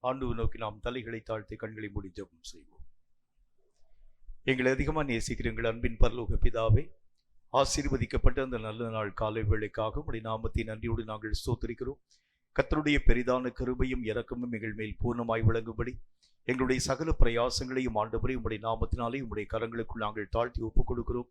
ஆண்டவர் நோக்கி நாம் தலைகளை தாழ்த்தி கண்களை மூடி ஜெபம் செய்வோம். எங்களை அதிகமாக நேசிக்கிற எங்கள் அன்பின் பரலோக பிதாவே, ஆசீர்வதிக்கப்பட்ட அந்த நல்ல நாள் காலை வேளைக்காக உம்முடைய நாமத்தை நன்றியோடு நாங்கள் ஸ்தோத்திரிக்கிறோம். கர்த்தருடைய பெரிதான கிருபையும் இரக்கமும் எங்கள் மேல் பூர்ணமாய் விளங்கும்படி எங்களுடைய சகல பிரயாசங்களையும் ஆண்டவரே உம்முடைய நாமத்தினாலே உம்முடைய கரங்களுக்குள் நாங்கள் தாழ்த்தி ஒப்புக் கொடுக்கிறோம்.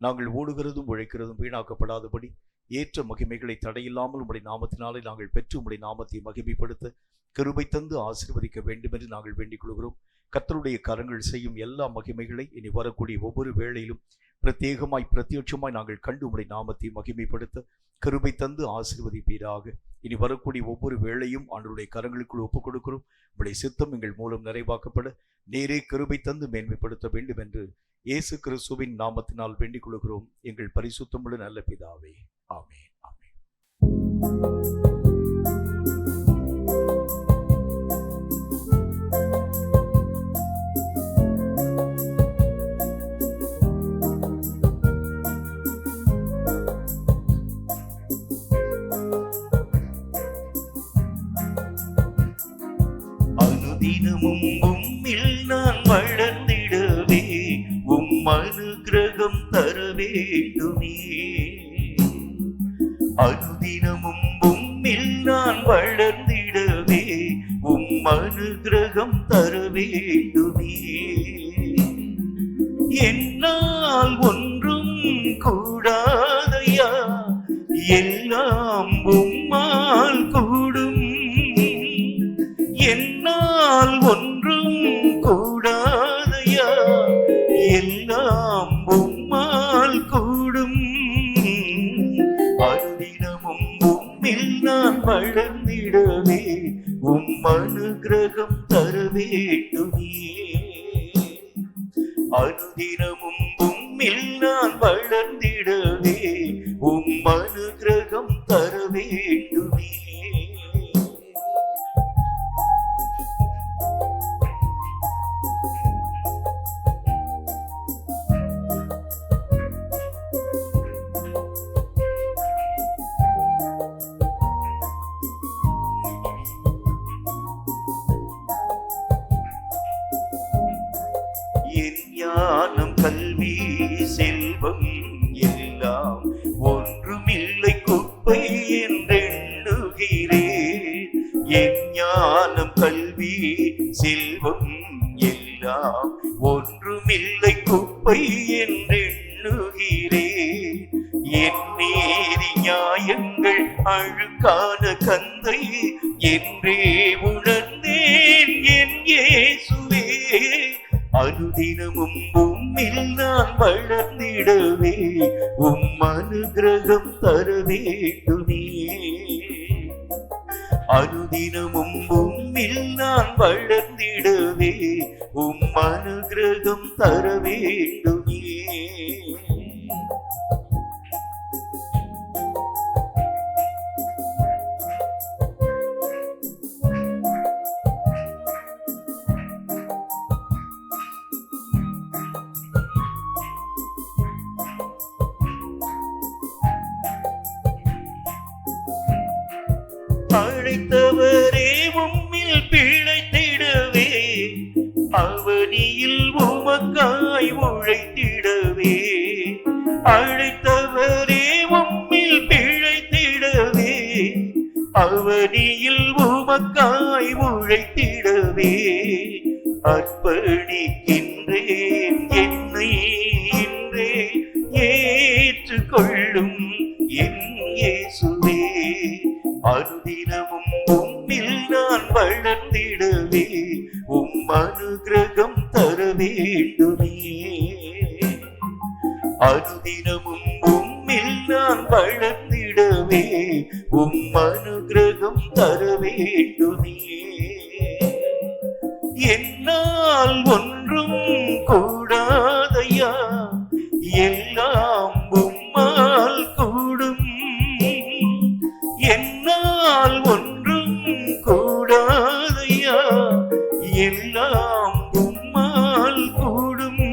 நாங்கள் ஓடுகிறதும் உழைக்கிறதும் வீணாக்கப்படாதபடி ஏற்ற மகிமைகளை தடையில்லாமல் உம்முடைய நாமத்தினாலே நாங்கள் பெற்று உம்முடைய நாமத்தை மகிமைப்படுத்த கிருபை தந்து ஆசீர்வதிக்க வேண்டும் என்று நாங்கள் வேண்டிக் கொள்கிறோம். கர்த்தருடைய கரங்கள் செய்யும் எல்லா மகிமைகளை இனி வரக்கூடிய ஒவ்வொரு வேளையிலும் பிரத்யேகமாய் பிரத்யட்சமாய் நாங்கள் கண்டு உம்முடைய நாமத்தை மகிமைப்படுத்த கிருபை தந்து ஆசீர்வதிப்பீராக. இனி வரக்கூடிய ஒவ்வொரு வேளையும் ஆண்டவருடைய கரங்களுக்குள் ஒப்புக் கொடுக்கிறோம். உம்முடைய சித்தம் எங்கள் மூலம் நிறைவாக்கப்பட நேரே கிருபை தந்து மேன்மைப்படுத்த வேண்டும் என்று இயேசு கிறிஸ்துவின் நாமத்தினால் வேண்டிக் கொள்கிறோம் எங்கள் பரிசுத்தமுள்ள நல்ல பிதாவே. ஆமென். ஆமென். அனுதினமும் உம்மில் நான் வளர்ந்திடவே உம் அனுக்கிரகம் தர வேண்டுமே. அனுதினமும் உம்மில் நான் வளர்ந்திடவே உம் அனுக்கிரகம் தர வேண்டுமே. என்னால் ஒன்றும் கூடாதையா, எல்லாம் உம்மால் கூடும். என்னால் ஒன்றும் கூடாதையா, எல்லாம் உம்மால் கூடும். அனுதினமும் உம்மில் நான் வளர்ந்திடவே உம் அனுக்கிரகம் தர வேண்டுமே. அனுதினமும் உம்மில் நான் வளர்ந்திடவே உம் அனுக்கிரகம் தர வேண்டுமே. என் ஞானம் கல்வி செல்வம் எல்லாம் ஒன்றுமில்லை குப்பை என்றெண்ணுகிறேன். என் ஞானம் கல்வி செல்வம் எல்லாம் ஒன்றுமில்லை குப்பை என்றெண்ணுகிறேன். என் நீதி நியாயங்கள் அழுக்கான கந்தை என்றே உணர்ந்தேன் என் இயேசுவே. அனுதினமும் உம்மில் நான் வளர்ந்திடவே உம் அனுக்கிரகம் தர வேண்டுமே. அனுதினமும் உம்மில் நான் வளர்ந்திடவே உம் அனுக்கிரகம் தர வேண்டுமே. அழைத்தவரே உம்மில் பிழைத்திடவே அவனியில் உமக்காய் உழைத்திடவே. அழைத்தவரே உம்மில் பிழைத்திடவே அவனியில் உமக்காய் உழைத்திடவே. அர்ப்பணிக்கின்றேன் என்னை இன்றே ஏற்றுக்கொள்ளும் என் இயேசுவே. அனுதினமும் உம்மில் நான் வளர்ந்திடவே உம் அனுக்கிரகம் தர வேண்டுமே. அனுதினமும் உம்மில் நான் வளர்ந்திடவே உம் அனுக்கிரகம் தர வேண்டுமே. என்னால் ஒன்றும் கூடாதையா, எல்லாம் உம்மால் கூடும். என்னால் ஒன்றும் கூடாதையா, எல்லாம் உம்மால் கூடும்.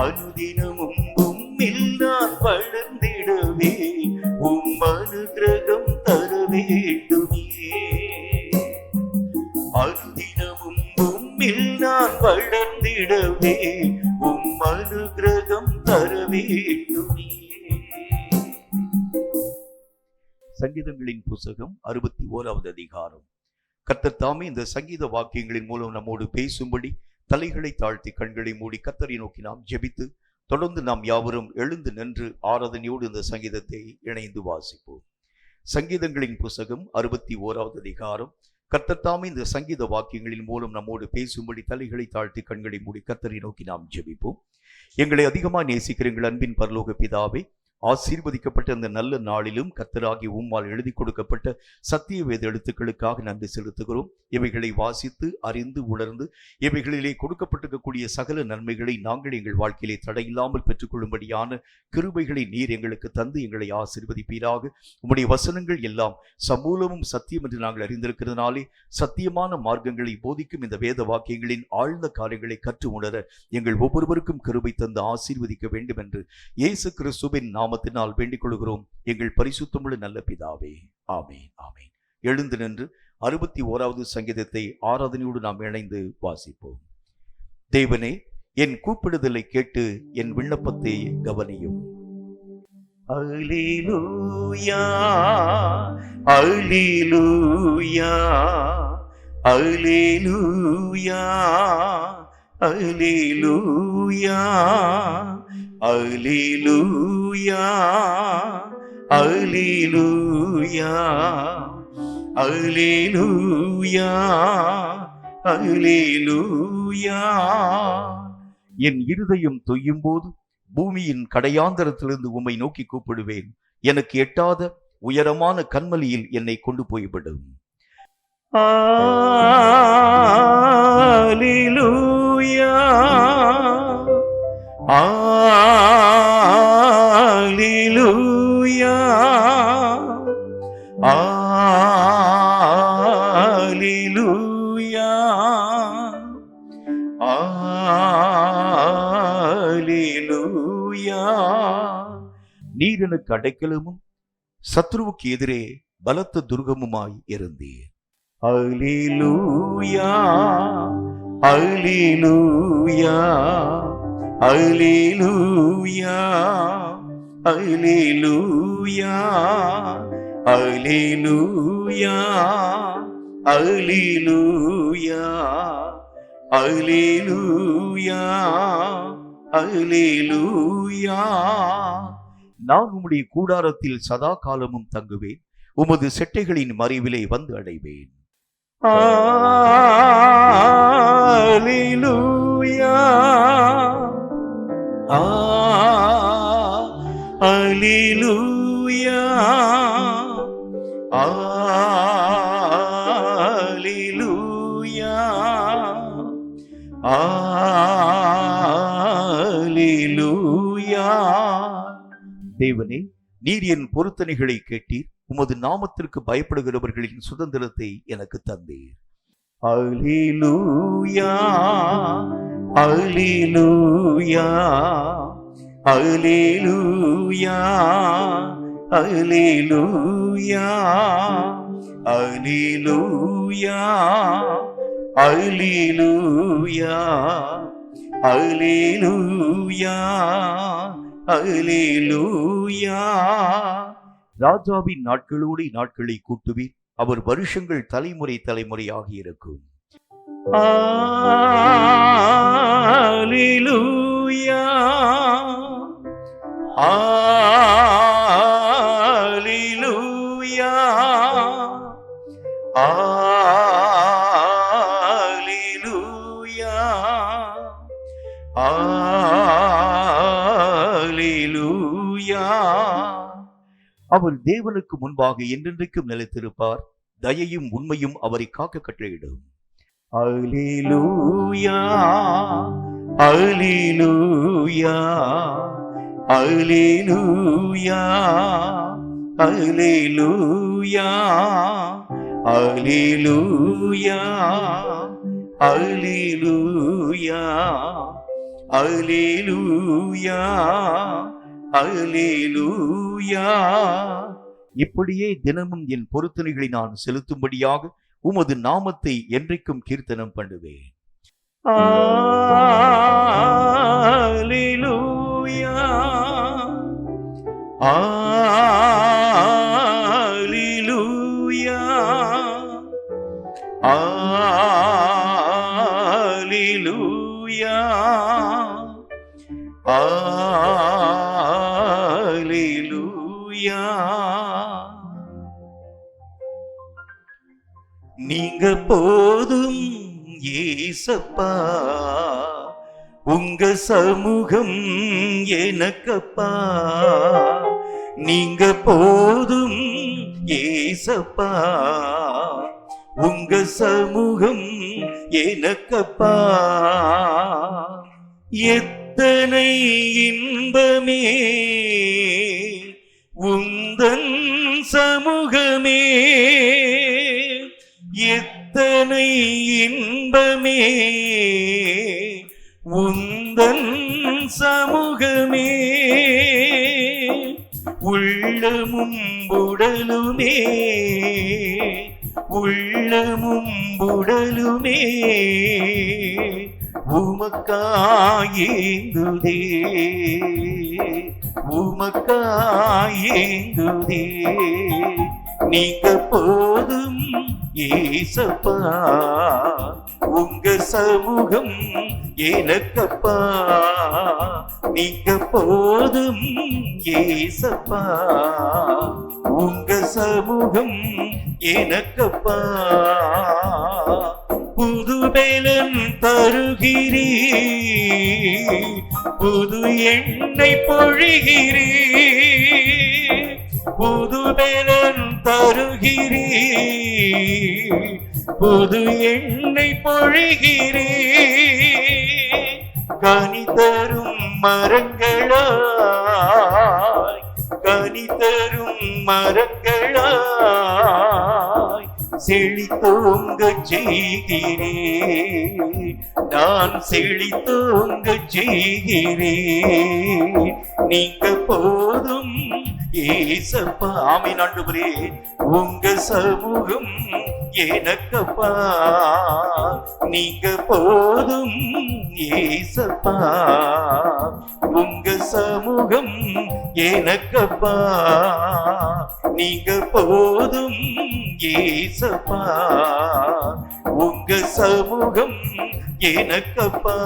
அனுதினமும் உம்மில் நான் வளர்ந்திடவே உம் அனுக்கிரகம் தர வேண்டுமே. வளர்ந்திடவே உம் அனுக்கிரகம் தர வேண்டுமே. சங்கீதங்களின் புஸ்தகம் 61வது அதிகாரம். கர்த்தர் தாமே இந்த சங்கீத வாக்கியங்களின் மூலம் நம்மோடு பேசும்படி தலைகளை தாழ்த்தி கண்களை மூடி கர்த்தரை நோக்கி நாம் ஜெபித்து தொடர்ந்து நாம் யாவரும் எழுந்து நின்று ஆராதனையோடு இந்த சங்கீதத்தை இணைந்து வாசிப்போம். சங்கீதங்களின் புஸ்தகம் 61வது அதிகாரம். கர்த்தர் தாமே இந்த சங்கீத வாக்கியங்களின் மூலம் நம்மோடு பேசும்படி தலைகளை தாழ்த்தி கண்களை மூடி கர்த்தரை நோக்கி நாம் ஜெபிப்போம். எங்களை அதிகமாக நேசிக்கிற எங்கள் அன்பின் பரலோக பிதாவே, ஆசீர்வதிக்கப்பட்ட அந்த நல்ல நாளிலும் கர்த்தராகி உம்மால் எழுதி கொடுக்கப்பட்ட சத்திய வேத எழுத்துக்களுக்காக நன்றி செலுத்துகிறோம். இவைகளை வாசித்து அறிந்து உணர்ந்து இவைகளிலே கொடுக்கப்பட்டிருக்கக்கூடிய சகல நன்மைகளை நாங்கள் எங்கள் வாழ்க்கையிலே தடையில்லாமல் பெற்றுக்கொள்ளும்படியான கிருபைகளை நீர் எங்களுக்கு தந்து எங்களை ஆசீர்வதிப்பீராக. உம்முடைய வசனங்கள் எல்லாம் சமூலமும் சத்தியம் என்று நாங்கள் அறிந்திருக்கிறதுனாலே சத்தியமான மார்க்கங்களை போதிக்கும் இந்த வேத வாக்கியங்களின் ஆழ்ந்த காரியங்களை கற்று உணர எங்கள் ஒவ்வொருவருக்கும் கிருபை தந்து ஆசீர்வதிக்க வேண்டும் என்று இயேசு கிறிஸ்துவின் நாமத்தினால் வேண்டிக் கொள்கிறோம் எங்கள் பரிசுத்தமுள்ள நல்ல பிதாவே. ஆமேன், ஆமேன். எழுந்து நின்று 61வது சங்கீதத்தை ஆராதனையோடு நாம் இணைந்து வாசிப்போம். தேவனே, என் கூப்பிடுதலை கேட்டு என் விண்ணப்பத்தை கவனியும். அல்லேலூயா, அல்லேலூயா, அல்லேலூயா, அல்லேலூயா, அல்லேலூயா, அல்லேலூயா, அல்லேலூயா, அல்லேலூயா. என் இருதயம் தொய்யும் போது பூமியின் கடையாந்தரத்திலிருந்து உம்மை நோக்கி கூப்பிடுவேன். எனக்கு எட்டாத உயரமான கண்மலையில் என்னை கொண்டு போய்விடும். அல்லேலூயா, அல்லேலூயா, அல்லேலூயா, அல்லேலூயா. நீர் எனக்கு அடைக்கலமும் சத்ருவுக்கு எதிரே பலத்த துர்கமுமாய் இருந்தீர். அல்லேலூயா, அல்லேலூயா, அல்லேலூயா, அல்லேலூயா, அல்லேலூயா, அல்லேலூயா, அல்லேலூயா, அல்லேலூயா. நான் உம்முடைய கூடாரத்தில் சதா காலமும் தங்குவேன். உமது செட்டைகளின் மறைவிலே வந்து அடைவேன். அல்லேலூயா, அல்லேலூயா, அல்லேலூயா, அல்லேலூயா. தேவனே, நீர் என் பொருத்தனைகளை கேட்டீர். உமது நாமத்திற்கு பயப்படுகிறவர்களின் சுதந்திரத்தை எனக்கு தந்தீர். அல்லேலூயா, அல்லேலூயா, அல்லேலூயா, அல்லேலூயா, அல்லேலூயா, அல்லேலூயா, அல்லேலூயா, அல்லேலூயா. ராஜாவின் நாட்களோடு நாட்களை கூட்டுவீர். அவர் வருஷங்கள் தலைமுறை தலைமுறையாக இருக்கும். அல்லேலூயா, அல்லேலூயா, அல்லேலூயா, அல்லேலூயா. அவர் தேவனுக்கு முன்பாக என்றென்றைக்கும் நிலைத்திருப்பார். தயையும் உண்மையும் அவரை காக்க கட்டளையிடும். அல்லேலூயா, அல்லேலூயா, அல்லேலூயா, அல்லேலூயா, அல்லேலூயா, அல்லேலூயா, அல்லேலூயா, அல்லேலூயா. இப்படியே தினமும் என் பொருத்தனைகளை நான் செலுத்தும்படியாக உமது நாமத்தை என்றைக்கும் கீர்த்தனம் பண்ணுவேன். Alleluia. Alleluia. Alleluia. Alleluia. நீங்க போதும் ஏசப்பா, உங்க சமூகம் எனக்கப்பா. நீங்க போதும் ஏசப்பா, உங்க சமூகம் எனக்கப்பா. எத்தனை இன்பமே உந்தன் சமூகமே, எத்தனை இன்பமே உந்தன் சமூகமே. உள்ளமும் உடலுமே, உள்ளமும் உடலுமே உமக்காயேங்குதே, உமக்காயேங்குதே. நீங்க போதும் ஏசப்பா, உங்க சமூகம் எனக்கப்பா. நீங்க போதும் ஏசப்பா, உங்க சமூகம் எனக்கப்பா. புது பலன் தருகிறீ, புது எண்ணெய் பொழிகிறீ, புது பலன் தருகிறீ, புது எண்ணெய் பொழிகிறீ. கனி தரும் மரங்களாய், கனி தரும் மரங்களாய் செழித்தோங்க செய்கிறே, நான் செழித்தோங்க செய்கிறே. நீங்க போதும் ஏசப்பா. ஆமென் ஆண்டவரே, உங்க சமூகம் எனக்கப்பா. நீங்க போதும் ஏசப்பா, உங்க சமூகம் எனக்கப்பா. நீங்க போதும் ஏசப்பா, உங்க சமூகம் எனக்கப்பா.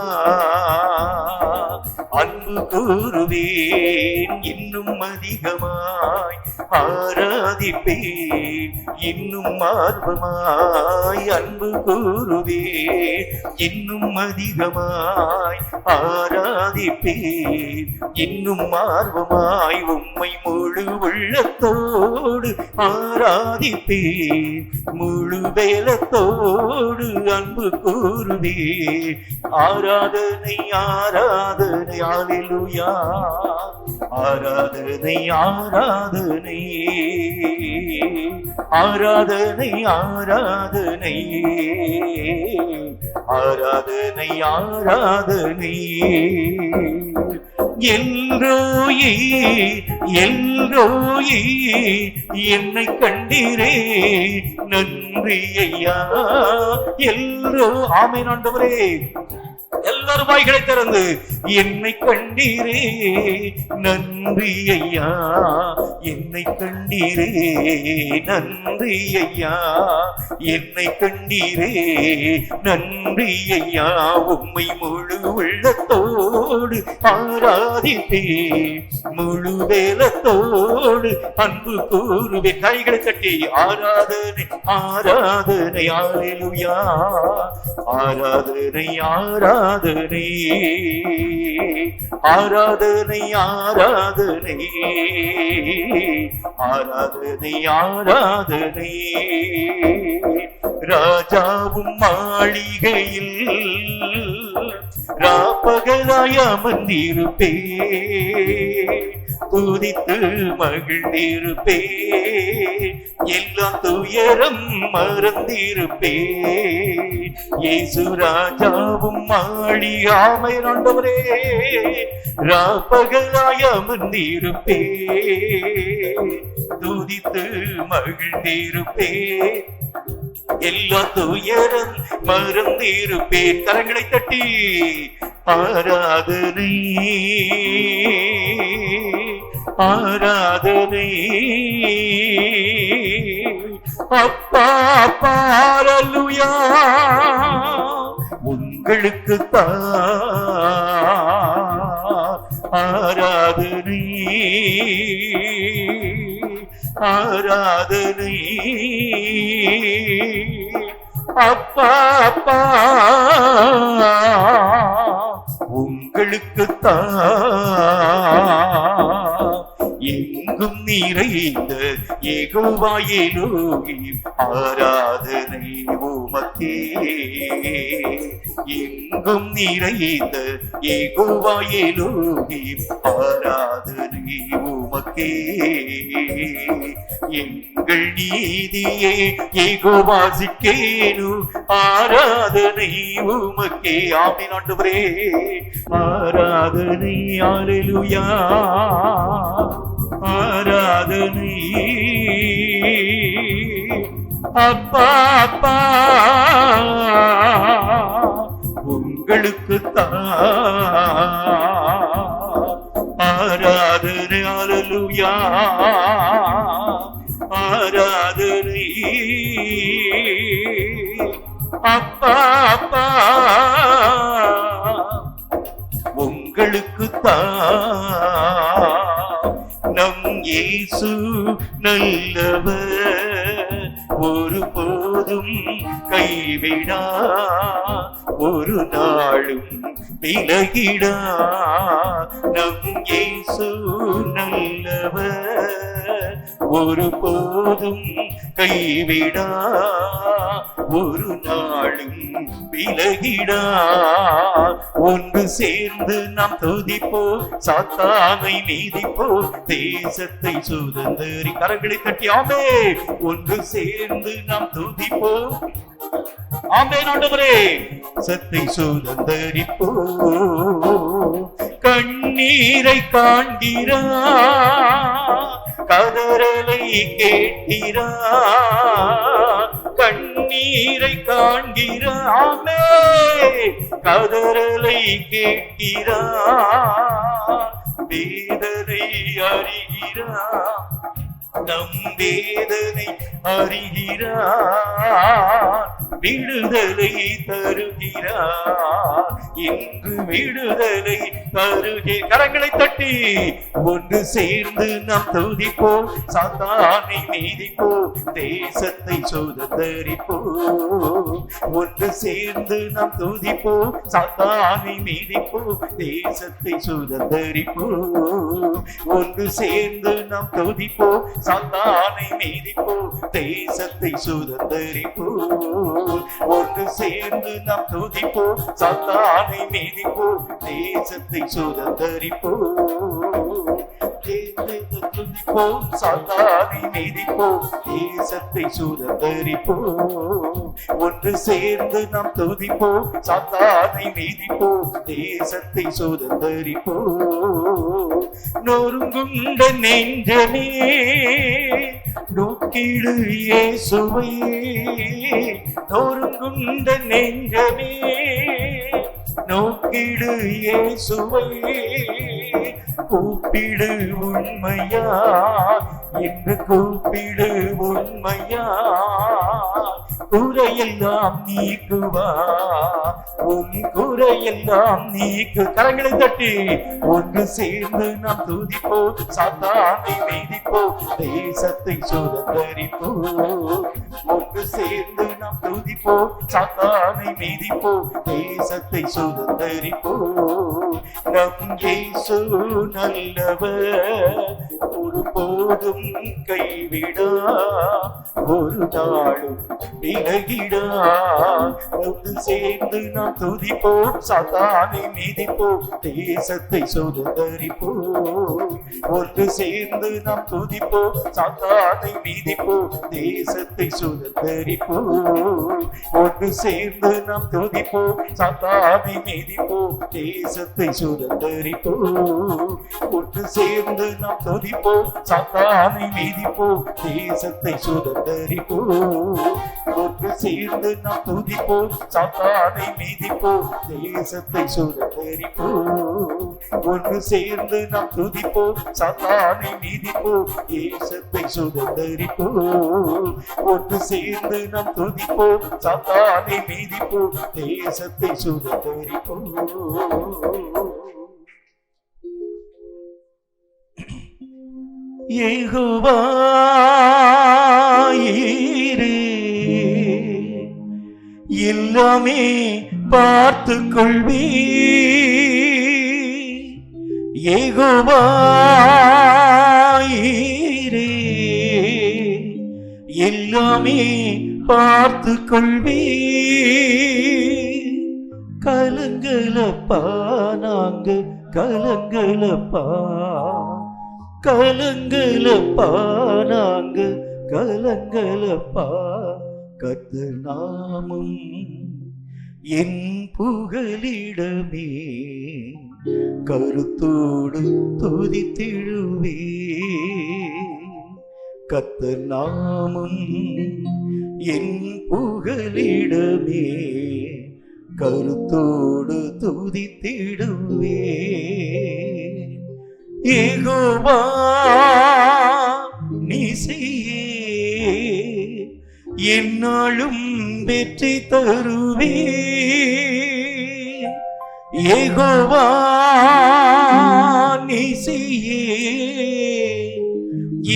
அன்பு கூறுவேன் இன்னும் அதிகமாய், ஆராதிப்பேன் இன்னும் ஆர்வமாய். அன்பு கூறுவேன் இன்னும் அதிகமாய், ஆராதிப்பேன் இன்னும் ஆர்வமாய். உம்மை முழு உள்ளத்தோடு ஆராதிப்பேன், முழு வேலத்தோடு அன்பு கூறுவேன். ஆராதனை ஆராதனை அல்லேலூயா, ஆராதனை ஆராதனை ஆராதனை ஆராதனை ஆராதனை ஆராதனை. எல்ரோயி எல்ரோயி என்னை கண்டீரே நன்றி ஐயா. எல்ரோ ஆமென் ஆண்டவரே. எல்லாரும் வாய்களை திறந்து என்னை கண்டீரே நன்றி ஐயா, என்னை கண்டீரே நன்றி ஐயா, என்னை கண்டீரே நன்றி ஐயா. உம்மை முழு உள்ளத்தோடு ஆராதிப்பேன், முழு வேலத்தோடு அன்பு கூறுவே. கைகளை தட்டி ஆராதனை ஆராதனை அல்லேலூயா, ஆராதனை ஆராதனை ஆராதனை ஆராதனை ஆராதனை ஆராதனை. ராஜாவும் மாளிகையில் ராப்பகலாய் அமர்ந்திருப்பே, துதித்து மகிழ்ந்திருப்பே, எல்லா துயரம் மறந்திருப்பே. இயேசு ராஜாவும் மாளிகாமை ஆண்டவரே, ராப்பகலாய் அமர்ந்திருப்பே, துதித்து மகிழ்ந்திருப்பே. எல்லா துயரம் மறந்திருப்பேன். கரங்களை தட்டி ஆராதனை ஆராதனை அப்பா பாரலுயா உங்களுக்கு ஆராதனை ஆராதனை அப்பா அப்பா உங்களுக்கு எங்கும் நிறைந்த யெகோவா எலோஹிம் ஆராதனை உமக்கே. எங்கும் நிறைந்த யெகோவா எலோஹிம் ஆராதனை உமக்கே. எங்கள் நீதியே யெகோவா சிக்கேனு ஆராதனை உமக்கே. ஆமென் ஆண்டவரே, ஆராதனை அல்லேலூயா ஆராதனை அப்பா அப்பா உங்களுக்கு ஆராதனை அல்லேலூயா ஆராதனை அப்பா அப்பா உங்களுக்கு நம் இயேசு நல்லவர், ஒரு போதும் கைவிடா, ஒரு நாளும் விலகிடா. நம் இயேசு நல்லவர், ஒரு போதும் கைவிடா, ஒரு நாளும் விலகிடா. ஒன்று சேர்ந்து நாம் துதிப்போம், சாத்தானை மீதிப்போம், தேசத்தை சுதந்தரி. கரங்களை தட்டி ஆமே. ஒன்று சேர்ந்து நாம் துதிப்போம், ஆமென் ஆண்டவரே, சத்தை சுதந்தரிப்போ. கண்ணீரை காண்கிறா, கதறலை கேட்கிறா, கண்ணீரை காண்கிறா, ஆமே, கதறலை கேட்கிறா, வேதனை அறிகிறா, நம் வேதனை அறிகிறார், விடுதலை தருகிறார், இன்று விடுதலை தருகே. கரங்களை தட்டி ஒன்று சேர்ந்து நாம் துதிப்போம், சாத்தானை மீதிப்போம், தேசத்தை சுதந்தரிப்போம். ஒன்று சேர்ந்து நாம் துதிப்போம், சாத்தானை மீதிப்போம், தேசத்தை சுதந்தரிப்போம். ஒன்று சேர்ந்து நாம் துதிப்போம், சாத்தானை மீதிப்போம், தேசத்தை சுதந்தரிப்போம். ஒன்று சேர்ந்து நாம் துதிப்போம், சாத்தானை மீதிப்போம், தேசத்தை சுதந்தரிப்போம். துதிப்போம், சாத்தானை மீதிப்போம், தேசத்தை சுதந்தரிப்போம். ஒன்று சேர்ந்து நாம் துதிப்போம், சாத்தானை மீதிப்போம், தேசத்தை சுதந்தரிப்போம். நொறுங்குண்ட நெஞ்சமே நோக்கிடு இயேசுவை, நொறுங்குண்ட நெஞ்சமே நோக்கிடு இயேசுவை, கூப்பிடு உண்மையா என்று கூப்பிடு உண்மையா, குறையெல்லாம் நீக்குவா, உன் குறையெல்லாம் நீக்கு. கரங்களை தட்டி ஒன்று சேர்ந்து நாம் துதிப்போம், சாத்தானை மீதிப்போம், தேசத்தை சுதந்தரிப்போம். ஒன்று சேர்ந்து நாம் துதிப்போம், சாத்தானை மீதிப்போம், தேசத்தை சுதந்தரிப்போம். நம் இயேசு நல்லவர், ஒரு போதும் கைவிடா, ஒரு நாளும் விலகிடா. ஒன்று சேர்ந்து நாம் துதிப்போம், சாத்தானை மீதிப்போம், தேசத்தை சுதந்தரிப்போம். ஒன்று சேர்ந்து நாம் துதிப்போம், சாத்தானை மீதிப்போம், தேசத்தை சுதந்தரிப்போம். ஒன்று சேர்ந்து நாம் துதிப்போம், சாத்தானை மீதிப்போம், தேசத்தை சுதந்தரிப்போம். ஒன்று சேர்ந்து நாம் துதிப்போம், சாத்தானை மீதிப்போம், தேசத்தை சுதந்தரிப்போம். ஒன்று சேர்ந்து நாம் துதிப்போம், சாத்தானை மீதிப்போம், தேசத்தை சுதந்தரிப்போம். ஒன்று சேர்ந்து நாம் துதிப்போம், சாத்தானை மீதிப்போம், தேசத்தை சுதந்தரிப்போம். ஒன்று சேர்ந்து நாம் துதிப்போம், சாத்தானை மீதிப்போம், தேசத்தை சுதந்தரிப்போம். யெகோவா ஈரே, எல்லாமே பார்த்து கொள்வி. யெகோவா ஈரே, எல்லாமே பார்த்து கொள்வி. கலங்கலப்பா நாங்க கலங்கலப்பா, கலங்கலப்பா நாங்க கலங்கலப்பா. கர்த்தர் நாமம் என் புகலிடமே, கருத்தோடு துதித்திடுவே. கர்த்தர் நாமம் என் புகலிடமே, கருத்தோடு துதித்திடுவே. யெகோவா நீசியே, என்னாலும் வெற்றி தருவே. யெகோவா நீசியே,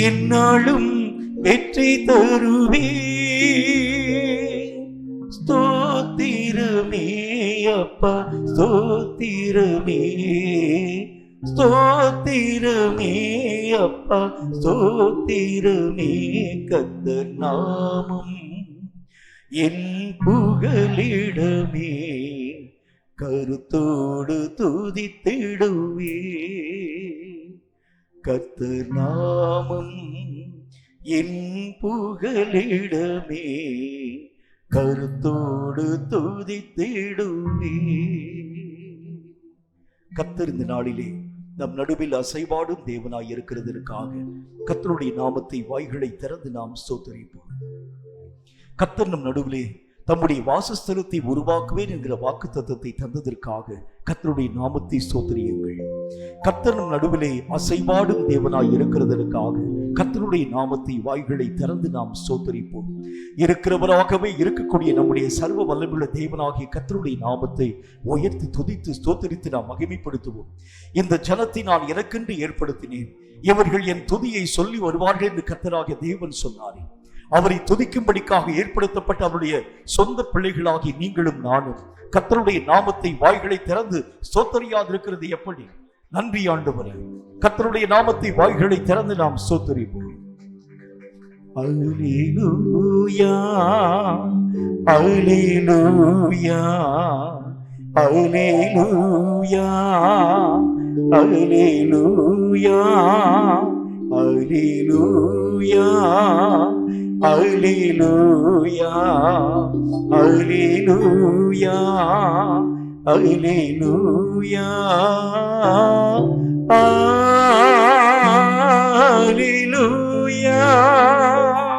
என்னாலும் வெற்றி தருவே. ஸ்தோத்திரமே அப்பா ஸ்தோத்திரமே, ஸ்தோத்திரமே அப்பா ஸ்தோத்திரமே. கர்த்தர் நாமம் என் புகலிடமே, கருத்தோடு துதித்திடுவே. கர்த்தர் நாமம் என் புகலிடமே, கருத்தோடு துதித்திடுவே. கர்த்தர் இந்த நாளிலே நம் நடுவில் அசைவாடும் தேவனாய் இருக்கிறதற்காக கர்த்தருடைய நாமத்தை வாய்களை திறந்து நாம் ஸ்தோத்திரிப்போம். கர்த்தர் நம் நடுவிலே தம்முடைய வாசஸ்தலத்தை உருவாக்குவேன் என்கிற வாக்குத்தத்தத்தை தந்ததற்காக கர்த்தருடைய நாமத்தை ஸ்தோத்திரியுங்கள். கர்த்தர் நம் நடுவிலே அசைவாடும் தேவனாய் இருக்கிறதற்காக கர்த்தருடைய நாமத்தை வாய்களை திறந்து நாம் ஸ்தோத்திரிப்போம். இருக்கிறவராகவே இருக்கக்கூடிய நம்முடைய சர்வ வல்லமையுள்ள தேவனாகிய கர்த்தருடைய நாமத்தை உயர்த்தி துதித்து ஸ்தோத்திரித்து நாம் மகிமைப்படுத்துவோம். இந்த ஜனத்தை நான் எனக்கென்று ஏற்படுத்தினேன், இவர்கள் என் துதியை சொல்லி வருவார்கள் என்று கர்த்தராகிய தேவன் சொன்னாரே. அவரை துதிக்கும்படிக்காக ஏற்படுத்தப்பட்ட அவருடைய சொந்த பிள்ளைகளாகி நீங்களும் நானும் கர்த்தருடைய நாமத்தை வாய்களை திறந்து ஸ்தோத்தரியாதிருக்கிறது எப்படி? நன்றி ஆண்டவரே. கர்த்தருடைய நாமத்தை வாய்களை திறந்து நாம் ஸ்தோத்தரிப்போம். அல்லேலூயா அல்லேலூயா அல்லேலூயா அல்லேலூயா அல்லேலூயா அல்லேலூயா அல்லேலூயா அல்லேலூயா அல்லேலூயா அல்லேலூயா அல்லேலூயா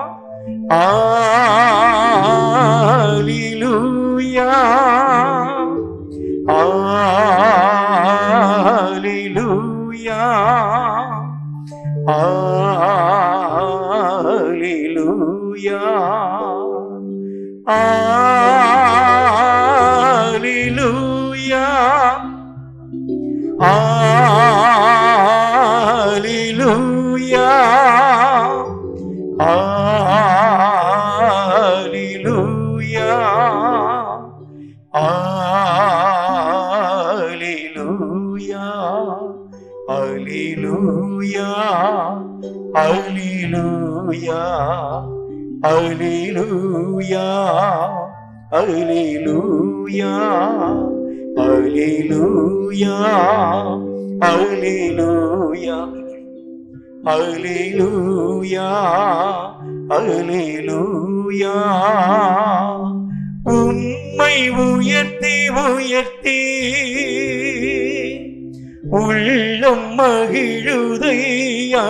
Hallelujah, Hallelujah, Hallelujah, Hallelujah, Hallelujah, Hallelujah, Hallelujah, Hallelujah, Hallelujah, Hallelujah, Hallelujah, Hallelujah, Hallelujah. உம்மை உயர்த்தி உயர்த்தி உள்ளம் மகிழுதையா,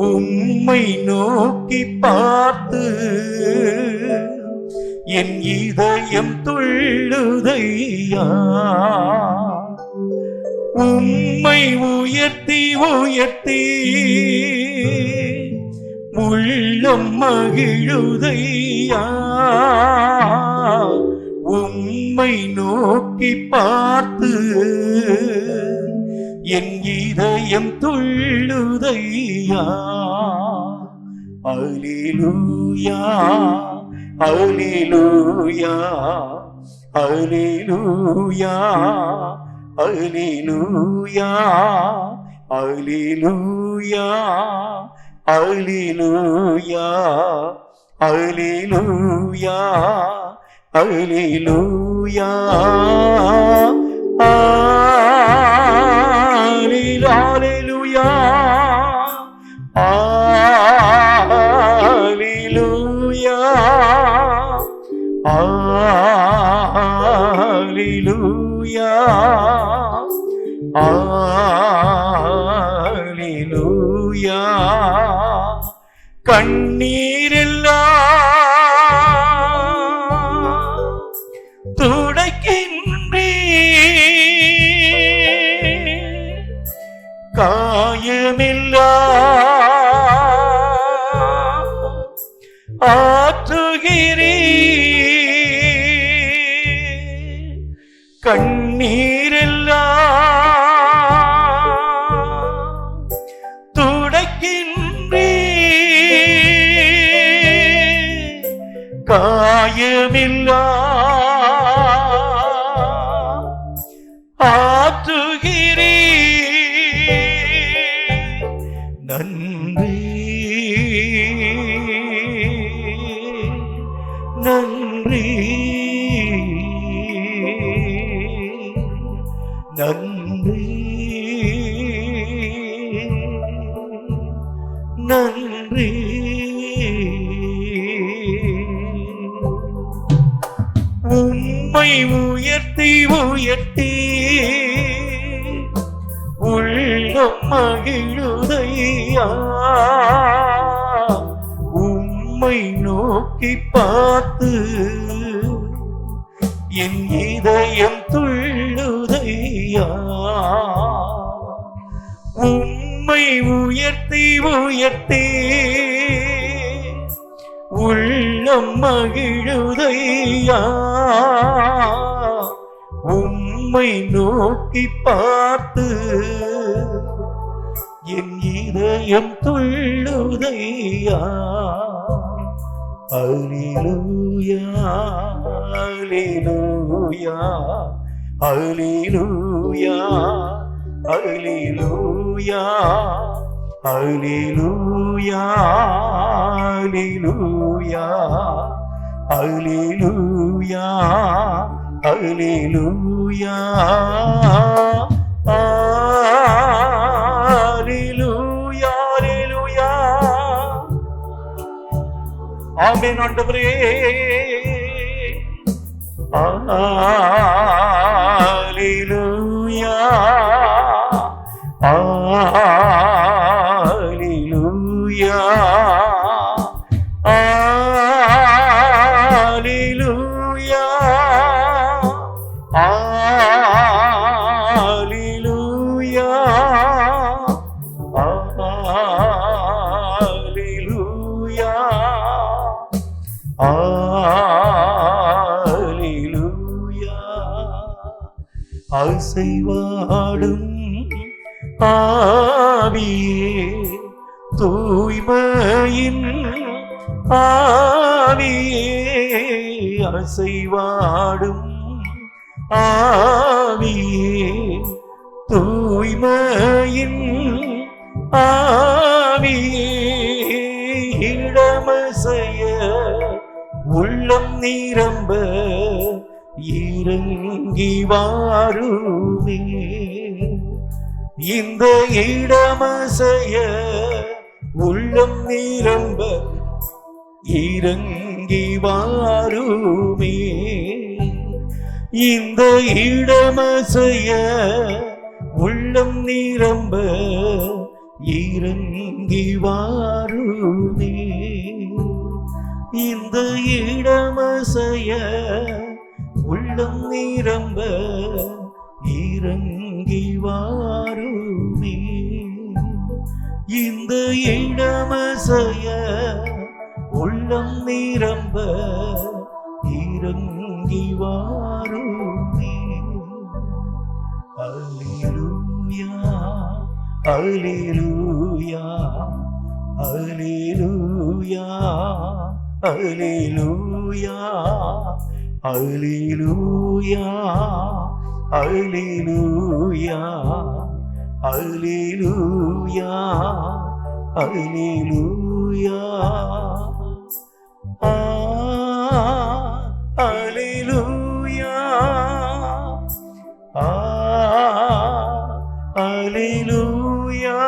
உம்மை நோக்கி பார்த்து என் இதயம் துள்ளுதையா. உம்மை உயர்த்தி உயர்த்தி உள்ளம் மகிழுதையா. உம்மை நோக்கி பார்த்து என் இதயம் துள்ளுதையா. அல்லேலூயா அல்லேலூயா அல்லேலூயா அல்லேலூயா அல்லேலூயா அல்லேலூயா அல்லேலூயா அல்லேலூயா. அல்லேலூயா அல்லேலூயா அல்லேலூயா அல்லேலூயா. கண்ணீரெல்லாம் துடைக்கின்றீர், காயமெல்லாம் ஆற்றுகிறீர். கண்ணீரெல்லாம் துடைக்கின்றீர், காயமெல்லாம் ஆற்றுகிறீர். நன்றி நன்றி நன்றி நன்றி. உம்மை உயர்த்தி உயர்த்தி உள்ளம் மகிழுதையா. உம்மை நோக்கி பார்த்து என் இதயம் துள்ளுதையா. உம்மை உயர்த்தி உயர்த்தி உள்ளம் மகிழுதையா. உம்மை நோக்கி பார்த்து என் இதயம் துள்ளுதையா. அல்லேலூயா அல்லேலூயா அல்லேலூயா அல்லேலூயா அல்லேலூயா அல்லேலூயா அல்லேலூயா அல்லேலூயா அல்லேலூயா அல்லேலூயா. ஆமென் ஆண்டவரே. அல்லேலூயா அல்லேலூயா அல்லேலூயா அல்லேலூயா அல்லேலூயா அல்லேலூயா. அசைவாடும் ஆவியே, தூய்மையின் ஆவியே, அசைவாடும் ஆவியே, தூய்மையின் ஆவியே, இடமசைய உள்ளம் நிரம்ப இறங்கி வாருமே. இந்த இடமசைய உள்ளம் நிரம்ப இறங்கி வாருமே. இந்த இடமசைய உள்ளம் நிரம்ப இறங்கி வாருமே. இந்த இடமசைய உள்ளம் நிரம்ப இறங்கி வாருமே. இந்த இடமசைய உள்ளம் நிரம்ப இறங்கி வாருமே. அல்லேலூயா அல்லேலூயா அல்லேலூயா அல்லேலூயா அல்லேலூயா அல்லேலூயா அல்லேலூயா அல்லேலூயா அல்லேலூயா அல்லேலூயா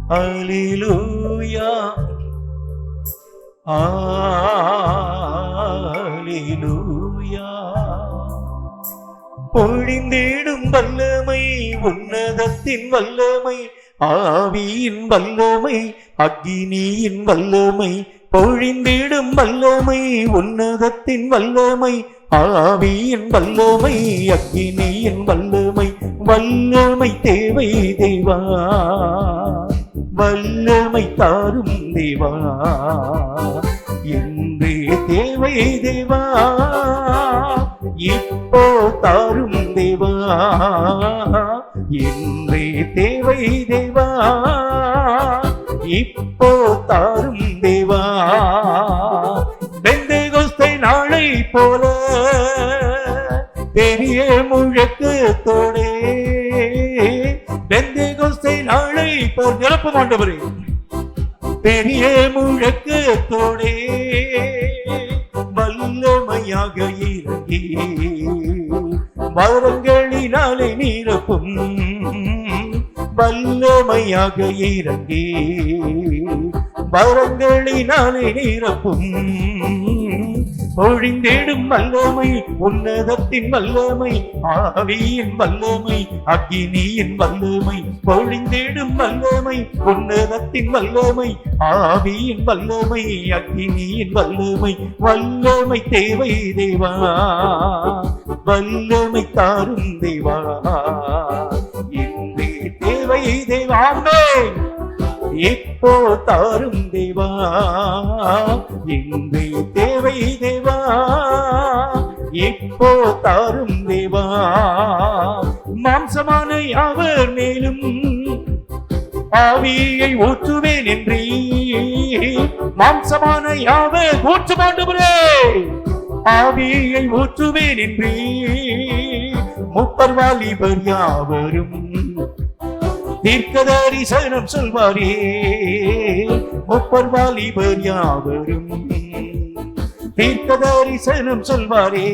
அல்லேலூயா அல்லேலூயா. பொழிந்திடும் வல்லமை உன்னதத்தின் வல்லமை, ஆவியின் வல்லமை, அக்கினியின் வல்லமை. பொழிந்திடும் வல்லமை உன்னதத்தின் வல்லமை, ஆவியின் வல்லமை, அக்கினியின் வல்லமை. வல்லமை தேவை தேவா, வல்லமை தாரும் தேவா, என்றே தேவை தேவா, இப்போ தாரும் தேவா, என்றே தேவை தேவா, இப்போ தாரும் தேவா. பெந்தேகோஸ்தே நாளை போல பெரிய முழக்கத்தோடே, பெந்தேகோஸ்தே நாளை போல் நிரப்பும் ஆண்டவரே, பெரிய முழக்கத்தோடே வல்லமையாக இறங்கி வரங்களினாலே நிரப்பும், வல்லமையாக இறங்கி வரங்களினாலே நிரப்பும். பொழிந்திடும் வல்லமை உன்னதத்தின் வல்லமை, ஆவியின் வல்லமை, அக்கினியின் வல்லமை. பொழிந்திடும் வல்லமை உன்னதத்தின் வல்லமை, ஆவியின் வல்லமை, அக்கினியின் வல்லமை. வல்லமை தேவை தேவா, வல்லமை தாரும் தேவா, என்றே தேவை தேவா. இப்போ தாரும் தேவா, என்றே தேவை தேவா, இப்போ தாரும் தேவா. மாம்சமான யாவர் மேலும் ஆவியை ஊற்றுவேன் என்றே, மாம்சமான யாவர் ஊற்றுமாண்டவரே, ஆவியை ஊற்றுவேன் என்றே. முப்பர் வாலிபர் யாவரும் தீர்க்கதரிசனம் சொல்வாரே, முப்பர் வாலிபர் யாவரும் தீர்க்கதரிசனம் சொல்வாரே.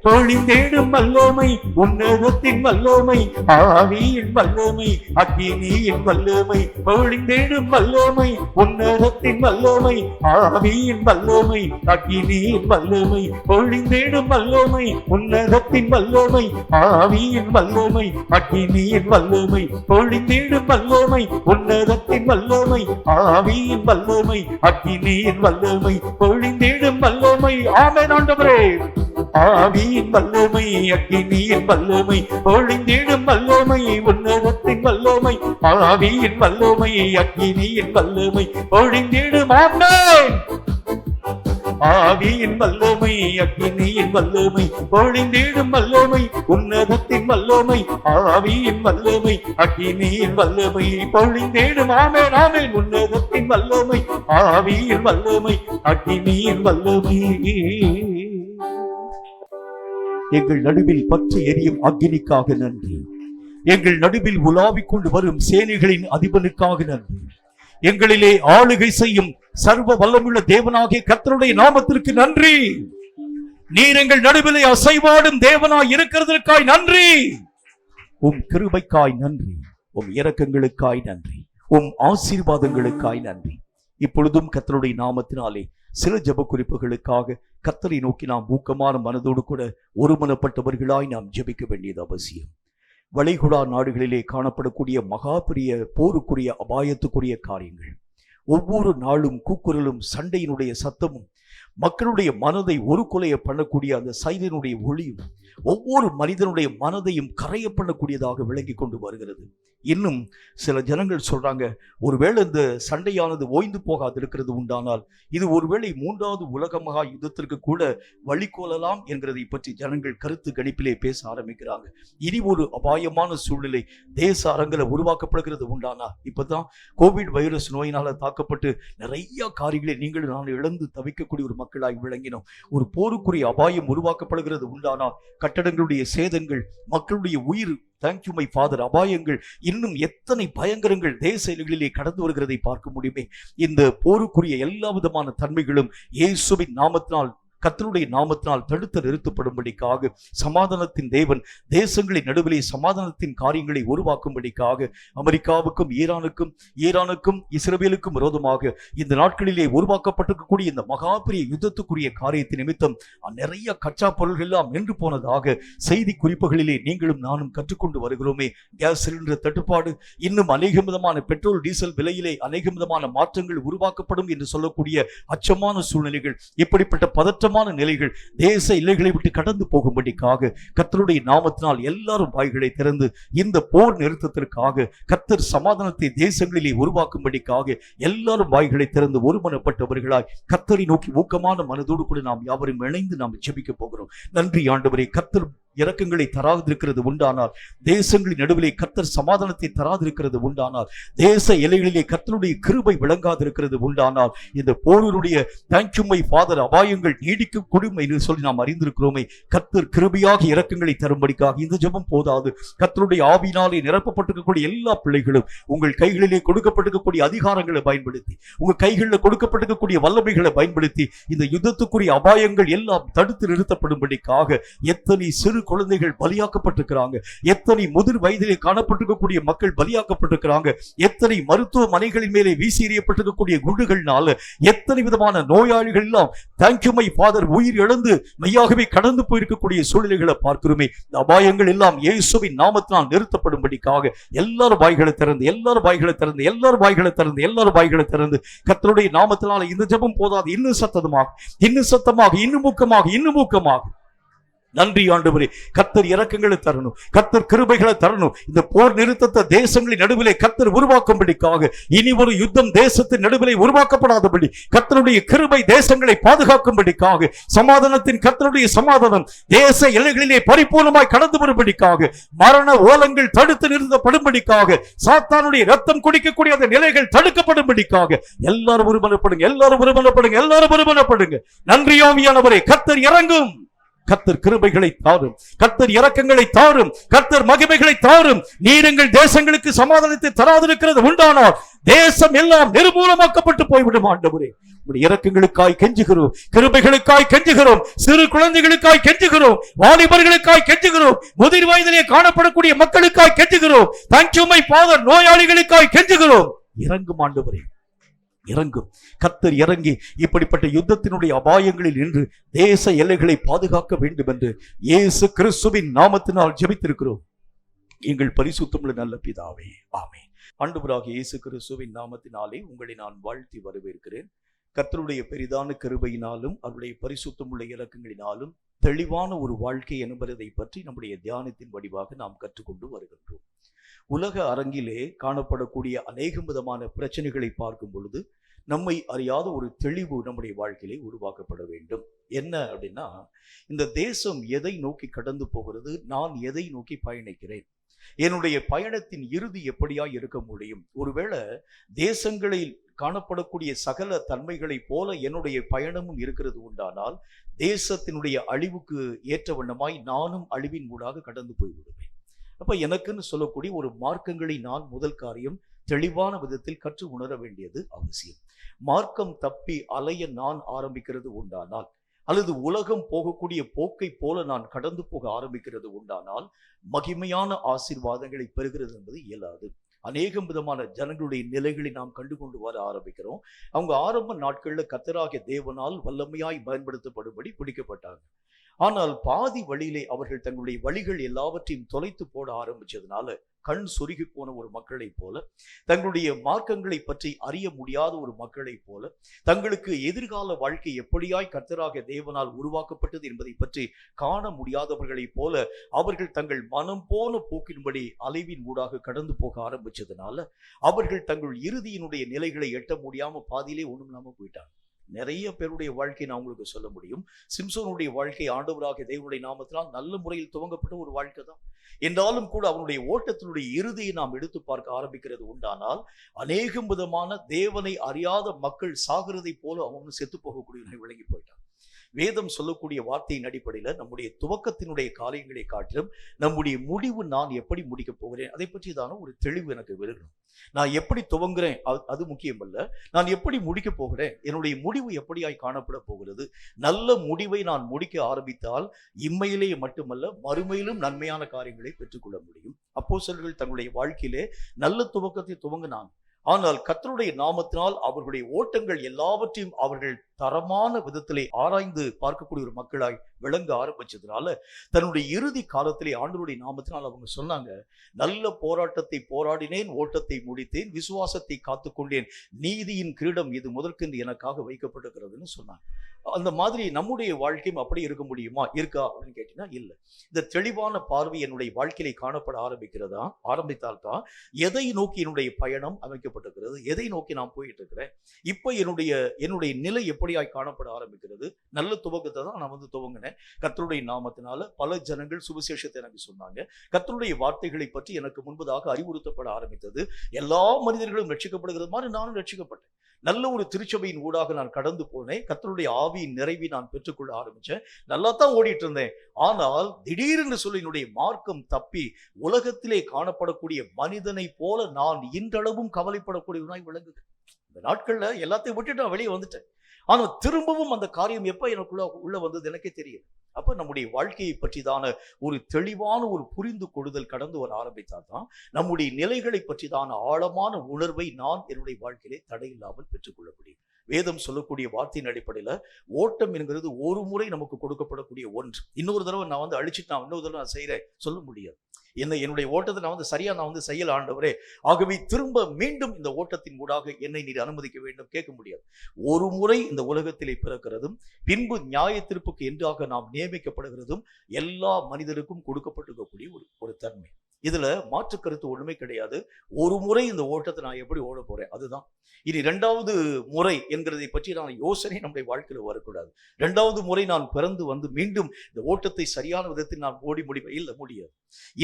பொழிந்திடும் வல்லமை உன்னதத்தின் வல்லமை, ஆவியின் வல்லமை, அக்கினியின் வல்லமை. பொழிந்திடும் வல்லமை உன்னதத்தின் வல்லமை, ஆவியின் வல்லமை, அக்கினியின் வல்லமை. பொழிந்திடும் வல்லமை உன்னதத்தின் வல்லமை, ஆவியின் வல்லமை, அக்கினியின் வல்லமை. பொழிந்திடும் வல்லமை உன்னதத்தின் வல்லமை, ஆவியின் வல்லமை, அக்கினியின் வல்லமை. பொழிந்திடும் வல்லமை. ஆமென் ஆண்டவரே. ஆவியின் வல்லமை, அக்கினியின் வல்லமை. பொழிந்திடும் வல்லமை உன்னதத்தின் வல்லமை, ஆவியின் வல்லமை, அக்கினியின் வல்லமை. பொழிந்திடும். ஆமென். ஆவியின் வல்லமை, அக்கினியின் வல்லமை. பொழிந்திடும் வல்லமை உன்னதத்தின் வல்லமை, ஆவியின் வல்லமை, அக்கினியின் வல்லமை. பொழிந்திடும். ஆமென் ஆமென். உன்னதத்தின் வல்லமை, ஆவியின் வல்லமை, அக்கினியின் வல்லமை. எங்கள் நடுவில் பற்றி எரியும் அக்கினிக்காக நன்றி. எங்கள் நடுவில் உலாவிக் கொண்டு வரும் சேனைகளின் அதிபனுக்காக நன்றி. எங்களிலே ஆளுகை செய்யும் சர்வ வல்லமுள்ள தேவனாகிய கர்த்தருடைய நாமத்திற்கு நன்றி. நீர் எங்கள் நடுவிலே அசைவாடும் தேவனாய் இருக்கிறதற்காய் நன்றி. உம் கிருபைக்காய் நன்றி, உம் இரக்கங்களுக்காய் நன்றி, உம் ஆசீர்வாதங்களுக்காய் நன்றி. இப்பொழுதும் கர்த்தருடைய நாமத்தினாலே சில ஜெப குறிப்புகளுக்காக கர்த்தரை நோக்கி நாம் ஊக்கமான மனதோடு கூட ஒருமனப்பட்டவர்களாய் நாம் ஜெபிக்க வேண்டியது அவசியம். வளைகுடா நாடுகளிலே காணப்படக்கூடிய மகா பெரிய போருக்குரிய அபாயத்துக்குரிய காரியங்கள், ஒவ்வொரு நாளும் கூக்குரலும் சண்டையினுடைய சத்தமும், மக்களுடைய மனதை ஒரு கொலைய பண்ணக்கூடிய அந்த சைலனுடைய ஒளியும் ஒவ்வொரு மனிதனுடைய மனதையும் கரைய பண்ணக்கூடியதாக விளங்கி கொண்டு வருகிறது. இன்னும் சில ஜனங்கள் சொல்றாங்க, ஒருவேளை இந்த சண்டையானது ஓய்ந்து போகாது இருக்கிறது உண்டானால் இது ஒருவேளை 3வது உலக மகா யுத்தத்திற்கு கூட வழிகோலலாம் என்கிறதை பற்றி ஜனங்கள் கருத்து கணிப்பிலே பேச ஆரம்பிக்கிறாங்க. இனி ஒரு அபாயமான சூழ்நிலை தேச அரங்கில் உருவாக்கப்படுகிறது உண்டானா, இப்பதான் கோவிட் வைரஸ் நோயினால தாக்கப்பட்டு நிறைய காரியங்களை நீங்கள் நான் இழந்து தவிக்கக்கூடிய ஒரு மக்களாய் விளங்கினோம். ஒரு போருக்குரிய அபாயம் உருவாக்கப்படுகிறது உண்டானா, கட்டடங்களுடைய சேதங்கள், மக்களுடைய உயிர், தேங்க்யூ மை ஃபாதர், அபாயங்கள், இன்னும் எத்தனை பயங்கரங்கள் தேச எல்லைகளிலே கடந்து வருகிறதை பார்க்க முடியுமே. இந்த போருக்குரிய எல்லா விதமான தன்மைகளும் இயேசுவின் நாமத்தினால், கர்த்தருடைய நாமத்தினால் தடுத்து நிறுத்தப்படும்படிக்காக சமாதானத்தின் தேவன் தேசங்களின் நடுவிலே சமாதானத்தின் காரியங்களை உருவாக்கும்படிக்காக அமெரிக்காவுக்கும் ஈரானுக்கும் இஸ்ரவேலுக்கும் விரோதமாக இந்த நாட்களிலே உருவாக்கப்பட்டிருக்கக்கூடிய இந்த மகாபெரிய யுத்தத்துக்குரிய காரியத்தின் நிமித்தம் நிறைய கச்சா பொருள்கள் எல்லாம் நின்று போனதாக செய்தி குறிப்புகளிலே நீங்களும் நானும் கற்றுக்கொண்டு வருகிறோமே. கேஸ் சிலிண்டர் தட்டுப்பாடு, இன்னும் அநேக விதமான பெட்ரோல் டீசல் விலையிலே அநேக விதமான மாற்றங்கள் உருவாக்கப்படும் என்று சொல்லக்கூடிய அச்சமான சூழ்நிலைகள், இப்படிப்பட்ட பதற்றம் நிலைகள் தேச எல்லைகளை விட்டு கடந்து போகும்படிக்காக கர்த்தருடைய நாமத்தினால் எல்லாரும் வாய்களை திறந்து இந்த போர் நிறுத்தத்திற்காக, கர்த்தர் சமாதானத்தை தேசங்களிலே உருவாக்கும்படிக்காக எல்லாரும் வாய்களை திறந்து ஒருமனப்பட்டவர்களாய் கர்த்தரை நோக்கி ஊக்கமான மனதோடு கூட நாம் யாவரும் இணைந்து நாம் ஜெபிக்க போகிறோம். நன்றி ஆண்டவரே, கர்த்தர் இரக்கங்களை தராதிருக்கிறது உண்டானால், தேசங்களின் நடுவிலே கர்த்தர் சமாதானத்தை தராதிருக்கிறது உண்டானால், தேச எல்லைகளிலே கர்த்தருடைய கிருபை விளங்காதிருக்கிறது உண்டானால், இந்த போருடைய தேங்க்யூ மை ஃபாதர் அபாயங்கள் நீடிக்க கூடும் என்று சொல்லி நாம் அறிந்திருக்கிறோமே. கர்த்தர் கிருபையாக இரக்கங்களை தரும்படிக்காக இந்த ஜெபம் போதாது. கர்த்தருடைய ஆவியினாலே நிரப்பப்பட்டிருக்கக்கூடிய எல்லா பிள்ளைகளும் உங்கள் கைகளிலே கொடுக்கப்பட்டிருக்கக்கூடிய அதிகாரங்களை பயன்படுத்தி, உங்கள் கைகளில் கொடுக்கப்பட்டிருக்கக்கூடிய வல்லமைகளை பயன்படுத்தி இந்த யுத்தத்துக்குரிய அபாயங்கள் எல்லாம் தடுத்து நிறுத்தப்படும்படிக்காக, எத்தனை சிறு குழந்தைகள் பலியாக்கப்பட்டிருக்கிறாங்க, எத்தனை முதிர் வயதிலே காணப்பட்டிருக்கக்கூடிய மக்கள் பலியாக்கப்பட்டிருக்கிறாங்க, எத்தனை மருத்துவமனைகளின் மேலே வீசி எறியப்பட்டிருக்கக்கூடிய குண்டுகள்னால எத்தனை விதமான நோயாளிகள் எல்லாம் தேங்க்யூ மை ஃபாதர் உயிர் இழந்து மெய்யாகவே கடந்து போயிருக்கக்கூடிய சூழ்நிலைகளை பார்க்கிறோமே. இந்த அபாயங்கள் எல்லாம் இயேசுவின் நாமத்தினால் நிறுத்தப்படும்படிக்காக எல்லாரும் வாய்களை திறந்து கர்த்தருடைய நாமத்தினால இந்த ஜெபம் போதாது, இன்னும் சத்தமாக இன்னும் ஊக்கமாக நன்றி ஆண்டவரே, கர்த்தர் இரக்கங்களை தரணும், கர்த்தர் கிருபைகளை தரணும். இந்த போர் நிறுத்தத்தை தேசங்களின் நடுவிலே கர்த்தர் உருவாக்கும்படிக்காக, இனி ஒரு யுத்தம் தேசத்தின் நடுவிலே உருவாக்கப்படாதபடி கர்த்தருடைய கிருபை தேசங்களை பாதுகாக்கும்படிக்காக, சமாதானத்தின் கர்த்தருடைய சமாதானம் தேச எல்லைகளிலே பரிபூர்ணமாய் கடந்து வரும்படிக்காக, மரண ஓலங்கள் தடுத்து நிறுத்தப்படும்படிக்காக, சாத்தானுடைய ரத்தம் குடிக்கக்கூடிய அந்த நிலைகள் தடுக்கப்படும்படிக்காக எல்லாரும் ஒருமனப்படுங்க. நன்றி ஆவியானவரே, கர்த்தர் இறங்கும், கர்த்தர் கிருபைகளை தாரும், கர்த்தர் இரக்கங்களை தாரும், கர்த்தர் மகிமைகளை தாரும். நீர் எங்கள் தேசங்களுக்கு சமாதானத்தை தராதிருக்கிறது உண்டானால் தேசம் எல்லாம் நிர்மூலமாக்கப்பட்டு போய்விடும். ஆண்டவரே, உம்முடைய இரக்கங்களுக்காய் கெஞ்சுகிறோம், கிருபைகளுக்காய் கெஞ்சுகிறோம், சிறு குழந்தைகளுக்காய் கெஞ்சுகிறோம், வாலிபர்களுக்காய் கெஞ்சுகிறோம், முதிர் வயதிலே காணப்படக்கூடிய மக்களுக்காய் கெஞ்சுகிறோம், தேங்க்யூ மை ஃபாதர் நோயாளிகளுக்காய் கெஞ்சுகிறோம். இறங்கும் ஆண்டவரே, இறங்கும். கர்த்தர் இறங்கி இப்படிப்பட்ட யுத்தத்தினுடைய அபாயங்களில் நின்று தேச எல்லைகளை பாதுகாக்க வேண்டும் என்று இயேசு கிறிஸ்துவின் நாமத்தினால் ஜெபித்திருக்கிறோம். எங்கள் பரிசுத்தமுள்ள நல்ல பிதாவே, ஆமென். ஆண்டவராகிய இயேசு கிறிஸ்துவின் நாமத்தினாலே உங்களை நான் வாழ்த்தி வரவேற்கிறேன். கர்த்தருடைய பெரிதான கிருபையினாலும் அவருடைய பரிசுத்தமுள்ள இரக்கங்களினாலும் தெளிவான ஒரு வாழ்க்கை என்பதை பற்றி நம்முடைய தியானத்தின் வடிவாக நாம் கற்றுக்கொண்டு வருகின்றோம். உலக அரங்கிலே காணப்படக்கூடிய அநேக விதமான பிரச்சனைகளை பார்க்கும் பொழுது நம்மை அறியாத ஒரு தெளிவு நம்முடைய வாழ்க்கையிலே உருவாக்கப்பட வேண்டும். என்ன அப்படின்னா, இந்த தேசம் எதை நோக்கி கடந்து போகிறது, நான் எதை நோக்கி பயணிக்கிறேன், என்னுடைய பயணத்தின் இறுதி எப்படியா இருக்க முடியும். ஒருவேளை தேசங்களில் காணப்படக்கூடிய சகல தன்மைகளை போல என்னுடைய பயணமும் இருக்கிறது உண்டானால் தேசத்தினுடைய அழிவுக்கு ஏற்ற வண்ணமாய் நானும் அழிவின் ஊடாக கடந்து போய்விடுவேன். அப்ப எனக்குன்னு சொல்லக்கூடிய ஒரு மார்க்கங்களை நான் முதல் காரியம் தெளிவான விதத்தில் கற்று உணர வேண்டியது அவசியம். மார்க்கம் தப்பி அலைய நான் ஆரம்பிக்கிறது உண்டானால், அல்லது உலகம் போகக்கூடிய போக்கை போல நான் கடந்து போக ஆரம்பிக்கிறது உண்டானால் மகிமையான ஆசீர்வாதங்களை பெறுகிறது என்பது இயலாது. அநேகம் விதமான ஜனங்களுடைய நிலைகளை நாம் கண்டுகொண்டு வர ஆரம்பிக்கிறோம். அவங்க ஆரம்ப நாட்கள்ல கர்த்தராகிய தேவனால் வல்லமையாய் பயன்படுத்தப்படும்படி பிடிக்கப்பட்டாங்க. ஆனால் பாதி வழியிலே அவர்கள் தங்களுடைய வழிகள் எல்லாவற்றையும் தொலைத்து போட ஆரம்பிச்சதுனால கண் சொருகி போன ஒரு மக்களை போல, தங்களுடைய மார்க்கங்களை பற்றி அறிய முடியாத ஒரு மக்களை போல, தங்களுக்கு எதிர்கால வாழ்க்கை எப்படியாய் கர்த்தராக தேவனால் உருவாக்கப்பட்டது என்பதை பற்றி காண முடியாதவர்களைப் போல அவர்கள் தங்கள் மனம் போன போக்கின்படி அலைவின் ஊடாக கடந்து போக ஆரம்பிச்சதுனால அவர்கள் தங்கள் இறுதியினுடைய நிலைகளை எட்ட முடியாம பாதியிலே ஒண்ணும் இல்லாம போயிட்டாங்க. நிறைய பேருடைய வாழ்க்கை நான் உங்களுக்கு சொல்ல முடியும். சிம்சோனுடைய வாழ்க்கை ஆண்டவராக தேவனுடைய நாமத்தினால் நல்ல முறையில் துவங்கப்பட்ட ஒரு வாழ்க்கை தான். என்றாலும் கூட அவனுடைய ஓட்டத்தினுடைய இறுதியை நாம் எடுத்து பார்க்க ஆரம்பிக்கிறது உண்டானால் அநேகம் விதமான தேவனை அறியாத மக்கள் சாகிறதை போல அவனும் செத்து போகக்கூடிய விளங்கி போயிட்டான். வேதம் சொல்லக்கூடிய வார்த்தையின் அடிப்படையில் நம்முடைய துவக்கத்தினுடைய காரியங்களை காட்டிலும் நம்முடைய முடிவு நான் எப்படி முடிக்க போகிறேன் அதை பற்றிதான ஒரு தெளிவு எனக்கு விரும்பும். நான் எப்படி துவங்குறேன் அது முக்கியம் அல்ல, நான் எப்படி முடிக்க போகிறேன், என்னுடைய முடிவு எப்படியாய் காணப்பட போகிறது. நல்ல முடிவை நான் முடிக்க ஆரம்பித்தால் இம்மையிலேயே மட்டுமல்ல மறுமையிலும் நன்மையான காரியங்களை பெற்றுக்கொள்ள முடியும். அப்போஸ்தலர்கள் தங்களுடைய வாழ்க்கையிலே நல்ல துவக்கத்தை துவங்கினாங்க. ஆனால் கர்த்தருடைய நாமத்தினால் அவர்களுடைய ஓட்டங்கள் எல்லாவற்றையும் அவர்கள் தரமான விதத்திலே ஆராய்ந்து பார்க்கக்கூடிய ஒரு மக்களாய் விளங்க ஆரம்பிச்சதுனால தன்னுடைய இறுதி காலத்திலே ஆண்டவருடைய நாமத்தினால் அவங்க சொன்னாங்க, நல்ல போராட்டத்தை போராடினேன், ஓட்டத்தை முடித்தேன், விசுவாசத்தை காத்துக்கொண்டேன், நீதியின் கிரீடம் இது முதற்கென்று எனக்காக வைக்கப்பட்டிருக்கிறதுன்னு சொன்னாங்க. அந்த மாதிரி நம்முடைய வாழ்க்கையும் அப்படி இருக்க முடியுமா? இருக்கா அப்படின்னு கேட்டீங்கன்னா இல்லை. இந்த தெளிவான பார்வை என்னுடைய வாழ்க்கையிலே காணப்பட ஆரம்பித்தால்தான் எதை நோக்கி என்னுடைய பயணம் அமைக்கப்பட்டிருக்கிறது, எதை நோக்கி நான் போயிட்டு இருக்கிறேன், இப்போ என்னுடைய நிலை எப்படியாய் காணப்பட ஆரம்பிக்கிறது. நல்ல துவக்கத்தை தான் நான் துவங்கினேன். கர்த்தருடைய நாமத்தினால பல ஜனங்கள் சுவிசேஷத்தை எனக்கு சொன்னாங்க. கர்த்தருடைய வார்த்தைகளை பற்றி எனக்கு முன்பதாக அறிவுறுத்தப்பட ஆரம்பித்தது. எல்லா மனிதர்களும் ரட்சிக்கப்படுகிறது மாதிரி நானும் ரட்சிக்கப்பட்டேன். நல்ல ஒரு திருச்சபையின் ஊடாக நான் கடந்து போனேன். கர்த்தருடைய ஆவியின் நிறைவை நான் பெற்றுக்கொள்ள ஆரம்பிச்சேன். நல்லா தான் ஓடிட்டு இருந்தேன். ஆனால் திடீரென்று சொல்லி என்னுடைய மார்க்கம் தப்பி உலகத்திலே காணப்படக்கூடிய மனிதனை போல நான் இன்றளவும் கவலைப்படக்கூடியவனாய் விளங்குகிறேன். இந்த நாட்கள்ல எல்லாத்தையும் விட்டுட்டு நான் வெளியே வந்துட்டேன். ஆனா திரும்பவும் அந்த காரியம் எப்ப எனக்குள்ள வந்தது எனக்கே தெரியும். அப்ப நம்முடைய வாழ்க்கையை பற்றிதான ஒரு தெளிவான ஒரு புரிந்து கொள்ளுதல் கடந்து வர ஆரம்பித்தால்தான் நம்முடைய நிலைகளை பற்றிதான ஆழமான உணர்வை நான் என்னுடைய வாழ்க்கையிலே தடையில்லாமல் பெற்றுக்கொள்ள முடியும். வேதம் சொல்லக்கூடிய வார்த்தையின் அடிப்படையில ஓட்டம் என்கிறது ஒரு முறை நமக்கு கொடுக்கப்படக்கூடிய ஒன்று. இன்னொரு தடவை நான் அழிச்சிட்டு நான் இன்னொரு தடவை நான் செய்யறேன் சொல்ல முடியாது. என்னுடைய ஓட்டத்தை நான் சரியா செய்யல ஆண்டவரே, ஆகவே திரும்ப மீண்டும் இந்த ஓட்டத்தின் ஊடாக என்னை நீர் அனுமதிக்க வேண்டும் கேட்க முடியாது. ஒரு முறை இந்த உலகத்திலே பிறக்கிறதும் பின்பு நியாய தீர்ப்புக்கு என்றாக நாம் நியமிக்கப்படுகிறதும் எல்லா மனிதருக்கும் கொடுக்கப்பட்டிருக்கக்கூடிய ஒரு தன்மை. இதுல மாற்று கருத்து ஒண்ணுமே கிடையாது. ஒரு முறை இந்த ஓட்டத்தை நான் எப்படி ஓட போறேன் அதுதான். இனி 2வது முறை என்கிறதை பற்றி நான் யோசனை நம்முடைய வாழ்க்கையில் வரக்கூடாது. 2வது முறை நான் பிறந்து மீண்டும் இந்த ஓட்டத்தை சரியான விதத்தில் நான் ஓடி முடியாது.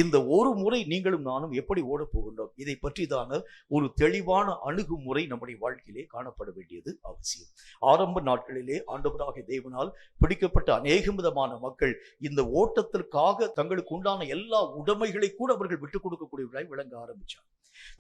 இந்த ஒரு முறை நீங்களும் நானும் எப்படி ஓட போகின்றோம் இதை பற்றி தான ஒரு தெளிவான அணுகுமுறை நம்முடைய வாழ்க்கையிலே காணப்பட வேண்டியது அவசியம். ஆரம்ப நாட்களிலே ஆண்டவராக தேவனால் பிடிக்கப்பட்ட அநேக விதமான மக்கள் இந்த ஓட்டத்திற்காக தங்களுக்கு உண்டான எல்லா உடைமைகளை கூட அவர்கள் விட்டுக் கொடுக்கக்கூடியவர்களாய் விளங்க ஆரம்பிச்சார்.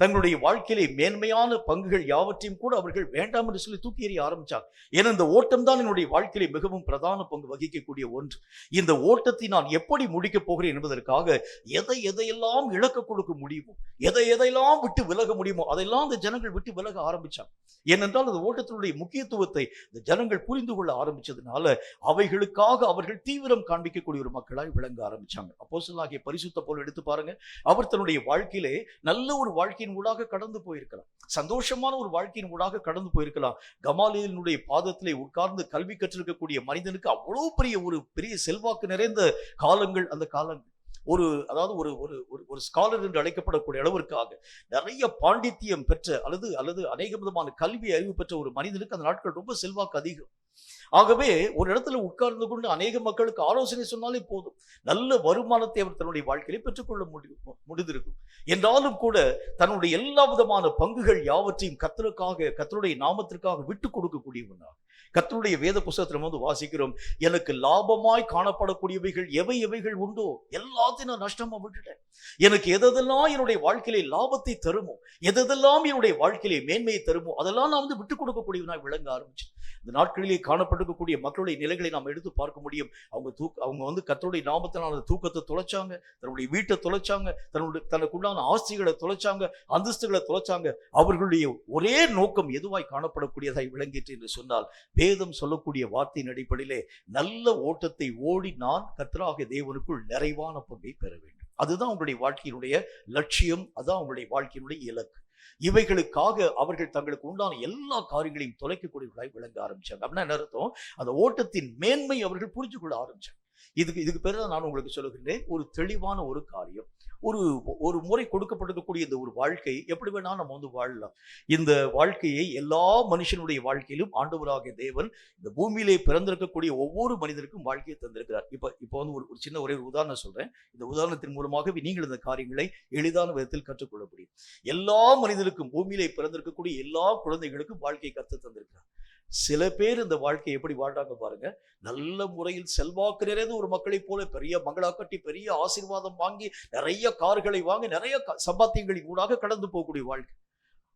தங்களுடைய வாழ்க்கையிலே மேன்மையான பங்குகள் யாவற்றையும் கூட அவர்கள் வேண்டாம் என்று சொல்லி தூக்கி எறிய ஆரம்பிச்சார். ஏன்னா இந்த ஓட்டம் தான் என்னுடைய வாழ்க்கையிலே மிகவும் பிரதான பங்கு வகிக்கக்கூடிய ஒன்று. இந்த ஓட்டத்தை நான் எப்படி முடிக்கப் போகிறேன் என்பதற்காக எதையெல்லாம் இழக்க கொடுக்க முடியுமோ, எதையெல்லாம் விட்டு விலக முடியுமோ அதெல்லாம் இந்த ஜனங்கள் விட்டு விலக ஆரம்பிச்சாங்க. ஏனென்றால் அந்த ஓட்டத்தினுடைய முக்கியத்துவத்தை இந்த ஜனங்கள் புரிந்து கொள்ள ஆரம்பிச்சதுனால அவைகளுக்காக அவர்கள் தீவிரம் காண்பிக்கக்கூடிய ஒரு மக்களாய் விளங்க ஆரம்பிச்சாங்க. அப்போஸ்தலனாகிய பரிசுத்த பவுல் எடுத்து பாருங்க, அவர் தன்னுடைய வாழ்க்கையிலே நல்ல ஒரு வாழ்க்கையின் ஊடாக கடந்து போயிருக்கலாம், சந்தோஷமான ஒரு வாழ்க்கையின் ஊடாக கடந்து போயிருக்கலாம். கமாலியலினுடைய பாதத்திலே உட்கார்ந்து கல்வி கற்றிருக்கக்கூடிய மனிதனுக்கு அவ்வளவு பெரிய செல்வாக்கு நிறைந்த காலங்கள் அந்த காலங்கள். ஒரு ஸ்காலர் என்று அழைக்கப்படக்கூடிய அளவிற்காக நிறைய பாண்டித்தியம் பெற்ற அல்லது அநேக விதமான கல்வி அறிவு பெற்ற ஒரு மனிதனுக்கு அந்த நாட்கள் ரொம்ப செல்வாக்கு அதிகம். ஆகவே ஒரு இடத்துல உட்கார்ந்து கொண்டு அநேக மக்களுக்கு ஆலோசனை சொன்னாலே போதும், நல்ல வருமானத்தை அவர் தன்னுடைய வாழ்க்கையிலே பெற்றுக்கொள்ள முடிந்திருக்கும். என்றாலும் கூட தன்னுடைய எல்லா விதமான பங்குகள் யாவற்றையும் கர்த்தருடைய நாமத்திற்காக விட்டு கொடுக்கக்கூடியவனாக கர்த்தருடைய வேத புத்தகத்தில் வாசிக்கிறோம், எனக்கு லாபமாய் காணப்படக்கூடியவைகள் எவைகள் உண்டோ எல்லாத்தையும் நான் நஷ்டமா விட்டுட்டேன். எனக்கு எதெல்லாம் என்னுடைய வாழ்க்கையிலே லாபத்தை தருமோ, எதெல்லாம் என்னுடைய வாழ்க்கையிலே மேன்மையை தருமோ அதெல்லாம் நான் விட்டுக் கொடுக்கக்கூடியவனாய் விளங்க ஆரம்பிச்சேன். இந்த நாட்களிலே காணப்பட்டிருக்கக்கூடிய மக்களுடைய நிலைகளை நாம் எடுத்து பார்க்க முடியும். அவங்க கர்த்தருடைய நாமத்தினால் தூக்கத்தை தொலைச்சாங்க, தன்னுடைய வீட்டை தொலைச்சாங்க, தனக்குண்டான ஆஸ்திகளை தொலைச்சாங்க, அந்தஸ்துகளை தொலைச்சாங்க. அவர்களுடைய ஒரே நோக்கம் எதுவாய் காணப்படக்கூடியதாய் விளங்கிட்டு என்று சொன்னால் வேதம் சொல்லக்கூடிய வார்த்தையின் அடிப்படையிலே நல்ல ஓட்டத்தை ஓடி நான் கர்த்தராகிய தேவனுக்குள் நிறைவான பங்கை பெற வேண்டும். அதுதான் உங்களுடைய வாழ்க்கையினுடைய லட்சியம், அதான் உங்களுடைய வாழ்க்கையினுடைய இலக்கு. இவைகளுக்காக அவர்கள் தங்களுக்கு உண்டான எல்லா காரியங்களையும் தொலைக்கக்கூடியவர்களாய் விளங்க ஆரம்பிச்சாங்க. அப்படின்னா என்ன அர்த்தம்? அந்த ஓட்டத்தின் மேன்மை அவர்கள் புரிஞ்சு கொள்ள ஆரம்பிச்சாங்க. இதுக்கு பேர் தான் நான் உங்களுக்கு சொல்லுகின்றேன், ஒரு தெளிவான ஒரு காரியம். ஒரு முறை கொடுக்கப்பட்டிருக்கக்கூடிய இந்த ஒரு வாழ்க்கை எப்படி வேணா நம்ம வந்து வாழலாம். இந்த வாழ்க்கையை எல்லா மனுஷனுடைய வாழ்க்கையிலும் ஆண்டவராகிய தேவன் இந்த பூமியிலே பிறந்திருக்கக்கூடிய ஒவ்வொரு மனிதருக்கும் வாழ்க்கையை தந்திருக்கிறார். இப்போ வந்து ஒரு சின்ன ஒரே உதாரணம் சொல்றேன். இந்த உதாரணத்தின் மூலமாகவே நீங்கள் இந்த காரியங்களை எளிதான விதத்தில் கற்றுக்கொள்ள முடியும். எல்லா மனிதருக்கும், பூமியிலே பிறந்திருக்கக்கூடிய எல்லா குழந்தைகளுக்கும் வாழ்க்கையை கற்றுத் தந்திருக்கிறார். சில பேர் இந்த வாழ்க்கையை எப்படி வாழ்றாங்க பாருங்க. நல்ல முறையில் செல்வாக்கு நிறைந்த ஒரு மக்களைப் போல பெரிய பங்களா கட்டி, பெரிய ஆசீர்வாதம் வாங்கி, நிறைய கார்களை வாங்கி, நிறைய சம்பாத்தியங்களின் ஊடாக கடந்து போகக்கூடிய வாழ்க்கை.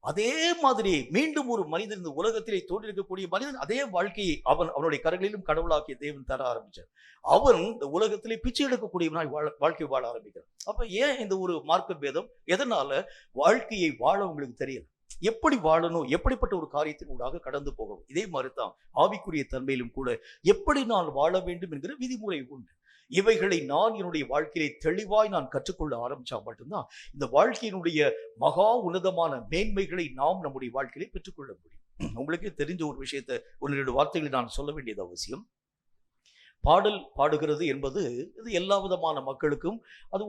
அதே மாதிரி மீண்டும் ஒரு மனிதன் இந்த உலகத்திலே தோன்றிருக்கக்கூடிய மனிதன் அதே வாழ்க்கையை அவனுடைய கரங்களிலும் கடவுளாக்கிய தேவன் தர ஆரம்பிச்சார். அவன் இந்த உலகத்திலே பிச்சை எடுக்கக்கூடியவனாய் வாழ்க்கை வாழ ஆரம்பிக்கிறான். அப்ப ஏன் இந்த ஒரு மார்க்க பேதம்? எதனால? வாழ்க்கையை வாழ உங்களுக்கு தெரியல. எப்படி வாழணும், எப்படிப்பட்ட ஒரு காரியத்தின் ஊடாக கடந்து போகணும். இதே மாதிரிதான் ஆவிக்குரிய தன்மையிலும் கூட எப்படி நான் வாழ வேண்டும் என்கிற விதிமுறை உண்டு. இவைகளை நான் என்னுடைய வாழ்க்கையிலே தெளிவாய் நான் கற்றுக்கொள்ள ஆரம்பிச்சா மட்டும்தான் இந்த வாழ்க்கையினுடைய மகா உன்னதமான மேன்மைகளை நாம் நம்முடைய வாழ்க்கையிலே பெற்றுக்கொள்ள முடியும். உங்களுக்கு தெரிஞ்ச ஒரு விஷயத்தை 1-2 வார்த்தைகளை நான் சொல்ல வேண்டியது அவசியம். பாடல் பாடுகிறது என்பது இது எல்லா விதமான மக்களுக்கும் அது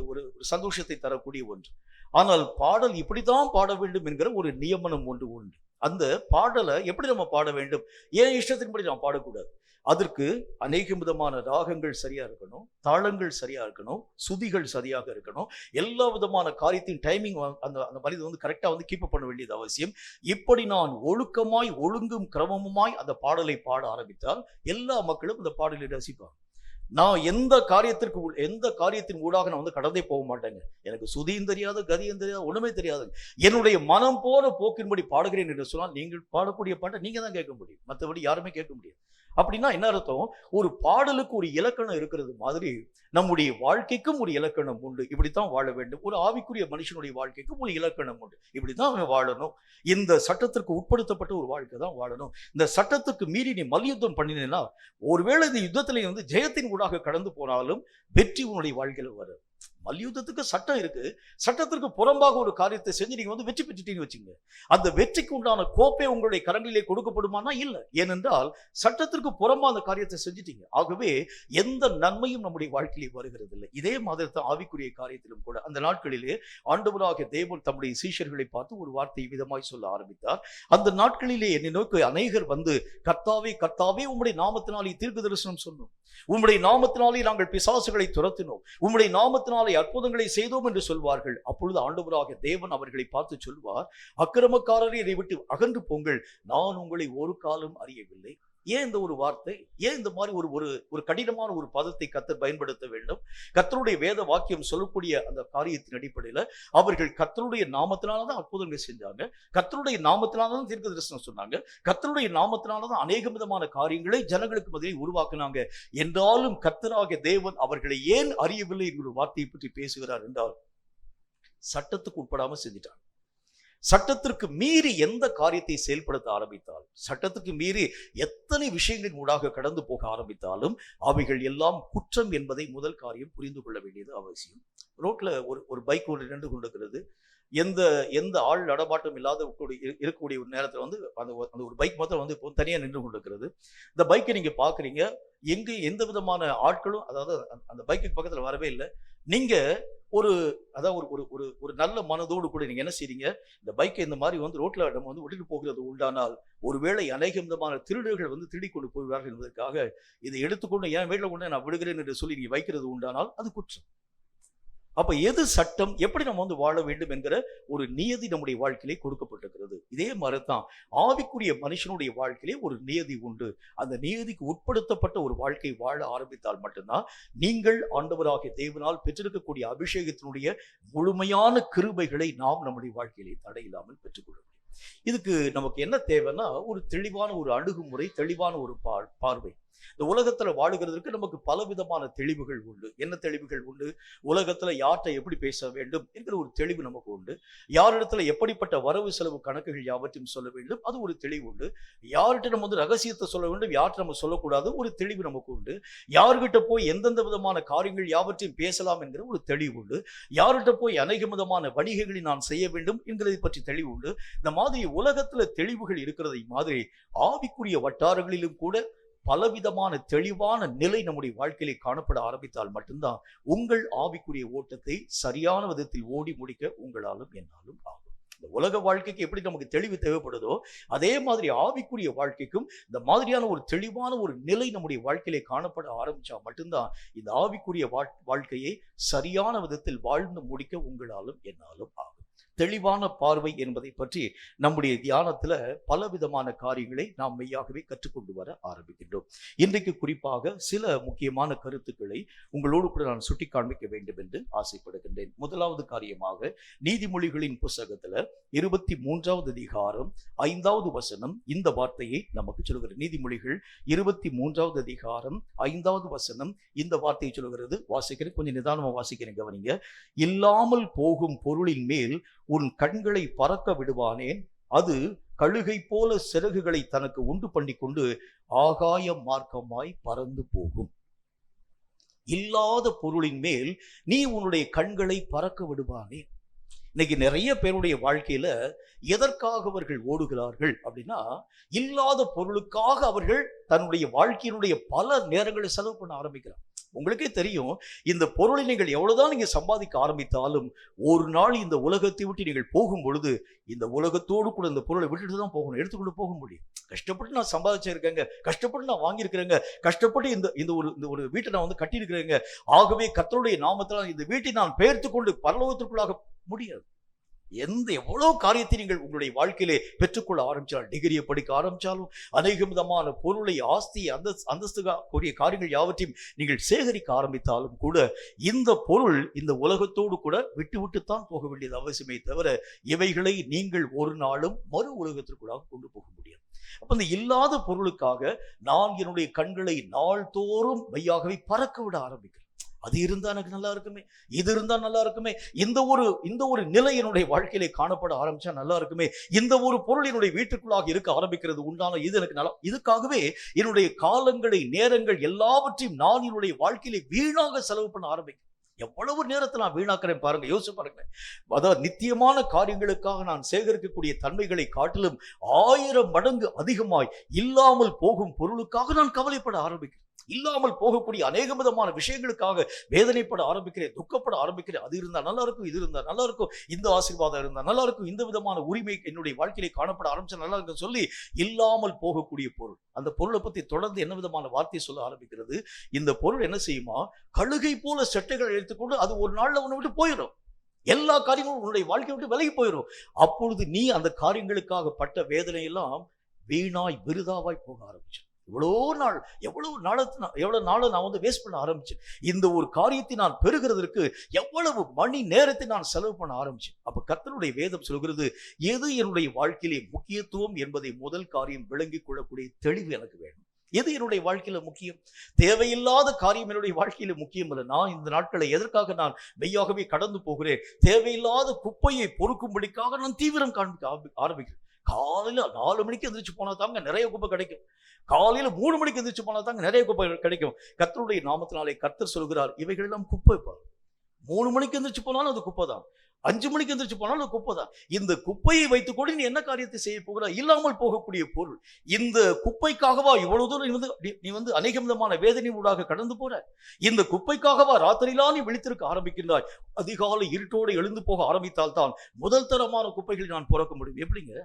ஒரு சந்தோஷத்தை தரக்கூடிய ஒன்று. ஆனால் பாடல் இப்படித்தான் பாட வேண்டும் என்கிற ஒரு நியமனம் ஒன்று உண்டு. அந்த பாடலை எப்படி நம்ம பாட வேண்டும்? ஏன் இஷ்டத்தின்படி நாம் பாடக்கூடாது. அதற்கு அநேக விதமான ராகங்கள் சரியா இருக்கணும், தாளங்கள் சரியா இருக்கணும், சுதிகள் சரியாக இருக்கணும். எல்லா விதமான காரியத்தின் டைமிங் அந்த மனிதன் வந்து கரெக்டா வந்து கீப் பண்ண வேண்டியது அவசியம். இப்படி நான் ஒழுக்கமாய், ஒழுங்கும் கிரமமுமாய் அந்த பாடலை பாட ஆரம்பித்தால் எல்லா மக்களும் இந்த பாடலை ரசிப்பாங்க. நான் எந்த காரியத்தின் ஊடாக நான் வந்து கடந்தே போக மாட்டேங்க. எனக்கு சுதியும் தெரியாது, கதியும் தெரியாது, ஒண்ணுமே தெரியாது. என்னுடைய மனம் போற போக்கின்படி பாடுகிறேன் என்று சொன்னால் நீங்கள் பாடக்கூடிய பாட்டை நீங்க தான் கேட்க முடியும், மற்றபடி யாருமே கேட்க முடியாது. அப்படின்னா என்ன அர்த்தம்? ஒரு பாடலுக்கு ஒரு இலக்கணம் இருக்கிறது மாதிரி நம்முடைய வாழ்க்கைக்கும் ஒரு இலக்கணம் உண்டு. இப்படித்தான் வாழ வேண்டும். ஒரு ஆவிக்குரிய மனுஷனுடைய வாழ்க்கைக்கும் ஒரு இலக்கணம் உண்டு. இப்படித்தான் அவன் வாழணும். இந்த சட்டத்திற்கு உட்படுத்தப்பட்ட ஒரு வாழ்க்கை தான் வாழணும். இந்த சட்டத்துக்கு மீறி நீ மல்யுத்தம் பண்ணினா, ஒருவேளை இந்த யுத்தத்திலே வந்து ஜெயத்தின் ஊடாக கடந்து போனாலும் வெற்றி உன்னுடைய வாழ்க்கையில வரும். மல்யுத்தத்துக்கு சட்டம் இருக்கு. சட்டத்திற்கு புறம்பாக ஒரு காரியத்தை செஞ்சு நீங்க வந்து வெற்றி பெற்றுட்டீங்கன்னு வச்சுங்க, அந்த வெற்றிக்கு உண்டான கோப்பை உங்களுடைய கரங்களிலே கொடுக்கப்படுமானா இல்லை. ஏனென்றால் சட்டத்திற்கு புறம்பா அந்த காரியத்தை செஞ்சுட்டீங்க. ஆகவே எந்த நன்மையும் நம்முடைய வாழ்க்கையிலே வருகிறது இல்லை. இதே மாதிரி தான் ஆவிக்குரிய காரியத்திலும் கூட அந்த நாட்களிலே ஆண்டவராகிய தேவன் தம்முடைய சீஷர்களை பார்த்து ஒரு வார்த்தை விதமாய் சொல்ல ஆரம்பித்தார். அந்த நாட்களிலே என்னை நோக்கி அநேகர் வந்து, கர்த்தாவே கர்த்தாவே உம்முடைய நாமத்தினாலே தீர்க்க தரிசனம் சொன்னோம், உம்முடைய நாமத்தினாலே நாங்கள் பிசாசுகளை துரத்தினோம், உம்முடைய நாமத்தினாலே அற்புதங்களை செய்தோம் என்று சொல்வார்கள். அப்பொழுது ஆண்டவராகிய தேவன் அவர்களை பார்த்து சொல்வார், அக்கிரமக்காரரை இதை விட்டு அகன்று போங்கள், நான் உங்களை ஒரு காலம் அறியவில்லை. ஏன் இந்த ஒரு வார்த்தை? ஏன் இந்த மாதிரி ஒரு கடினமான ஒரு பதத்தை கர்த்தர் பயன்படுத்த வேண்டும்? கர்த்தருடைய வேத வாக்கியம் சொல்லக்கூடிய அந்த காரியத்தின் அடிப்படையில் அவர்கள் கர்த்தருடைய நாமத்தினால்தான் அற்புதங்கள் செஞ்சாங்க, கர்த்தருடைய நாமத்தினால்தான் தீர்க்க தரிசனம் சொன்னாங்க, கர்த்தருடைய நாமத்தினால்தான் அநேக விதமான காரியங்களை ஜனங்களுக்கு மத்தியில் உருவாக்குனாங்க. என்றாலும் கர்த்தராகிய தேவன் அவர்களை ஏன் அறியவில்லை என்கிற வார்த்தையை பற்றி பேசுகிறார் என்றால், சட்டத்துக்கு உட்படாம செஞ்சிட்டாங்க. சட்டத்திற்கு மீறி எந்த காரியத்தை செயல்படுத்த ஆரம்பித்தால், சட்டத்துக்கு மீறி எத்தனை விஷயங்களின் ஊடாக கடந்து போக ஆரம்பித்தாலும் அவைகள் எல்லாம் குற்றம் என்பதை முதல் காரியம் புரிந்து கொள்ள வேண்டியது அவசியம். ரோட்ல ஒரு பைக் ஒன்று நின்று கொண்டிருக்கிறது. எந்த ஆள் நடமாட்டம் இல்லாத இருக்கக்கூடிய ஒரு நேரத்தில் வந்து அந்த ஒரு பைக் மாத்திரம் வந்து இப்போ தனியாக நின்று கொண்டிருக்கிறது. இந்த பைக்கை நீங்க பாக்குறீங்க, எந்த விதமான ஆட்களும் அதாவது அந்த பைக்கு பக்கத்தில் வரவே இல்லை. நீங்க ஒரு நல்ல மனதோடு கூட நீங்க என்ன செய்றீங்க, இந்த பைக்கை இந்த மாதிரி வந்து ரோட்ல நம்ம வந்து விட்டுட்டு போகிறது உண்டானால், ஒருவேளை அநேக விதமான திருடர்கள் வந்து திருடி கொண்டு போகிறார்கள் என்பதற்காக இதை எடுத்துக்கொண்டு என் வீட்டில் கொண்டு நான் விடுகிறேன் என்று சொல்லி நீங்க வைக்கிறது உண்டானால் அது குற்றம். அப்ப எது சட்டம், எப்படி நம்ம வந்து வாழ வேண்டும் என்கிற ஒரு நியதி நம்முடைய வாழ்க்கையிலே கொடுக்கப்பட்டிருக்கிறது. இதே மாதிரிதான் ஆவிக்குரிய மனுஷனுடைய வாழ்க்கையிலே ஒரு நியதி உண்டு. அந்த நியதிக்கு உட்படுத்தப்பட்ட ஒரு வாழ்க்கை வாழ ஆரம்பித்தால் மட்டும்தான் நீங்கள் ஆண்டவராகிய தேவனால் பெற்றிருக்கக்கூடிய அபிஷேகத்தினுடைய முழுமையான கிருபைகளை நாம் நம்முடைய வாழ்க்கையிலே தடையில்லாமல் பெற்றுக்கொள்ள முடியும். இதுக்கு நமக்கு என்ன தேவைன்னா, ஒரு தெளிவான ஒரு அணுகுமுறை, தெளிவான ஒரு பார்வை. இந்த உலகத்துல வாழுகிறதுக்கு நமக்கு பலவிதமான தெளிவுகள் உண்டு. என்ன தெளிவுகள் உண்டு? உலகத்துல யார்கிட்ட எப்படி பேச வேண்டும் என்கிற ஒரு தெளிவு நமக்கு உண்டு. யாரிடத்துல எப்படிப்பட்ட வரவு செலவு கணக்குகள் யாவற்றையும் சொல்ல வேண்டும், அது ஒரு தெளிவு உண்டு. யார்கிட்ட நம்ம ரகசியத்தை சொல்ல வேண்டும், யார்கிட்ட நம்ம சொல்லக்கூடாது, ஒரு தெளிவு நமக்கு உண்டு. யார்கிட்ட போய் எந்தெந்த விதமான காரியங்கள் யாவற்றையும் பேசலாம் என்கிற ஒரு தெளிவு உண்டு. யார்கிட்ட போய் அநேக விதமான வணிகங்களை நான் செய்ய வேண்டும் என்கிறதை பற்றி தெளிவு உண்டு. இந்த மாதிரி உலகத்துல தெளிவுகள் இருக்கிறதை மாதிரி ஆவிக்குரிய வட்டாரங்களிலும் கூட பலவிதமான தெளிவான நிலை நம்முடைய வாழ்க்கையிலே காணப்பட ஆரம்பித்தால் மட்டும்தான் உங்கள் ஆவிக்குரிய ஓட்டத்தை சரியான விதத்தில் ஓடி முடிக்க உங்களாலும் என்னாலும் ஆகும். இந்த உலக வாழ்க்கைக்கு எப்படி நமக்கு தெளிவு தேவைப்படுதோ அதே மாதிரி ஆவிக்குரிய வாழ்க்கைக்கும் இந்த மாதிரியான ஒரு தெளிவான ஒரு நிலை நம்முடைய வாழ்க்கையிலே காணப்பட ஆரம்பிச்சா மட்டும்தான் இந்த ஆவிக்குரிய வாழ்க்கையை சரியான விதத்தில் வாழ்ந்து முடிக்க உங்களாலும் என்னாலும் ஆகும். தெளிவான பார்வை என்பதை பற்றி நம்முடைய தியானத்துல பலவிதமான காரியங்களை நாம் மெய்யாகவே கற்றுக்கொண்டு வர ஆரம்பிக்கின்றோம். இன்றைக்கு குறிப்பாக சில முக்கியமான கருத்துக்களை உங்களோடு கூட நான் சுட்டி காண்பிக்க வேண்டும் என்று ஆசைப்படுகின்றேன். முதலாவது காரியமாக நீதிமொழிகளின் புத்தகத்துல 23வது அதிகாரம் 5வது வசனம் இந்த வார்த்தையை நமக்கு சொல்கிறது. நீதிமொழிகள் 23வது அதிகாரம் 5வது வசனம் இந்த வார்த்தையை சொல்கிறது. வாசிக்கிறேன், கொஞ்சம் நிதானமா வாசிக்கிறேன், கவனிங்க. இல்லாமல் போகும் பொருளின் மேல் உன் கண்களை பறக்க விடுவானேன், அது கழுகை போல சிறகுகளை தனக்கு உண்டு பண்ணி கொண்டு ஆகாய மார்க்கமாய் பறந்து போகும். இல்லாத பொருளின் மேல் நீ உன்னுடைய கண்களை பறக்க விடுவானே. இன்னைக்கு நிறைய பேருடைய வாழ்க்கையில எதற்காக அவர்கள் ஓடுகிறார்கள் அப்படின்னா, இல்லாத பொருளுக்காக அவர்கள் தன்னுடைய வாழ்க்கையினுடைய பல நேரங்களை செலவு பண்ண ஆரம்பிக்கிறார். உங்களுக்கே தெரியும், இந்த பொருளை நீங்கள் எவ்வளவுதான் நீங்க சம்பாதிக்க ஆரம்பித்தாலும் ஒரு நாள் இந்த உலகத்தை விட்டு நீங்கள் போகும் பொழுது இந்த உலகத்தோடு கூட இந்த பொருளை விட்டுட்டு தான் போகணும், எடுத்துக்கொண்டு போக முடியும். கஷ்டப்பட்டு நான் சம்பாதிச்சிருக்கேங்க, கஷ்டப்பட்டு நான் வாங்கியிருக்கிறேங்க, கஷ்டப்பட்டு இந்த ஒரு வீட்டை நான் கட்டியிருக்கிறேங்க, ஆகவே கர்த்தருடைய நாமத்தில் இந்த வீட்டை நான் பெயர்த்து கொண்டு பரலோகத்திற்குள்ளாக முடியாது. எவ்வளவு காரியத்தை நீங்கள் உங்களுடைய வாழ்க்கையிலே பெற்றுக்கொள்ள ஆரம்பிச்சாலும், டிகிரியை படிக்க ஆரம்பிச்சாலும், அநேக விதமான பொருளை, ஆஸ்தி, அந்தஸ்து கூடிய காரியங்கள் யாவற்றையும் நீங்கள் சேகரிக்க ஆரம்பித்தாலும் கூட இந்த பொருள் இந்த உலகத்தோடு கூட விட்டு விட்டுத்தான் போக வேண்டியது அவசியமே தவிர இவைகளை நீங்கள் ஒரு நாளும் மறு உலகத்திற்குள்ளாக கொண்டு போக முடியாது. அப்ப இந்த இல்லாத பொருளுக்காக நான் என்னுடைய கண்களை நாள்தோறும் மெய்யாகவே பறக்க விட ஆரம்பிக்கிறேன். அது இருந்தா எனக்கு நல்லா இருக்குமே, இது இருந்தா நல்லா இருக்குமே, இந்த ஒரு நிலை என்னுடைய வாழ்க்கையிலே காணப்பட ஆரம்பிச்சா நல்லா இருக்குமே, இந்த ஒரு பொருள் என்னுடைய வீட்டுக்குள்ளாக இருக்க ஆரம்பிக்கிறது உண்டான இது எனக்கு நல்லா, இதுக்காகவே என்னுடைய காலங்களை, நேரங்கள் எல்லாவற்றையும் நான் என்னுடைய வாழ்க்கையிலே வீணாக செலவு பண்ண ஆரம்பிக்கிறேன். எவ்வளவு நேரத்தை நான் வீணாக்கிறேன் பாருங்க, யோசிச்சு பாருங்க. அதாவது நித்தியமான காரியங்களுக்காக நான் சேகரிக்கக்கூடிய தன்மைகளை காட்டிலும் 1000 மடங்கு அதிகமாய் இல்லாமல் போகும் பொருளுக்காக நான் கவலைப்பட ஆரம்பிக்கிறேன். இல்லாமல் போகக்கூடிய அநேக விதமான விஷயங்களுக்காக வேதனைப்பட ஆரம்பிக்கிறேன், துக்கப்பட ஆரம்பிக்கிறேன். அது இருந்தா நல்லா இருக்கும், இது இருந்தா நல்லா இருக்கும், இந்த ஆசீர்வாதம் இருந்தா நல்லா இருக்கும், இந்த விதமான உரிமை என்னுடைய வாழ்க்கையிலே காணப்பட ஆரம்பிச்சா நல்லா இருக்கும் சொல்லி இல்லாமல் போகக்கூடிய பொருள், அந்த பொருளை பத்தி தொடர்ந்து என்ன விதமான வார்த்தையை சொல்ல ஆரம்பிக்கிறது. இந்த பொருள் என்ன செய்யுமா, கழுகை போல செட்டைகள் எடுத்துக்கொண்டு அது ஒரு நாள்ல உன்னை விட்டு போயிடும். எல்லா காரியங்களும் உன்னுடைய வாழ்க்கையை விட்டு விலகி போயிடும். அப்பொழுது நீ அந்த காரியங்களுக்காக பட்ட வேதனை எல்லாம் வீணாய் விருதாவாய் போக ஆரம்பிச்சு. எவ்வளவு நாளை நான் வேஸ்ட் பண்ண ஆரம்பிச்சேன். இந்த ஒரு காரியத்தை நான் பெறுகிறதற்கு எவ்வளவு மணி நேரத்தை நான் செலவு பண்ண ஆரம்பிச்சேன். அப்ப கர்த்தருடைய வேதம் சொல்கிறது, எது என்னுடைய வாழ்க்கையிலே முக்கியத்துவம் என்பதை முதல் காரியம் விளங்கிக் கொள்ளக்கூடிய தெளிவு எனக்கு வேணும். எது என்னுடைய வாழ்க்கையில முக்கியம்? தேவையில்லாத காரியம் என்னுடைய வாழ்க்கையில முக்கியம் இல்லை. நான் இந்த நாட்களை எதற்காக நான் மெய்யாகவே கடந்து போகிறேன்? தேவையில்லாத குப்பையை பொறுக்கும்படிக்காக நான் தீவிரம் காண்பிக்க ஆரம்பிக்கிறேன். காலையில 4 மணிக்கு எந்திரிச்சு போனா தாங்க நிறைய குப்பை கிடைக்கும். காலையில 3 மணிக்கு எந்திரிச்சு போனா தாங்க நிறைய குப்பை கிடைக்கும். கர்த்தருடைய நாமத்தினாலே கர்த்தர் சொல்கிறார், இவைகள் எல்லாம் குப்பை. 3 மணிக்கு எந்திரிச்சு போனாலும் அது குப்பை தான், 5 மணிக்கு எந்திரிச்சு போனாலும் அது குப்பை தான். இந்த குப்பையை வைத்துக் கொண்டு நீ என்ன காரியத்தை செய்ய போகிறாய்? இல்லாமல் போகக்கூடிய பொருள். இந்த குப்பைக்காகவா இவ்வளவு தூரம் நீ அநேக விதமான வேதனை ஊடாக கடந்து போற? இந்த குப்பைக்காகவா ராத்திரிலாம் நீ விழித்திருக்க ஆரம்பிக்கின்றாய்? அதிகாலை இருட்டோடு எழுந்து போக ஆரம்பித்தால் தான் முதல் தரமான குப்பைகளை நான் புறக்க முடியும். எப்படிங்க?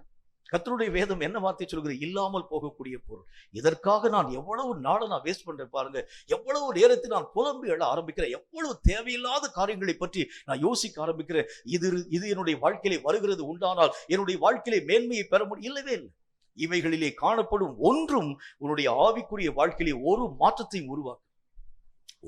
கர்த்தருடைய வேதம் என்ன வார்த்தை சொல்கிறது? இல்லாமல் போகக்கூடிய பொருள். இதற்காக நான் எவ்வளவு நாளை நான் வேஸ்ட் பண்றேன் பாருங்க. எவ்வளவு நேரத்தை நான் புலம்பி எழ ஆரம்பிக்கிறேன். எவ்வளவு தேவையில்லாத காரியங்களை பற்றி நான் யோசிக்க ஆரம்பிக்கிறேன். இது என்னுடைய வாழ்க்கையிலே வருகிறது உண்டானால் என்னுடைய வாழ்க்கையிலே மேன்மையை பெற முடியும்? இல்லவே இல்லை. இவைகளிலே காணப்படும் ஒன்றும் உன்னுடைய ஆவிக்குரிய வாழ்க்கையிலே ஒரு மாற்றத்தையும் உருவாக்கும்.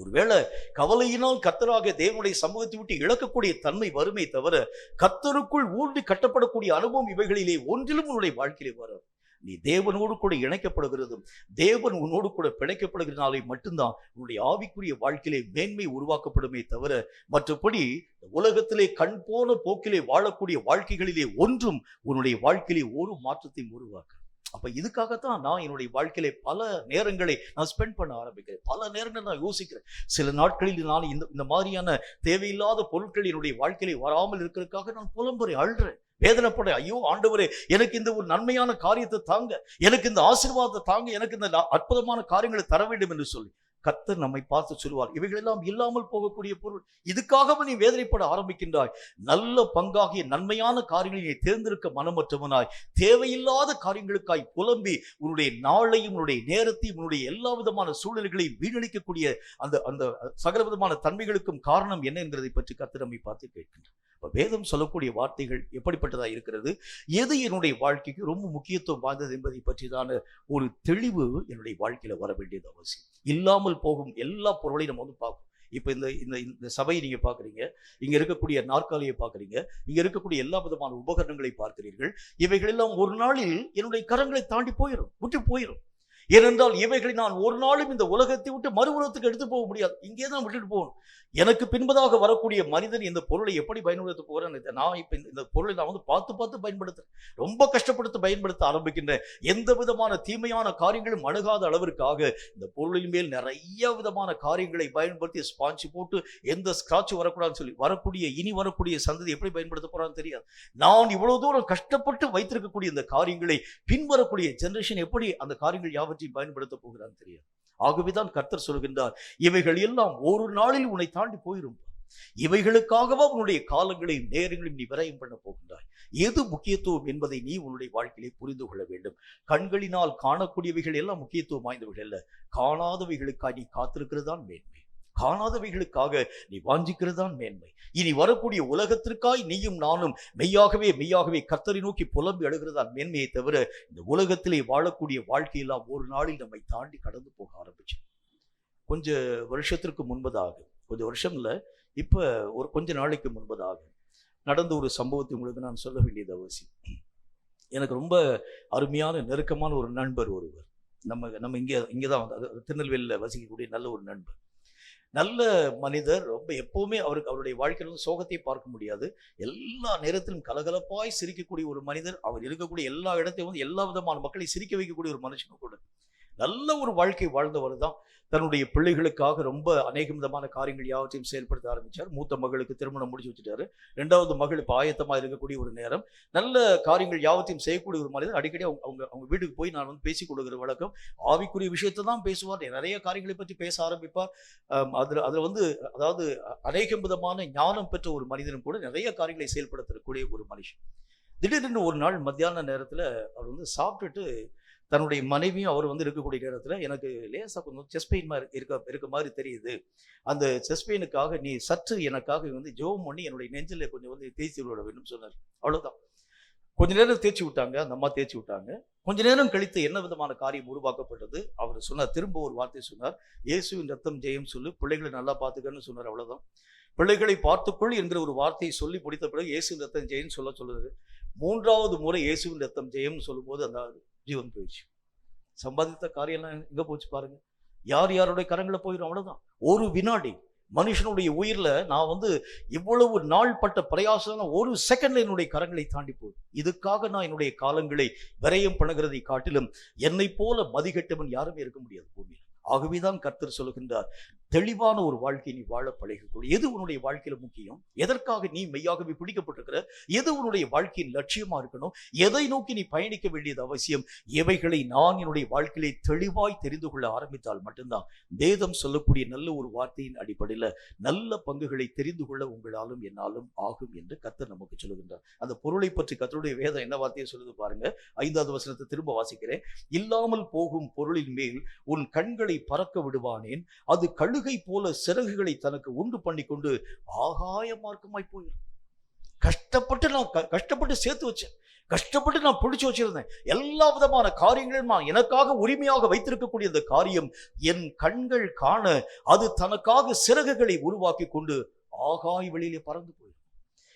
ஒருவேளை கவலையினால் கர்த்தராக தேவனுடைய சமூகத்தை விட்டு இழக்கக்கூடிய தன்மை வருமே தவிர கர்த்தருக்குள் ஊன்றி கட்டப்படக்கூடிய அனுபவம் இவைகளிலே ஒன்றிலும் உன்னுடைய வாழ்க்கையிலே வராது. நீ தேவனோடு கூட இணைக்கப்படுகிறதும் தேவன் உன்னோடு கூட பிணைக்கப்படுகிறனாலே மட்டும்தான் உன்னுடைய ஆவிக்குரிய வாழ்க்கையிலே மேன்மை உருவாக்கப்படுமே தவிர மற்றபடி உலகத்திலே கண் போன போக்கிலே வாழக்கூடிய வாழ்க்கைகளிலே ஒன்றும் உன்னுடைய வாழ்க்கையிலே ஒரு மாற்றத்தையும் உருவாக்க. அப்ப இதுக்காகத்தான் நான் என்னுடைய வாழ்க்கையிலே பல நேரங்களை நான் ஸ்பெண்ட் பண்ண ஆரம்பிக்கிறேன். பல நேரங்கள் நான் யோசிக்கிறேன். சில நாட்களில் நான் இந்த மாதிரியான தேவையில்லாத பொருட்கள் என்னுடைய வாழ்க்கையிலே வராமல் இருக்கிறதுக்காக நான் புலம்புறேன், அழுறேன், வேதனைப்பட. ஐயோ ஆண்டவரே, எனக்கு இந்த ஒரு நன்மையான காரியத்தை தாங்க, எனக்கு இந்த ஆசீர்வாதத்தை தாங்க, எனக்கு இந்த அற்புதமான காரியங்களை தர வேண்டும் என்று சொல்லி கர்த்தர் நம்மை பார்த்து சொல்லுவார், இவைகளெல்லாம் இல்லாமல் போகக்கூடிய பொருள், இதுக்காக நீ வேதனைப்பட ஆரம்பிக்கின்றாய். நல்ல பங்காகிய நன்மையான காரியங்களை நீ தேர்ந்தெடுக்க மனமற்றவனாய் தேவையில்லாத காரியங்களுக்காய் புலம்பி உன்னுடைய நாளையும் உன்னுடைய நேரத்தையும் உன்னுடைய எல்லா விதமான சூழ்நிலைகளையும் வீணடிக்கக்கூடிய அந்த அந்த சகல விதமான தன்மைகளுக்கும் காரணம் என்ன என்கிறதை பற்றி கர்த்தர் நம்மை பார்த்து கேட்கின்றார். வேதம் சொல்லக்கூடிய வார்த்தைகள் எப்படிப்பட்டதா இருக்கிறது, எது என்னுடைய வாழ்க்கைக்கு ரொம்ப முக்கியத்துவம் வாய்ந்தது என்பதை பற்றிதான ஒரு தெளிவு என்னுடைய வாழ்க்கையில வர வேண்டியது அவசியம். இல்லாமல் போகும் எல்லா பொருளையும் நம்ம பார்க்கணும். இப்ப இந்த சபையை நீங்க பாக்குறீங்க, இங்க இருக்கக்கூடிய நாற்காலியை பாக்குறீங்க, இங்க இருக்கக்கூடிய எல்லா விதமான உபகரணங்களை பார்க்கிறீர்கள். இவைகள் எல்லாம் ஒரு நாளில் என்னுடைய கரங்களை தாண்டி போயிடும், விட்டு போயிடும். ஏனென்றால் இவைகளை நான் ஒரு நாளும் இந்த உலகத்தை விட்டு மறு உலகத்துக்கு எடுத்து போக முடியாது, இங்கே தான் விட்டுட்டு போகணும். எனக்கு பின்பதாக வரக்கூடிய மனிதன் இந்த பொருளை எப்படி பயன்படுத்த போகிறேன்னு நான் இப்ப இந்த பொருளை நான் பார்த்து பயன்படுத்துறேன், ரொம்ப கஷ்டப்படுத்த பயன்படுத்த ஆரம்பிக்கின்றேன். எந்த விதமான தீமையான காரியங்களும் அணுகாத அளவிற்காக இந்த பொருளின் மேல் நிறைய விதமான காரியங்களை பயன்படுத்தி ஸ்பான்ச் போட்டு எந்த ஸ்கிராட்ச் வரக்கூடாதுன்னு சொல்லி இனி வரக்கூடிய சந்ததி எப்படி பயன்படுத்த போறான்னு தெரியாது. நான் இவ்வளவு தூரம் கஷ்டப்பட்டு வைத்திருக்கக்கூடிய இந்த காரியங்களை பின்வரக்கூடிய ஜெனரேஷன் எப்படி அந்த காரியங்கள் யாவற்றையும் பயன்படுத்த போகிறான்னு தெரியாது. ஆகவேதான் கர்த்தர் சொல்கின்றார், இவைகள் எல்லாம் ஒரு நாளில் உன்னை தாண்டி போயிரும். இவைகளுக்காகவா உன்னுடைய காலங்களையும் நேரங்களையும் நீ விரயம் பண்ண போகின்றாய். எது முக்கியத்துவம் என்பதை நீ உன்னுடைய வாழ்க்கையிலே புரிந்து கொள்ள வேண்டும். கண்களினால் காணக்கூடியவைகள் எல்லாம் முக்கியத்துவம் வாய்ந்தவைகள் அல்ல, காணாதவைகளுக்காக நீ காத்திருக்கிறதான் மேன்மை, காணாதவைகளுக்காக நீ வாஞ்சிக்கிறதான் மேன்மை. இனி வரக்கூடிய உலகத்திற்காய் நீயும் நானும் மெய்யாகவே கர்த்தரை நோக்கி புலம்பி அழுகிறதான் மேன்மையை தவிர இந்த உலகத்திலே வாழக்கூடிய வாழ்க்கையெல்லாம் ஒரு நாளில் நம்மை தாண்டி கடந்து போக ஆரம்பிச்சு. கொஞ்ச வருஷத்திற்கு முன்பதாக, கொஞ்சம் வருஷம் இல்லை, இப்ப ஒரு கொஞ்ச நாளைக்கு முன்பதாக நடந்த ஒரு சம்பவத்தை உங்களுக்கு நான் சொல்ல வேண்டியது அவசியம். எனக்கு ரொம்ப அருமையான நெருக்கமான ஒரு நண்பர் ஒருவர், நம்ம இங்கதான் திருநெல்வேலியில் வசிக்கக்கூடிய நல்ல ஒரு நண்பர், நல்ல மனிதர். ரொம்ப எப்பவுமே அவருடைய வாழ்க்கையில் சோகத்தை பார்க்க முடியாது, எல்லா நேரத்திலும் கலகலப்பாய் சிரிக்கக்கூடிய ஒரு மனிதர். அவர் இருக்கக்கூடிய எல்லா இடத்தையும் எல்லா விதமான மக்களை சிரிக்க வைக்கக்கூடிய ஒரு மனுஷனும் கூட. நல்ல ஒரு வாழ்க்கை வாழ்ந்தவர் தான். தன்னுடைய பிள்ளைகளுக்காக ரொம்ப அநேக விதமான காரியங்கள் யாவற்றையும் செயல்படுத்த ஆரம்பிச்சார். மூத்த மகளுக்கு திருமணம் முடிச்சு வச்சுட்டாரு. 2வது மகள் இப்போ ஆயத்தமா இருக்கக்கூடிய ஒரு நேரம். நல்ல காரியங்கள் யாவற்றையும் செய்யக்கூடிய ஒரு மனிதர். அடிக்கடி அவங்க வீட்டுக்கு போய் நான் பேசி கொடுக்குற வழக்கம். ஆவிக்குரிய விஷயத்தை தான் பேசுவார், நிறைய காரியங்களை பற்றி பேச ஆரம்பிப்பார். அதுல அதாவது அநேக விதமான ஞானம் பெற்ற ஒரு மனிதனும் கூட நிறைய காரியங்களை செயல்படுத்தக்கூடிய ஒரு மனுஷன். திடீரென்று ஒரு நாள் மத்தியான நேரத்துல அவர் சாப்பிட்டுட்டு தன்னுடைய மனைவியும் அவர் இருக்கக்கூடிய நேரத்தில், எனக்கு லேசாக கொஞ்சம் செஸ்ட் பெயின் இருக்க மாதிரி தெரியுது, அந்த செஸ்ட் பெயினுக்காக நீ சற்று எனக்காக ஜெபம் பண்ணி என்னுடைய நெஞ்சில் கொஞ்சம் தேய்ச்சி விட வேண்டும் சொன்னார். அவ்வளோதான். கொஞ்ச நேரம் தேய்ச்சி விட்டாங்க, அந்த அம்மா தேய்ச்சி விட்டாங்க. கொஞ்ச நேரம் கழித்து என்ன விதமான காரியம் உருவாக்கப்பட்டது, அவர் சொன்னார், திரும்ப ஒரு வார்த்தை சொன்னார், இயேசுவின் ரத்தம் ஜெயம் சொல்லு, பிள்ளைகளை நல்லா பார்த்துக்கன்னு சொன்னார். அவ்வளோதான். பிள்ளைகளை பார்த்துக்கொள் என்கிற ஒரு வார்த்தையை சொல்லி முடித்த பிறகு இயேசுவின் ரத்தம் ஜெயம் சொல்லுது. 3வது முறை இயேசுவின் ரத்தம் ஜெயம் சொல்லும் போது அந்த ஜீவன் போயிடுச்சு. சம்பாதித்த காரியம்லாம் எங்க போச்சு பாருங்க. யாருடைய கரங்களை போயிடும். அவ்வளவுதான். ஒரு வினாடி மனுஷனுடைய உயிர்ல நான் இவ்வளவு நாள் பட்ட பிரயாசம் ஒரு செகண்ட்ல என்னுடைய கரங்களை தாண்டி போகுது. இதுக்காக நான் என்னுடைய காலங்களை விரயம் பண்ணுகிறதை காட்டிலும் என்னை போல மதிகெட்டவன் யாருமே இருக்க முடியாது பூமியில். ஆகவேதான் கர்த்தர் சொல்லுகின்றார், தெளிவான ஒரு வாழ்க்கை நீ வாழ பழகிக்கொள். எது உன்னுடைய வாழ்க்கையில முக்கியம், எதற்காக நீ மெய்யாகவே பிடிக்கப்பட்டிருக்கிற, எது உன்னுடைய வாழ்க்கையின் லட்சியமா இருக்கணும், எதை நோக்கி நீ பயணிக்க வேண்டியது அவசியம், இவைகளை நான் என்னுடைய வாழ்க்கையிலே தெளிவாய் தெரிந்து கொள்ள ஆரம்பித்தால் மட்டும்தான் வேதம் சொல்லக்கூடிய நல்ல ஒரு வார்த்தையின் அடிப்படையில் நல்ல பங்குகளை தெரிந்து கொள்ள உங்களாலும் என்னாலும் ஆகும் என்று கர்த்தர் நமக்கு சொல்லுகின்றார். அந்த பொருளை பற்றி கர்த்தருடைய வேதம் என்ன வார்த்தையை சொல்லுது பாருங்க. 5வது வசனத்தை திரும்ப வாசிக்கிறேன். இல்லாமல் போகும் பொருளின் மேல் உன் கண்களை பறக்க விடுவானேன், அது கழுகை போல சிறகுகளை தனக்கு உண்டு பண்ணி கொண்டு ஆகாய மார்க்கமாய் போயிடும். கஷ்டப்பட்டு சேர்த்து வச்சேன், கஷ்டப்பட்டு நான் பிடிச்சு வச்சிருந்தேன், எல்லா விதமான காரியங்களையும் நான் எனக்காக உரிமையாக வைத்திருக்கக்கூடிய அந்த காரியம் என் கண்கள் காண அது தனக்காக சிறகுகளை உருவாக்கி கொண்டு ஆகாய வெளியிலே பறந்து போயிடும்.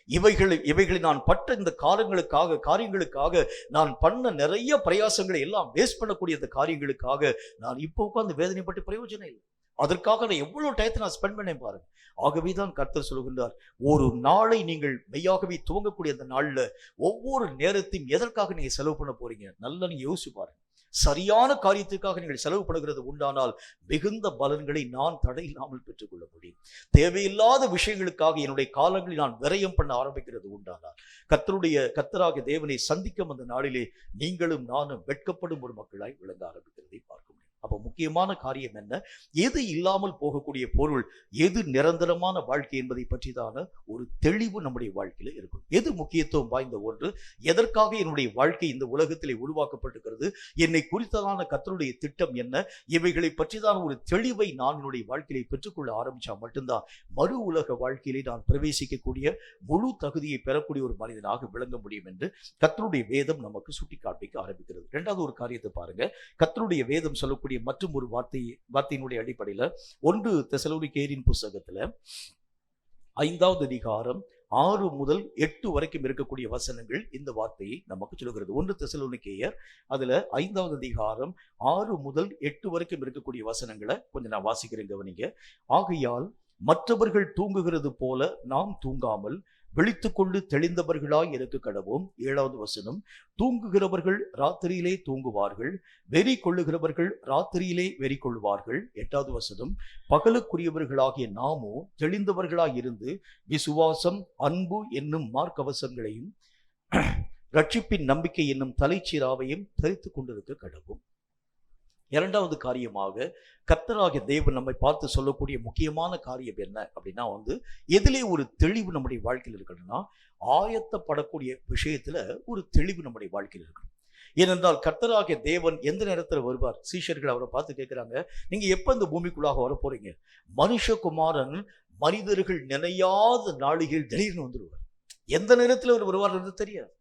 இவைகளை நான் பட்ட இந்த காரியங்களுக்காக நான் பண்ண நிறைய பிரயாசங்களை எல்லாம் வேஸ்ட் பண்ணக்கூடிய இந்த காரியங்களுக்காக நான் இப்போ உட்கார்ந்து வேதனைப்பட்டு பிரயோஜனம் இல்லை. அதற்காக நான் எவ்வளவு டயத்தை நான் ஸ்பெண்ட் பண்ணேன் பாருங்க. ஆகவேதான் கர்த்தர் சொல்கின்றார், ஒரு நாளை நீங்கள் மெய்யாகவே துவங்கக்கூடிய அந்த நாள்ல ஒவ்வொரு நேரத்தையும் எதற்காக நீங்க செலவு பண்ண போறீங்க, நல்லா நீங்க யோசிச்சு பாருங்க. சரியான காரியத்திற்காக நீங்கள் செலவு பண்ணுகிறது உண்டானால் மிகுந்த பலன்களை நான் தடையில்லாமல் பெற்றுக்கொள்ள முடியும். தேவையில்லாத விஷயங்களுக்காக என்னுடைய காலங்களில் நான் விரயம் பண்ண ஆரம்பிக்கிறது உண்டானால் கர்த்தராகிய தேவனை சந்திக்கும் அந்த நாளிலே நீங்களும் நானும் வெட்கப்படும் ஒரு மக்களாய் விளங்க ஆரம்பிக்கிறதை பார்க்க முடியும். அப்போ முக்கியமான காரியம் என்ன, எது இல்லாமல் போகக்கூடிய பொருள், எது நிரந்தரமான வாழ்க்கை என்பதை பற்றிதான ஒரு தெளிவு நம்முடைய வாழ்க்கையில இருக்கும். எது முக்கியத்துவம் வாய்ந்த ஒன்று, எதற்காக என்னுடைய வாழ்க்கை இந்த உலகத்திலே உருவாக்கப்பட்டிருக்கிறது, என்னை குறித்ததான கர்த்தருடைய திட்டம் என்ன, இவைகளை பற்றிதான ஒரு தெளிவை நான் என்னுடைய வாழ்க்கையிலே பெற்றுக்கொள்ள ஆரம்பிச்சா மட்டும்தான் மறு உலக வாழ்க்கையிலே நான் பிரவேசிக்கக்கூடிய முழு தகுதியை பெறக்கூடிய ஒரு மனிதனாக விளங்க முடியும் என்று கர்த்தருடைய வேதம் நமக்கு சுட்டி காண்பிக்க ஆரம்பிக்கிறது. இரண்டாவது ஒரு காரியத்தை பாருங்க, கர்த்தருடைய வேதம் சொல்லக்கூடிய மற்றும் ஒரு வார்த்தையினுடைய அடிப்படையில் 1 தெசலோனிக்கேயரின் புத்தகத்துல 5வது அதிகாரம் 6 முதல் 8 வரைக்கும் இருக்கக்கூடிய வசனங்கள் இந்த வார்த்தையை நமக்கு சொல்லுகிறது. 1 தெசலோனிக்கேயர் அதுல 5வது அதிகாரம் 6 முதல் 8 வரைக்கும் இருக்கக்கூடிய வசனங்களை கொஞ்சம் நான் வாசிக்கிறேன், கவனிங்க. ஆகையால் மற்றவர்கள் தூங்குகிறது போல நாம் தூங்காமல் விழித்துக்கொண்டு தெளிந்தவர்களாய் இருக்க கடவோம். 7வது வசனம், தூங்குகிறவர்கள் ராத்திரியிலே தூங்குவார்கள், வெறி கொள்ளுகிறவர்கள் ராத்திரியிலே வெறி கொள்வார்கள். 8வது வசனம், பகலுக்குரியவர்களாகிய நாமோ தெளிந்தவர்களாய் இருந்து விசுவாசம், அன்பு என்னும் மார்க்கவசங்களையும் ரட்சிப்பின் நம்பிக்கை என்னும் தலைச்சீராவையும் தரித்து கொண்டிருக்க கடவோம். இரண்டாவது காரியமாக கர்த்தராகிய தேவன் நம்மை பார்த்து சொல்லக்கூடிய முக்கியமான காரியம் என்ன அப்படின்னா எதிலே ஒரு தெளிவு நம்முடைய வாழ்க்கையில் இருக்கணும்னா, ஆயத்தப்படக்கூடிய விஷயத்துல ஒரு தெளிவு நம்முடைய வாழ்க்கையில் இருக்கணும். ஏனென்றால் கர்த்தராகிய தேவன் எந்த நேரத்தில் வருவார், சீஷர்கள் அவரை பார்த்து கேட்கிறாங்க, நீங்க எப்ப இந்த பூமிக்குள்ளாக வர போறீங்க? மனுஷகுமாரன் மனிதர்கள் நினையாத நாளிகள் திடீர்னு வந்துடுவார். எந்த நேரத்தில் அவர் வருவார் என்று தெரியாது.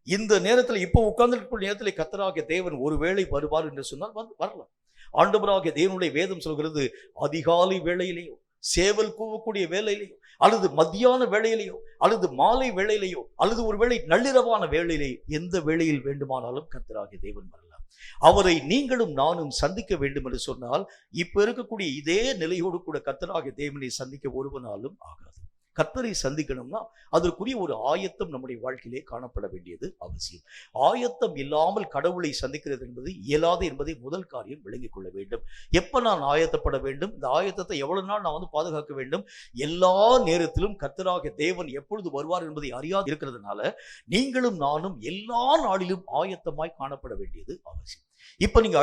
இந்த நேரத்தில் இப்போ உட்கார்ந்துக்கூடிய நேரத்தில் கர்த்தராகிய தேவன் ஒருவேளை வருவார் என்று சொன்னால் வரலாம். ஆண்டவராகிய தேவனுடைய வேதம் சொல்கிறது, அதிகாலை வேளையிலேயோ, சேவல் கூவக்கூடிய வேளையிலேயோ, அல்லது மத்தியான வேளையிலேயோ, அல்லது மாலை வேளையிலேயோ, அல்லது ஒருவேளை நள்ளிரவான வேளையிலேயோ, எந்த வேளையில் வேண்டுமானாலும் கர்த்தராகிய தேவன் வரலாம். அவரை நீங்களும் நானும் சந்திக்க வேண்டும் என்று சொன்னால் இப்ப இருக்கக்கூடிய இதே நிலையோடு கூட கர்த்தராகிய தேவனை சந்திக்க ஒருவனாலும் ஆகாது. கர்த்தரை சந்திக்கணும்னா அதற்குரிய ஒரு ஆயத்தம் நம்முடைய வாழ்க்கையிலே காணப்பட வேண்டியது அவசியம். ஆயத்தம் இல்லாமல் கடவுளை சந்திக்கிறது என்பது இயலாது என்பதை முதல் காரியம் விளங்கிக் கொள்ள வேண்டும். எப்ப நான் ஆயத்தப்பட வேண்டும், இந்த ஆயத்தத்தை எவ்வளவு நாள் நான் பாதுகாக்க வேண்டும், எல்லா நேரத்திலும் கர்த்தராகிய தேவன் எப்பொழுது வருவார் என்பதை அறியாது இருக்கிறதுனால நீங்களும் நானும் எல்லா நாளிலும் ஆயத்தமாய் காணப்பட வேண்டியது அவசியம். இப்ப நீங்க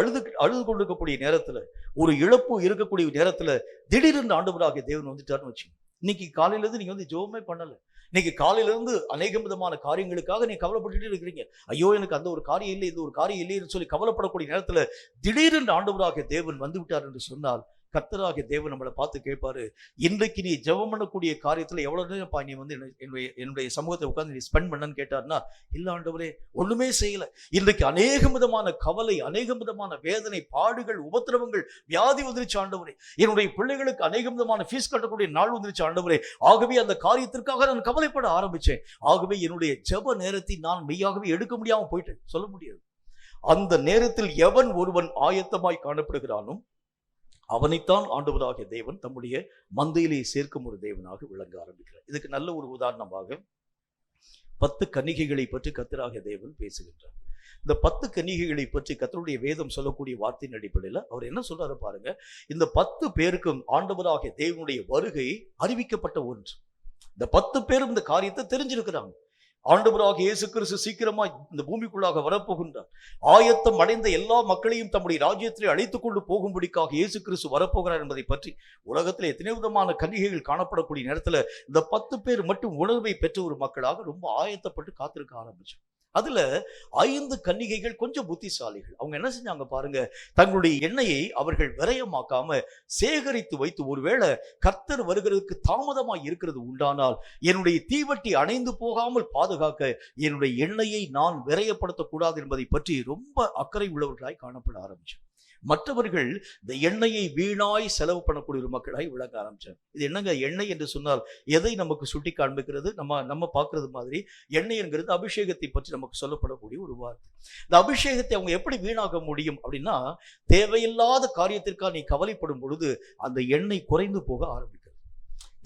அழுது கொண்டிருக்கக்கூடிய நேரத்துல, ஒரு இழப்பு இருக்கக்கூடிய நேரத்துல திடீரென்று ஆண்டவராகிய தேவன் வந்துட்டாருன்னு வச்சுங்க. இன்னைக்கு காலையில இருந்து நீங்க ஜெபமே பண்ணல, இன்னைக்கு காலையில இருந்து அநேக விதமான காரியங்களுக்காக நீங்க கவலைப்பட்டுட்டு இருக்கிறீங்க. ஐயோ எனக்கு அந்த ஒரு காரியம் இல்லை, இந்த ஒரு காரியம் இல்லைன்னு சொல்லி கவலைப்படக்கூடிய நேரத்துல திடீரென்று ஆண்டவராகிய தேவன் வந்து விட்டார் என்று சொன்னால் கர்த்தராகிய தேவன் நம்மளை பார்த்து கேட்பாரு, இன்றைக்கு நீ ஜெபம் பண்ணக்கூடிய காரியத்துல எவ்வளவு நேரம் நீ என்னுடைய சமூகத்தை உட்கார்ந்து நீ ஸ்பெண்ட் பண்ணன்னு கேட்டார்னா, இல்ல ஆண்டவரே ஒண்ணுமே செய்யல. இன்றைக்கு அநேக விதமான கவலை, அநேக விதமான வேதனை, பாடுகள், உபத்திரவங்கள், வியாதி வந்துருச்சு ஆண்டவரே, என்னுடைய பிள்ளைகளுக்கு அநேக விதமான ஃபீஸ் கட்டக்கூடிய நாள் வந்துருச்சு ஆண்டவரே, ஆகவே அந்த காரியத்திற்காக நான் கவலைப்பட ஆரம்பிச்சேன், ஆகவே என்னுடைய ஜெப நேரத்தை நான் மெய்யாகவே எடுக்க முடியாம போயிட்டேன், சொல்ல முடியாது. அந்த நேரத்தில் எவன் ஒருவன் ஆயத்தமாய் காணப்படுகிறானோ அவனைத்தான் ஆண்டவராகிய தேவன் தம்முடைய மந்தையிலே சேர்க்கும் ஒரு தேவனாக விளங்க ஆரம்பிக்கிறார். இதுக்கு நல்ல ஒரு உதாரணமாக 10 கன்னிகைகளை பற்றி கர்த்தராகிய தேவன் பேசுகின்றார். இந்த 10 கன்னிகைகளை பற்றி கர்த்தருடைய வேதம் சொல்லக்கூடிய வார்த்தையின் அடிப்படையில் அவர் என்ன சொல்றாரு பாருங்க. இந்த 10 பேருக்கும் ஆண்டவராகிய தேவனுடைய வருகை அறிவிக்கப்பட்ட ஒன்று. இந்த 10 பேரும் இந்த காரியத்தை தெரிஞ்சிருக்கிறாங்க. ஆண்டவராகிய இயேசு கிறிஸ்து சீக்கிரமா இந்த பூமிக்குள்ளாக வரப்போகின்றார். ஆயத்தம் அடைந்த எல்லா மக்களையும் தம்முடைய ராஜ்யத்திலே அழைத்துக் கொண்டு போகும்படிக்காக இயேசு கிறிஸ்து வரப்போகிறார் என்பதை பற்றி உலகத்தில் எத்தனை விதமான கன்னிகைகள் காணப்படக்கூடிய நேரத்துல இந்த 10 பேர் மட்டும் உணர்வை பெற்ற ஒரு மக்களாக ரொம்ப ஆயத்தப்பட்டு காத்திருக்க ஆரம்பிச்சோம். அதுல 5 கன்னிகைகள் கொஞ்சம் புத்திசாலிகள். அவங்க என்ன செஞ்சாங்க பாருங்க, தங்களுடைய எண்ணெயை அவர்கள் விரயமாக்காம சேகரித்து வைத்து, ஒருவேளை கர்த்தர் வருகிறதுக்கு தாமதமாய் இருக்கிறது உண்டானால் என்னுடைய தீவட்டி அணைந்து போகாமல் பாதுகாக்க என்னுடைய எண்ணெயை நான் விரயப்படுத்தக்கூடாது என்பதை பற்றி ரொம்ப அக்கறை உள்ளவர்களாய் காணப்பட ஆரம்பிச்சோம். மற்றவர்கள் இந்த எண்ணெயை வீணாய் செலவு பண்ணக்கூடிய ஒரு மக்களாய் விளங்க ஆரம்பிச்சாங்க. இது என்னங்க எண்ணெய் என்று சொன்னால் எதை நமக்கு சுட்டி காண்பிக்கிறது? நம்ம பார்க்கறது மாதிரி எண்ணெய் என்கிறது அபிஷேகத்தை பற்றி நமக்கு சொல்லப்படக்கூடிய ஒரு வார்த்தை. இந்த அபிஷேகத்தை அவங்க எப்படி வீணாக முடியும் அப்படின்னா, தேவையில்லாத காரியத்திற்காக நீ கவலைப்படும் பொழுது அந்த எண்ணெய் குறைந்து போக ஆரம்பிக்கிறது.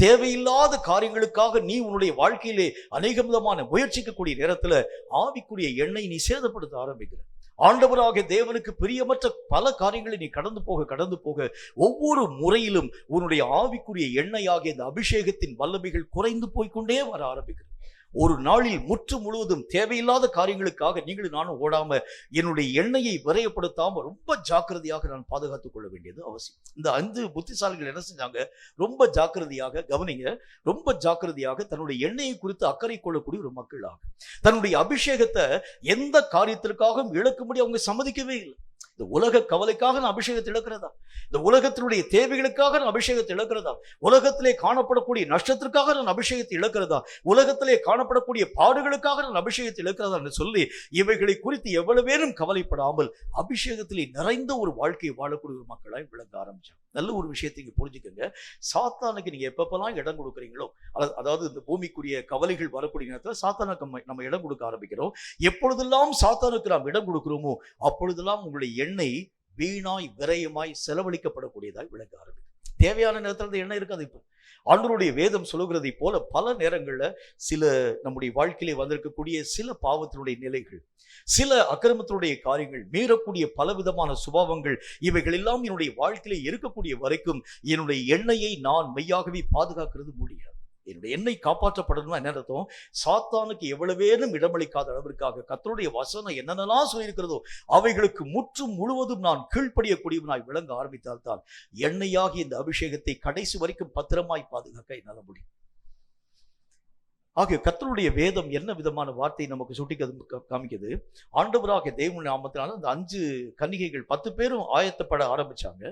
தேவையில்லாத காரியங்களுக்காக நீ உன்னுடைய வாழ்க்கையிலே அநேக விதமான முயற்சிக்கக்கூடிய நேரத்துல ஆவிக்குரிய எண்ணெய் நீ சேதப்படுத்த ஆரம்பிக்கிற. ஆண்டவராகிய தேவனுக்கு பிரியமற்ற பல காரியங்களை நீ கடந்து போக ஒவ்வொரு முறையிலும் உன்னுடைய ஆவிக்குரிய எண்ணெயாகிய இந்த அபிஷேகத்தின் வல்லமைகள் குறைந்து போய்கொண்டே வர ஆரம்பிக்கிறது. ஒரு நாளில் முழுவதும் தேவையில்லாத காரியங்களுக்காக நீங்களும் நானும் ஓடாம என்னுடைய எண்ணெயை விரயப்படுத்தாம ரொம்ப ஜாக்கிரதையாக நான் பாதுகாத்துக் கொள்ள வேண்டியது அவசியம். இந்த 5 புத்திசாலிகள் என்ன செஞ்சாங்க? ரொம்ப ஜாக்கிரதையாக கவனிங்க, ரொம்ப ஜாக்கிரதையாக தன்னுடைய எண்ணெயை குறித்து அக்கறை கொள்ளக்கூடிய ஒரு மக்களாக தன்னுடைய அபிஷேகத்தை எந்த காரியத்திற்காகவும் இழக்கும்படி அவங்க சம்மதிக்கவே இல்லை. இந்த உலக கவலைக்காக நான் அபிஷேகத்தை இழக்கிறதா? இந்த உலகத்தினுடைய தேவைகளுக்காக நான் அபிஷேகத்தை இழக்கிறதா? உலகத்திலே காணப்படக்கூடிய நஷ்டத்திற்காக நான் அபிஷேகத்தை இழக்கிறதா? உலகத்திலே காணப்படக்கூடிய பாடுகளுக்காக நான் அபிஷேகத்தை இழக்கிறதா என்று சொல்லி இவைகளை குறித்து எவ்வளவேனும் கவலைப்படாமல் அபிஷேகத்திலே நிறைந்த ஒரு வாழ்க்கையை வாழக்கூடிய ஒரு மக்களாய் விளங்க ஆரம்பிச்சாங்க. நல்ல ஒரு விஷயத்தை இங்க புரிஞ்சுக்கங்க. சாத்தானுக்கு நீங்க எப்பப்பெல்லாம் இடம் கொடுக்குறீங்களோ, அதாவது இந்த பூமிக்குரிய கவலைகள் வரக்கூடிய நேரத்தில் சாத்தானுக்கு நம்ம இடம் கொடுக்க ஆரம்பிக்கிறோம். எப்பொழுதெல்லாம் சாத்தானுக்கு நாம் இடம் கொடுக்கிறோமோ அப்பொழுதெல்லாம் உங்களுடைய எண்ணெய் வீணாய் விரயமாய் செலவழிக்கப்படக்கூடியதாய் விளங்க ஆரம்பிக்கும். தேவையான நேரத்தில் எண்ணெய் இருக்காது. இப்போ ஆண்டவருடைய வேதம் சொல்லுகிறதை போல பல நேரங்கள்ல சில நம்முடைய வாழ்க்கையிலே வந்திருக்கக்கூடிய சில பாவத்தினுடைய நிலைகள், சில அக்கிரமத்தினுடைய காரியங்கள், மீறக்கூடிய பலவிதமான சுபாவங்கள், இவைகள் எல்லாம் என்னுடைய வாழ்க்கையிலே இருக்கக்கூடிய வரைக்கும் என்னுடைய எண்ணெயை நான் மெய்யாகவே பாதுகாக்கிறது முடியாது. என்னுடைய எண்ணெய் காப்பாற்றப்படணும்னா என்ன அர்த்தம்? சாத்தானுக்கு எவ்வளவேனும் இடமளிக்காத அளவிற்காக கர்த்தருடைய வசனம் என்னென்னலாம் சொல்லியிருக்கிறதோ அவைகளுக்கு முழுவதும் நான் கீழ்ப்படியக்கூடியவனாய் விளங்க ஆரம்பித்தால்தான் எண்ணெயாகி இந்த அபிஷேகத்தை கடைசி வரைக்கும் பத்திரமாய் பாதுகாக்க என்னால் முடியும். ஆகிய கர்த்தருடைய வேதம் என்ன விதமான வார்த்தை நமக்கு சுட்டி காமிக்குது? ஆண்டவராகிய தேவனுடைய நாமத்தினால இந்த 5 கன்னிகைகள் 10 பேரும் ஆயத்தப்பட ஆரம்பிச்சாங்க.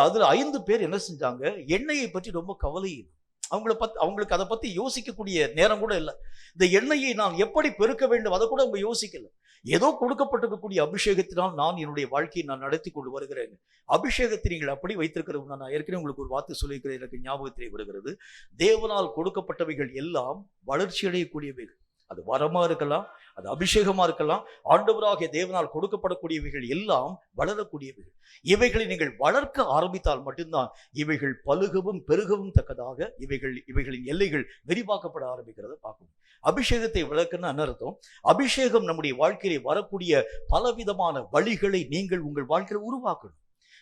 அதுல 5 பேர் என்ன செஞ்சாங்க? எண்ணெயை பற்றி ரொம்ப கவலை. அவங்களுக்கு அதை பத்தி யோசிக்கக்கூடிய நேரம் கூட இல்லை. இந்த எண்ணெயை நான் எப்படி பெருக்க வேண்டும் அதை கூட அவங்க யோசிக்கல. ஏதோ கொடுக்கப்பட்டிருக்கக்கூடிய அபிஷேகத்தினால் நான் என்னுடைய வாழ்க்கையை நான் நடத்தி கொண்டு வருகிறேன். அபிஷேகத்தை நீங்கள் அப்படி வைத்திருக்கிறது. நான் ஏற்கனவே உங்களுக்கு ஒரு வார்த்தை சொல்லியிருக்கிறேன், எனக்கு ஞாபகத்திலே வருகிறது. தேவனால் கொடுக்கப்பட்டவைகள் எல்லாம் வளர்ச்சி அடையக்கூடியவைகள். அது வரமா இருக்கலாம், அது அபிஷேகமா இருக்கலாம். ஆண்டவராகிய தேவனால் கொடுக்கப்படக்கூடியவைகள் எல்லாம் வளரக்கூடியவைகள். இவைகளை நீங்கள் வளர்க்க ஆரம்பித்தால் மட்டும்தான் இவைகள் பலுகவும் பெருகவும் தக்கதாக இவைகளின் எல்லைகள் விரிவாக்கப்பட ஆரம்பிக்கிறத பார்க்கணும். அபிஷேகத்தை வளர்க்கணும்னு என்ன அர்த்தம்? அபிஷேகம் நம்முடைய வாழ்க்கையிலே வரக்கூடிய பலவிதமான வழிகளை நீங்கள் உங்கள் வாழ்க்கையில் உருவாக்கணும்.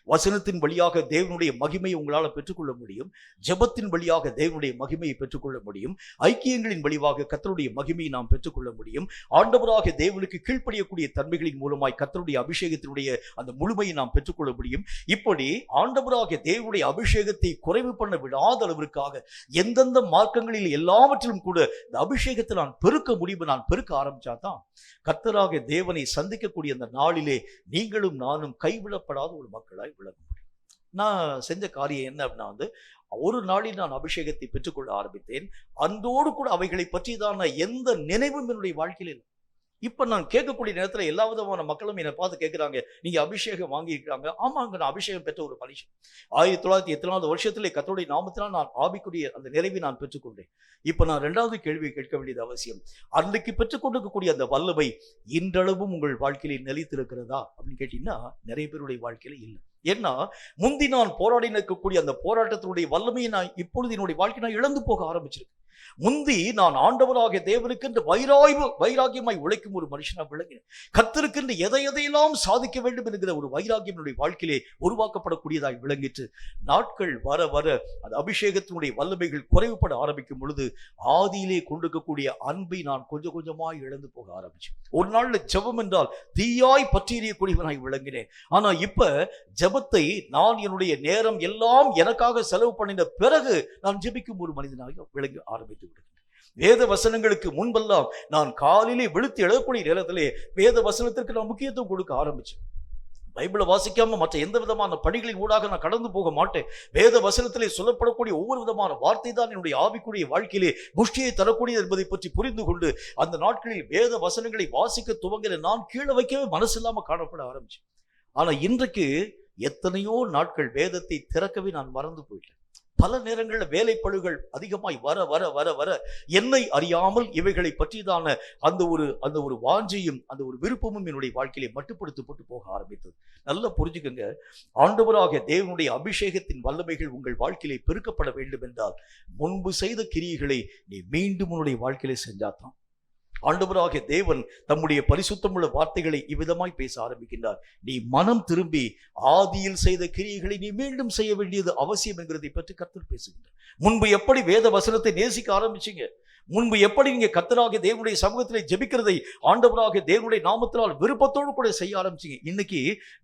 வசனத்தின் வழியாக தேவனுடைய மகிமையை உங்களால் பெற்றுக்கொள்ள முடியும். ஜெபத்தின் வழியாக தேவனுடைய மகிமையை பெற்றுக்கொள்ள முடியும். ஐக்கியங்களின் வழியாக கர்த்தருடைய மகிமையை நாம் பெற்றுக்கொள்ள முடியும். ஆண்டவராகிய தேவனுக்கு கீழ்ப்படியக்கூடிய தன்மைகளின் மூலமாய் கர்த்தருடைய அபிஷேகத்தினுடைய அந்த முழுமையை நாம் பெற்றுக்கொள்ள முடியும். இப்படி ஆண்டவராகிய தேவனுடைய அபிஷேகத்தை குறைவு பண்ண விடாத அளவிற்காக எந்தெந்த மார்க்கங்களில் எல்லாவற்றிலும் கூட இந்த அபிஷேகத்தை நான் பெருக்க முடியும். நான் பெருக்க ஆரம்பிச்சாதான் கர்த்தராகிய தேவனை சந்திக்கக்கூடிய அந்த நாளிலே நீங்களும் நானும் கைவிடப்படாத ஒரு மக்களாய் விளங்க முடியும். நான் செஞ்ச காரியம் என்ன அப்படின்னா, ஒரு நாளில் நான் அபிஷேகத்தை பெற்றுக்கொள்ள ஆரம்பித்தேன். அன்றோடு கூட அவைகளை பற்றிதான எந்த நினைவும் என்னுடைய வாழ்க்கையில் இல்லை. இப்ப நான் கேட்கக்கூடிய நேரத்தில் எல்லா விதமான மக்களும் என்னை பார்த்து கேட்கிறாங்க, நீங்க அபிஷேகம் வாங்கியிருக்காங்க? ஆமாங்க, நான் அபிஷேகம் பெற்ற ஒரு மனுஷன். 1908 வருஷத்திலே கர்த்தருடைய நாமத்தினால் நான் ஆவிக்குரிய அந்த நிறைவை நான் பெற்றுக்கொண்டேன். இப்ப நான் 2வது கேள்வியை கேட்க வேண்டியது அவசியம். அன்றைக்கு பெற்றுக்கொண்டிருக்கக்கூடிய அந்த வல்லமை இன்றளவும் உங்கள் வாழ்க்கையில நிலைத்திருக்கிறதா அப்படின்னு கேட்டீங்கன்னா நிறைய பேருடைய வாழ்க்கையில இல்லை. ஏன்னா முந்தி நான் போராடி நிற்கக்கூடிய அந்த போராட்டத்தினுடைய வல்லமையை நான் இப்பொழுது என்னுடைய வாழ்க்கை நான் இழந்து போக ஆரம்பிச்சிருக்கேன். முந்தி நான் ஆண்டவராகிய தேவனுக்கு என்று வைராகியமாய் உழைக்கும் ஒரு மனுஷனா விளங்கினேன். கர்த்தருக்கு எதையெல்லாம் சாதிக்க வேண்டும் என்கிற ஒரு வைராகியம் என்னுடைய வாழ்க்கையிலே உருவாக்கப்படக்கூடியதாய் விளங்கிற்று. நாட்கள் வர வர அந்த அபிஷேகத்தினுடைய வல்லமைகள் குறைவுபட ஆரம்பிக்கும் பொழுது ஆதியிலே கொண்டிருக்கக்கூடிய அன்பை நான் கொஞ்சம் கொஞ்சமாய் இழந்து போக ஆரம்பிச்சேன். ஒரு நாள்ல ஜெபம் என்றால் தீயாய் பற்றி எறியக்கூடியவனாய் விளங்கினேன். ஆனா இப்ப ஜெபத்தை நான் என்னுடைய நேரம் எல்லாம் எனக்காக செலவு பண்ணின பிறகு நான் ஜெபிக்கும் ஒரு மனிதனாக விளங்கி ஆரம்பித்து விடுகிறேன். வேத வசனங்களுக்கு முன்பெல்லாம் நான் காலையிலே விழுத்து எழக்கூடிய நேரத்திலே வேத வசனத்திற்கு நான் முக்கியத்துவம் கொடுக்க ஆரம்பிச்சேன். பைபிளை வாசிக்காம மற்ற எந்த விதமான பணிகளின் ஊடாக நான் கடந்து போக மாட்டேன். வேத வசனத்திலே சொல்லப்படக்கூடிய ஒவ்வொரு விதமான வார்த்தை தான் என்னுடைய ஆவிக்குரிய வாழ்க்கையிலே புஷ்டியை தரக்கூடியது என்பதை பற்றி புரிந்து கொண்டு அந்த நாட்களில் வேத வசனங்களை வாசிக்க துவங்கின நான் கீழே வைக்கவே மனசு இல்லாம காணப்பட ஆரம்பிச்சேன். ஆனா இன்றைக்கு எத்தனையோ நாட்கள் வேதத்தை திறக்கவே நான் மறந்து போயிட்டேன். பல நேரங்களில் வேலைப்பளுகள் அதிகமாய் வர வர வர வர என்னை அறியாமல் இவைகளை பற்றியதான அந்த ஒரு வாஞ்சையும் அந்த ஒரு விருப்பமும் என்னுடைய வாழ்க்கையிலே மட்டுப்படுத்தப்பட்டு போக ஆரம்பித்தது. நல்லா புரிஞ்சுக்கங்க, ஆண்டவராகிய தேவனுடைய அபிஷேகத்தின் வல்லமைகள் உங்கள் வாழ்க்கையிலே பெருக்கப்பட வேண்டும் என்றால் முன்பு செய்த கிரியைகளை நீ மீண்டும் உன்னுடைய வாழ்க்கையிலே செஞ்சாதான். ஆண்டவராகிய தேவன் தம்முடைய பரிசுத்தமுள்ள வார்த்தைகளை இவ்விதமாய் பேச ஆரம்பிக்கின்றார். நீ மனம் திரும்பி ஆதியில் செய்த கிரியைகளை நீ மீண்டும் செய்ய வேண்டியது அவசியம் என்கிறதை பற்றி கர்த்தர் பேசுகின்றார். முன்பு எப்படி வேத வசனத்தை நேசிக்க ஆரம்பிச்சீங்க, முன்பு எப்படி நீங்க கர்த்தராகிய தேவனுடைய சமூகத்திலே ஜெபிக்கிறதை ஆண்டவராகிய தேவனுடைய நாமத்தினால் விருப்பத்தோடு கூட செய்ய ஆரம்பிச்சீங்க. இன்னைக்கு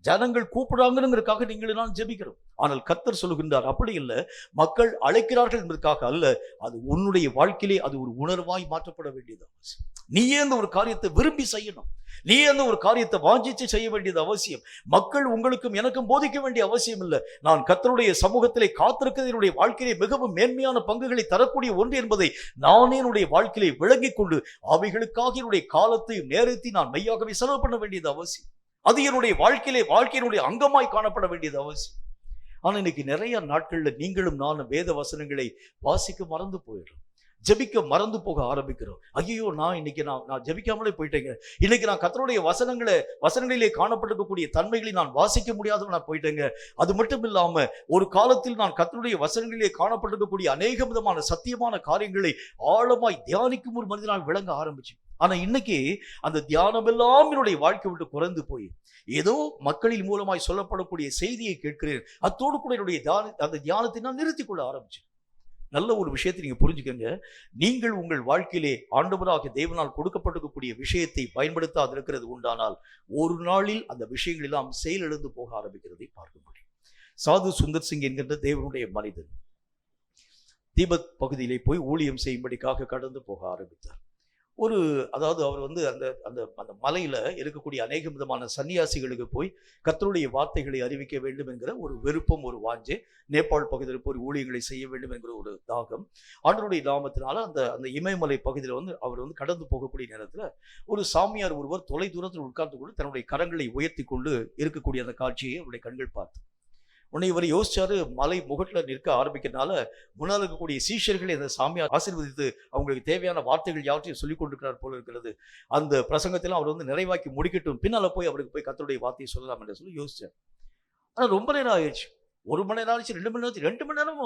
ஜனங்கள் கூப்பிடுறாங்கிறதுக்காக நீங்கள் நான் ஜெபிக்கிறோம். ஆனால் கர்த்தர் சொல்லுகின்றார், அப்படி இல்லை, மக்கள் அழைக்கிறார்கள் என்பதற்காக அல்ல, அது உன்னுடைய வாழ்க்கையிலே அது ஒரு உணர்வாய் மாற்றப்பட வேண்டியது அவசியம். நீயே அந்த ஒரு காரியத்தை விரும்பி செய்யணும், நீ அந்த ஒரு காரியத்தை வாஞ்சிச்சு செய்ய வேண்டியது அவசியம். மக்கள் உங்களுக்கும் எனக்கும் போதிக்க வேண்டிய அவசியம் இல்லை. நான் கர்த்தருடைய சமூகத்திலே காத்திருக்கிறது என்னுடைய வாழ்க்கையிலே மிகவும் மேன்மையான பங்குகளை தரக்கூடிய ஒன்று என்பதை நானே என்னுடைய வாழ்க்கையிலே விளங்கிக் கொண்டு அவைகளுக்காக என்னுடைய காலத்தையும் நேரத்தையும் நான் மெய்யாகவே செலவு பண்ண வேண்டியது அவசியம். அது என்னுடைய வாழ்க்கையினுடைய அங்கமாய் காணப்பட வேண்டியது அவசியம். ஆனா இன்னைக்கு நிறைய நாட்கள்ல நீங்களும் நானும் வேத வசனங்களை வாசிக்க மறந்து போயிடுறோம், ஜெபிக்க மறந்து போக ஆரம்பிக்கிறோம். ஐயோ, நான் ஜெபிக்காமலே போயிட்டேங்க, இன்னைக்கு நான் கர்த்தருடைய வசனங்களிலே காணப்பட்டிருக்கக்கூடிய தன்மைகளை நான் வாசிக்க முடியாத நான் போயிட்டேங்க. அது மட்டும் இல்லாம ஒரு காலத்தில் நான் கர்த்தருடைய வசனங்களிலே காணப்பட்டிருக்கக்கூடிய அநேக விதமான சத்தியமான காரியங்களை ஆழமாய் தியானிக்கும் ஒரு மனிதனாக விளங்க ஆரம்பிச்சேன். ஆனா இன்னைக்கு அந்த தியானம் எல்லாம் என்னுடைய வாழ்க்கை விட்டு குறைந்து போய் ஏதோ மக்களின் மூலமாய் சொல்லப்படக்கூடிய செய்தியை கேட்கிறேன், அத்தோடு கூட என்னுடைய அந்த தியானத்தை நான் நிறுத்திக் கொள்ள ஆரம்பிச்சேன். நல்ல ஒரு விஷயத்தை நீங்க புரிஞ்சுக்கங்க, நீங்கள் உங்கள் வாழ்க்கையிலே ஆண்டவராகிய தேவனால் கொடுக்கப்பட்டிருக்கக்கூடிய விஷயத்தை பயன்படுத்தாது இருக்கிறது உண்டானால் ஒரு நாளில் அந்த விஷயங்கள் எல்லாம் செயலிழந்து போக ஆரம்பிக்கிறதை பார்க்க முடியும். சாது சுந்தர் சிங் என்கின்ற தேவனுடைய மனிதன் தீபத் பகுதியிலே போய் ஊழியம் செய்யும்படிக்காக கடந்து போக ஆரம்பித்தார். அதாவது அவர் அந்த அந்த அந்த மலையில இருக்கக்கூடிய அநேக விதமான சன்னியாசிகளுக்கு போய் கர்த்தருடைய வார்த்தைகளை அறிவிக்க வேண்டும் என்கிற ஒரு விருப்பம், ஒரு வாஞ்சை, நேபாள் பகுதியில் போய் ஊழியங்களை செய்ய வேண்டும் என்கிற ஒரு தாகம் ஆண்டவருடைய நாமத்தினால அந்த இமயமலை பகுதியில் அவர் கடந்து போகக்கூடிய நேரத்தில் ஒரு சாமியார் ஒருவர் தொலை தூரத்தில் உட்கார்ந்து கொண்டு தன்னுடைய கரங்களை உயர்த்தி கொண்டு இருக்கக்கூடிய அந்த காட்சியை அவருடைய கண்கள் பார்த்து உடனே இவர் யோசிச்சாரு, மலை முகட்டில் நிற்க ஆரம்பிக்கிறதுனால முன்னால் இருக்கக்கூடிய சீஷர்களை அந்த சாமியார் ஆசீர்வதித்து அவங்களுக்கு தேவையான வார்த்தைகள் யாவற்றையும் சொல்லிக் கொண்டிருக்கிறார் போல இருக்கிறது. அந்த பிரசங்கத்திலும் அவர் நிறைவாக்கி முடிக்கட்டும், பின்னால் அவருக்கு போய் கர்த்தருடைய வார்த்தையை சொல்லலாம் என்று சொல்லி யோசிச்சார். ஆனால் ரொம்ப நேரம் ஆயிடுச்சு, 1 மணி நேரம் ஆயிடுச்சு, 2 மணி நேரத்துக்கு 2 மணி நேரம்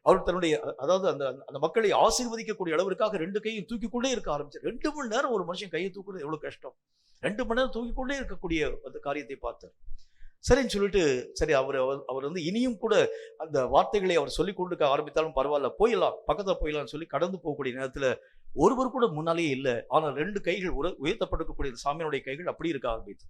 அவர் தன்னுடைய அதாவது அந்த மக்களை ஆசீர்வதிக்கக்கூடிய அளவிற்காக 2 கையும் தூக்கிக்கொண்டே இருக்க ஆரம்பிச்சார். 2 மணி நேரம் ஒரு மனுஷன் கையை தூக்குறது எவ்வளவு கஷ்டம். 2 மணி நேரம் தூக்கிக்கொண்டே இருக்கக்கூடிய அந்த காரியத்தை பார்த்தார். சரின்னு சொல்லிட்டு அவர் இனியும் கூட அந்த வார்த்தைகளை அவர் சொல்லிக் கொண்டு ஆரம்பித்தாலும் பரவாயில்ல, போயிடலாம், பக்கத்தில் போயிடலாம்னு சொல்லி கடந்து போகக்கூடிய நேரத்தில் ஒருவர் கூட முன்னாலேயே இல்லை. ஆனால் 2 கைகள் உயர்த்தப்பட்டிருக்கக்கூடிய சாமியாருடைய கைகள் அப்படி இருக்க ஆரம்பித்து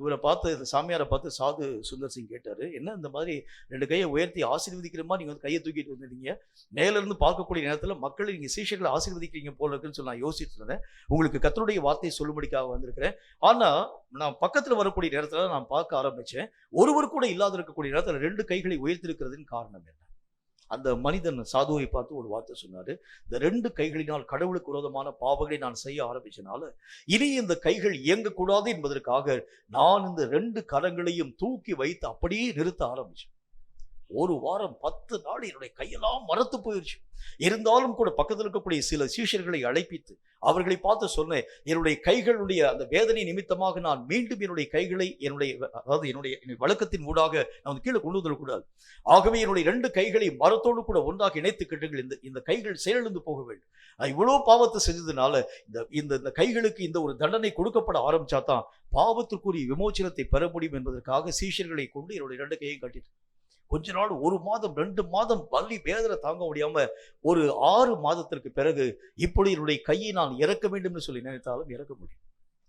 இவரை பார்த்து, இந்த சாமியாரை பார்த்து சாது சுந்தர் சிங் கேட்டாரு, என்ன இந்த மாதிரி 2 கையை உயர்த்தி ஆசீர்வதிக்கிற மாதிரி நீங்கள் கையை தூக்கிட்டு வந்துருந்தீங்க, மேலிருந்து பார்க்கக்கூடிய நேரத்தில் மக்களை நீங்கள் சீஷர்களை ஆசீர்வதிக்கிறீங்க போல இருக்குன்னு சொல்லி நான் யோசிச்சுட்டு இருந்தேன். உங்களுக்கு கர்த்தருடைய வார்த்தையை சொல்லும்படிக்காக வந்திருக்கிறேன். ஆனால் நான் பக்கத்தில் வரக்கூடிய நேரத்தில் நான் பார்க்க ஆரம்பித்தேன், ஒருவர் கூட இல்லாத இருக்கக்கூடிய நேரத்தில் 2 கைகளை உயர்த்திருக்கிறதுன்னு காரணம் என்ன? அந்த மனிதன் சாதுவை பார்த்து ஒரு வார்த்தை சொன்னாரு, இந்த 2 கைகளினால் கடவுளுக்கு விரோதமான பாவங்களை நான் செய்ய ஆரம்பிச்சனால இனி இந்த கைகள் இயங்கக்கூடாது என்பதற்காக நான் இந்த 2 கரங்களையும் தூக்கி வைத்து அப்படியே நிறுத்த ஆரம்பிச்சேன். 1 வாரம் 10 நாள் என்னுடைய கையெல்லாம் மரத்து போயிடுச்சு. இருந்தாலும் கூட பக்கத்தில் இருக்கக்கூடிய சில சீஷர்களை அழைப்பித்து அவர்களை பார்த்து சொன்னேன், என்னுடைய கைகளுடைய அந்த வேதனை நிமித்தமாக நான் மீண்டும் என்னுடைய கைகளை என்னுடைய வழக்கத்தின் ஊடாக நான் கீழே கொண்டு வந்துடக்கூடாது. ஆகவே என்னுடைய 2 கைகளை மரத்தோடு கூட ஒன்றாக இணைத்து கட்டுங்கள், இந்த கைகள் செயலிழந்து போக வேண்டும். இவ்வளவு பாவத்தை செஞ்சதுனால இந்த கைகளுக்கு இந்த ஒரு தண்டனை கொடுக்கப்பட ஆரம்பிச்சாதான் பாவத்திற்குரிய விமோச்சனத்தை பெற முடியும் என்பதற்காக சீஷர்களை கொண்டு என்னுடைய 2 கையையும் கட்டிட்டு கொஞ்ச நாள் 1 மாதம் 2 மாதம் வலி வேதனை தாங்க முடியாம ஒரு 6 மாதத்திற்கு பிறகு இப்படி என்னுடைய கையை நான் இறக்க வேண்டும் சொல்லி நினைத்தாலும் இறக்க முடியும்.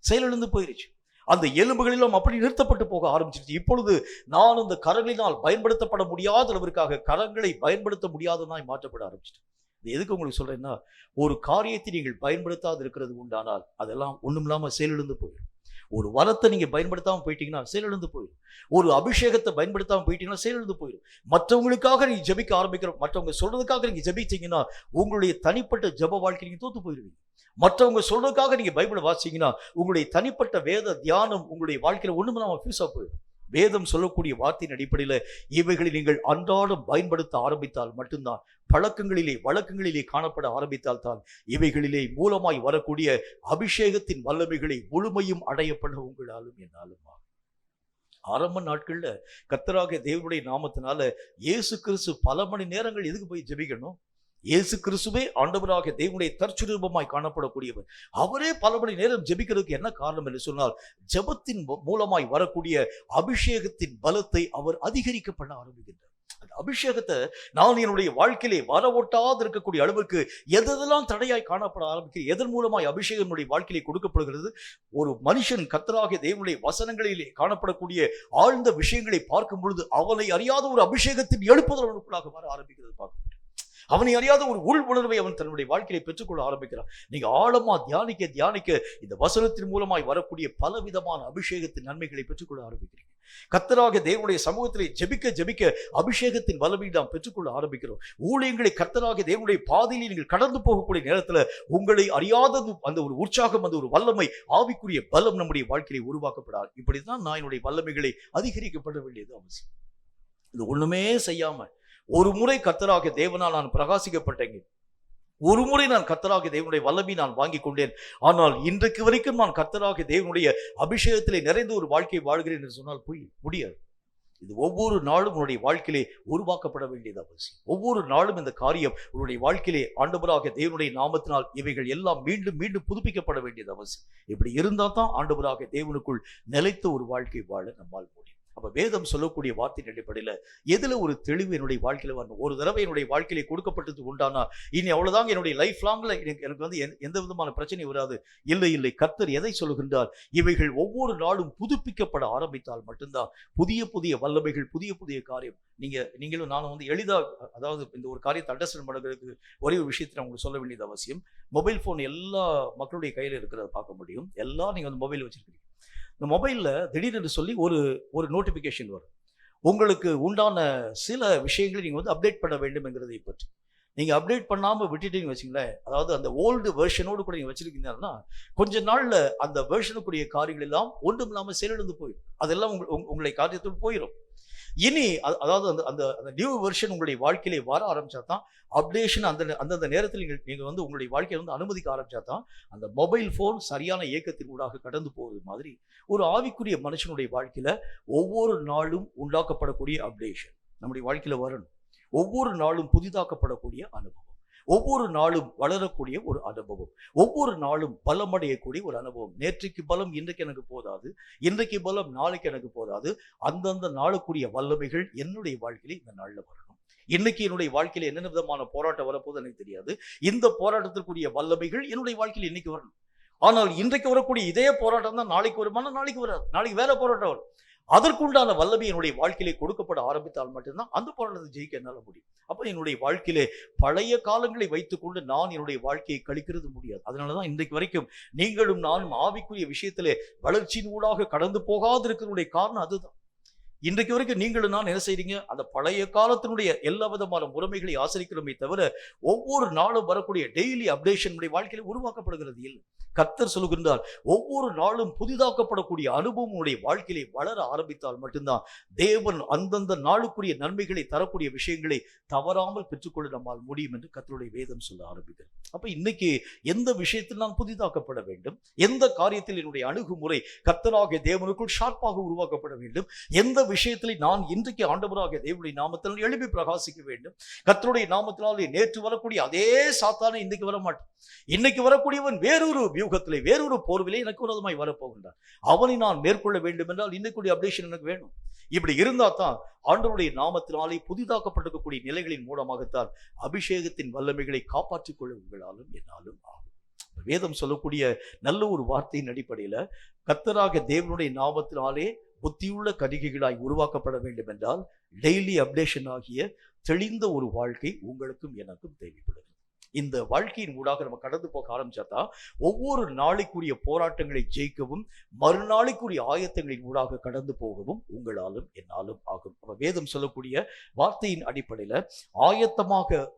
செயலிழந்து போயிருச்சு. அந்த எலும்புகளிலும் அப்படி நிறுத்தப்பட்டு போக ஆரம்பிச்சிருச்சு. இப்பொழுது நான் அந்த கரங்களினால் பயன்படுத்தப்பட முடியாத அளவிற்காக கரங்களை பயன்படுத்த முடியாதனாய் மாற்றப்பட ஆரம்பிச்சிட்டேன். எதுக்கு உங்களுக்கு சொல்றேன்னா, ஒரு காரியத்தை நீங்கள் பயன்படுத்தாது இருக்கிறது உண்டானால் அதெல்லாம் ஒண்ணும் இல்லாம செயலிழந்து போயிடும். ஒரு வரத்தை நீங்க பயன்படுத்தாம போயிட்டீங்கன்னா செயலிழந்து போயிடும். ஒரு அபிஷேகத்தை பயன்படுத்தாம போயிட்டீங்கன்னா செயலிழந்து போயிடும். மற்றவங்களுக்காக நீங்க ஜெபிக்க ஆரம்பிக்கிறோம், மற்றவங்க சொல்றதுக்காக நீங்க ஜெபிச்சீங்கன்னா உங்களுடைய தனிப்பட்ட ஜெப வாழ்க்கை நீங்க தோத்து போயிடுவீங்க. மற்றவங்க சொல்றதுக்காக நீங்க பைபிளை வாசிச்சீங்கன்னா உங்களுடைய தனிப்பட்ட வேத தியானம் உங்களுடைய வாழ்க்கையில ஒண்ணுமே ஃபியூஸா போயிடும். வேதம் சொல்லக்கூடிய வார்த்தையின் அடிப்படையில் இவைகளை நீங்கள் அன்றாடம் பயன்படுத்த ஆரம்பித்தால் மட்டும்தான், வழக்கங்களிலே காணப்பட ஆரம்பித்தால் தான் இவைகளிலே மூலமாய் வரக்கூடிய அபிஷேகத்தின் வல்லமைகளை முழுமையும் அடையப்பட உங்களாலும் என்னாலும். ஆரம்ப நாட்கள்ல கர்த்தராகிய தேவனுடைய நாமத்தினால இயேசு கிறிஸ்து பல மணி நேரங்கள் எதுக்கு போய் ஜெபிக்கணும்? இயேசு கிறிஸ்துவே ஆண்டவராகிய தேவனுடைய தற்சுரூபமாய் காணப்படக்கூடியவர். அவரே பல மணி நேரம் ஜெபிக்கிறதுக்கு என்ன காரணம் என்று சொன்னால், ஜெபத்தின் மூலமாய் வரக்கூடிய அபிஷேகத்தின் பலத்தை அவர் அதிகரிக்கப்பட ஆரம்பிக்கின்றார். அந்த அபிஷேகத்தை நான் என்னுடைய வாழ்க்கையிலே வர ஒட்டாது இருக்கக்கூடிய அளவுக்கு எதெல்லாம் தடையாய் காணப்பட ஆரம்பிக்கிறது, எதன் மூலமாய் அபிஷேகம் என்னுடைய வாழ்க்கையிலே கொடுக்கப்படுகிறது. ஒரு மனுஷன் கர்த்தராகிய தேவனுடைய வசனங்களிலே காணப்படக்கூடிய ஆழ்ந்த விஷயங்களை பார்க்கும் பொழுது அவனை அறியாத ஒரு அபிஷேகத்தின் எழுப்புதல் அவனுக்குள்ளாக வர ஆரம்பிக்கிறது பார்க்க முடியும். அவனை அறியாத ஒரு உள் உணர்வை அவன் தன்னுடைய வாழ்க்கையை பெற்றுக்கொள்ள ஆரம்பிக்கிறான். நீங்க ஆழமா தியானிக்க இந்த வசனத்தின் மூலமாய் வரக்கூடிய பல விதமான அபிஷேகத்தின் நன்மைகளை பெற்றுக்கொள்ள ஆரம்பிக்கிறீங்க. கர்த்தராகிய தேவனுடைய சமூகத்திலே ஜெபிக்க அபிஷேகத்தின் வல்லமை நாம் பெற்றுக்கொள்ள ஆரம்பிக்கிறோம். ஊழியங்களை கர்த்தராகிய தேவனுடைய பாதையில் நீங்கள் கடந்து போகக்கூடிய நேரத்தில் உங்களை அறியாதது அந்த ஒரு உற்சாகம், அந்த ஒரு வல்லமை, ஆவிக்குரிய பலம் நம்முடைய வாழ்க்கையை உருவாக்கப்படாது. இப்படிதான் நான் என்னுடைய வல்லமைகளை அதிகரிக்கப்பட வேண்டியது அவசியம். இது ஒண்ணுமே செய்யாம ஒரு முறை கர்த்தராகிய தேவனால் நான் பிரகாசிக்கப்பட்டேங்க, ஒரு முறை நான் கர்த்தராகிய தேவனுடைய வல்லமை நான் வாங்கி கொண்டேன். ஆனால் இன்றைக்கு வரைக்கும் நான் கர்த்தராகிய தேவனுடைய அபிஷேகத்திலே நிறைந்த ஒரு வாழ்க்கை வாழ்கிறேன் என்று சொன்னால் முடியாது. இது ஒவ்வொரு நாளும் உன்னுடைய வாழ்க்கையிலே உருவாக்கப்பட வேண்டியது அவசியம். ஒவ்வொரு நாளும் இந்த காரியம் உன்னுடைய வாழ்க்கையிலே ஆண்டவராகிய தேவனுடைய நாமத்தினால் இவைகள் எல்லாம் மீண்டும் மீண்டும் புதுப்பிக்கப்பட வேண்டியது அவசியம். இப்படி இருந்தால் தான் ஆண்டவராகிய தேவனுக்குள் நிலைத்த ஒரு வாழ்க்கை வாழ நம்மால் முடியும். அப்ப வேதம் சொல்லக்கூடிய வார்த்தையின் அடிப்படையில எதுல ஒரு தெளிவு என்னுடைய வாழ்க்கையில வரணும். ஒரு தடவை என்னுடைய வாழ்க்கையில கொடுக்கப்பட்டது உண்டானா இனி அவ்வளவுதாங்க, என்னுடைய லைஃப் லாங்ல எனக்கு வந்து எந்த விதமான பிரச்சனை வராது. இல்லை, கர்த்தர் எதை சொல்லுகின்றார்? இவைகள் ஒவ்வொரு நாளும் புதுப்பிக்கப்பட ஆரம்பித்தால் மட்டும்தான் புதிய வல்லமைகள், புதிய காரியம் நீங்களும் நானும் வந்து எளிதா, அதாவது இந்த ஒரு காரியத்தை அண்டர்ஸ்டாண்ட் பண்ணுறதுக்கு ஒரே ஒரு விஷயத்தை நான் உங்களுக்கு சொல்ல வேண்டியது அவசியம். மொபைல் போன் எல்லா மக்களுடைய கையில இருக்கிறத பார்க்க முடியும். எல்லாம் நீங்க வந்து மொபைல் வச்சிருக்கீங்க. இந்த மொபைலில் திடீர்னு சொல்லி ஒரு நோட்டிஃபிகேஷன் வரும். உங்களுக்கு உண்டான சில விஷயங்களை நீங்கள் வந்து அப்டேட் பண்ண வேண்டும் என்கிறதை பற்றி. நீங்கள் அப்டேட் பண்ணாமல் விட்டுட்டீங்கன்னு வச்சுங்களேன், அதாவது அந்த ஓல்டு வெர்ஷனோடு கூட நீங்கள் வச்சிருக்கீங்கன்னா கொஞ்ச நாளில் அந்த வெர்ஷனுக்குரிய காரியங்கள் எல்லாம் ஒன்றும் இல்லாமல் செயலிழந்து போயிடும். அதெல்லாம் உங்களை காரியத்தோடு போயிடும். இனி அதாவது அந்த நியூ வெர்ஷன் உங்களுடைய வாழ்க்கையிலே வர ஆரம்பிச்சா தான், அப்டேஷன் அந்தந்த நேரத்தில் நீங்கள் வந்து உங்களுடைய வாழ்க்கையை வந்து அனுமதிக்க ஆரம்பிச்சா தான் அந்த மொபைல் ஃபோன் சரியான இயக்கத்தின் ஊடாக கடந்து போவது மாதிரி ஒரு ஆவிக்குரிய மனுஷனுடைய வாழ்க்கையில ஒவ்வொரு நாளும் உண்டாக்கப்படக்கூடிய அப்டேஷன் நம்முடைய வாழ்க்கையில வரணும். ஒவ்வொரு நாளும் புதிதாக்கப்படக்கூடிய அனுபவம், ஒவ்வொரு நாளும் வளரக்கூடிய ஒரு அனுபவம், ஒவ்வொரு நாளும் பலமடையக்கூடிய ஒரு அனுபவம். நேற்றைக்கு பலம் இன்றைக்கு எனக்கு போதாது, இன்றைக்கு பலம் நாளைக்கு எனக்கு போதாது. அந்தந்த நாளுக்குரிய வல்லமைகள் என்னுடைய வாழ்க்கையில இந்த நாள்ல வரணும். இன்னைக்கு என்னுடைய வாழ்க்கையில என்னென்ன விதமான போராட்டம் வரப்போது எனக்கு தெரியாது. இந்த போராட்டத்திற்குரிய வல்லமைகள் என்னுடைய வாழ்க்கையில் இன்னைக்கு வரணும். ஆனால் இன்றைக்கு வரக்கூடிய இதே போராட்டம் தான் நாளைக்கு வருமானா நாளைக்கு வராது, நாளைக்கு வேற போராட்டம் வரும். அதற்குண்டான வல்லமை என்னுடைய வாழ்க்கையிலே கொடுக்கப்பட ஆரம்பித்தால் மட்டும்தான் அந்த போராட்டத்தை ஜெயிக்க என்னால் முடியும். அப்ப என்னுடைய வாழ்க்கையிலே பழைய காலங்களை வைத்துக்கொண்டு நான் என்னுடைய வாழ்க்கையை கழிக்கிறது முடியாது. அதனாலதான் இன்றைக்கு வரைக்கும் நீங்களும் நானும் ஆவிக்குரிய விஷயத்திலே வளர்ச்சியின் ஊடாக கடந்து போகாது இருக்கிறதுடைய காரணம் அதுதான். இன்றைக்கு வரைக்கும் நீங்களும் நான் என்ன செய்றீங்க, அந்த பழைய காலத்தினுடைய எல்லா விதமான முறைமைகளை ஆசரிக்கிறோமே தவிர ஒவ்வொரு நாளும் வரக்கூடிய டெய்லி அப்டேஷன் வாழ்க்கையில உருவாக்கப்படுகிறது இல்லை. கர்த்தர் சொல்லுகின்றார், ஒவ்வொரு நாளும் புதிதாக்கப்படக்கூடிய அனுபவம் உடைய வாழ்க்கையிலே வளர ஆரம்பித்தால் மட்டும்தான் தேவன் அந்தந்த நாளுக்குரிய நன்மைகளை தரக்கூடிய விஷயங்களை தவறாமல் பெற்றுக்கொள்ள நம்மால் முடியும் என்று கர்த்தருடைய வேதம் சொல்ல ஆரம்பிக்கிறது. அப்ப இன்னைக்கு எந்த விஷயத்தில் நான் புதிதாக்கப்பட வேண்டும், எந்த காரியத்தில் என்னுடைய அணுகுமுறை கர்த்தராகிய தேவனுக்குள் ஷார்ப்பாக உருவாக்கப்பட வேண்டும், எந்த விஷயத்தில் நான் இன்றைக்கு ஆண்டவராகிய தேவனுடைய நாமத்தில் எழுப்பி பிரகாசிக்க வேண்டும். கர்த்தருடைய நாமத்தினாலே நேற்று வரக்கூடிய அதே சாத்தானே இன்னைக்கு வர மாட்டேன். இன்னைக்கு வரக்கூடியவன் வேறொரு வியூகத்திலே வேறொரு போர்விலே எனக்கு விரோதமாய் வரப்போகின்றான். அவனை நான் மேற்கொள்ள வேண்டும் என்றால் இன்னைக்குடைய அப்டேஷன் எனக்கு வேணும். இப்படி இருந்தா தான் ஆண்டவருடைய நாமத்தினாலே புதிதாக்கப்பட்டிருக்கக்கூடிய நிலைகளின் மூலமாகத்தான் அபிஷேகத்தின் வல்லமைகளை காப்பாற்றிக் கொள்ள உங்களாலும் என்னாலும் ஆகும். வேதம் சொல்லக்கூடிய நல்ல ஒரு வார்த்தையின் அடிப்படையில கர்த்தராகிய தேவனுடைய நாமத்தினாலே புத்தியுள்ள கணிகைகளாய் உருவாக்கப்பட வேண்டும் என்றால் டெய்லி அப்டேஷன் ஆகிய தெளிந்த ஒரு வாழ்க்கை உங்களுக்கும் எனக்கும் தேவைப்படுகிறது. இந்த வாழ்க்கையின் ஊடாக நம்ம கடந்து போக ஆரம்பிச்சாதான் ஒவ்வொரு நாளைக்குரிய போராட்டங்களை ஜெயிக்கவும் மறுநாளைக்குரிய ஆயத்தங்களின் ஊடாக கடந்து போகவும் உங்களாலும் என்னாலும் ஆகும். அப்ப வேதம் சொல்லக்கூடிய வார்த்தையின் அடிப்படையில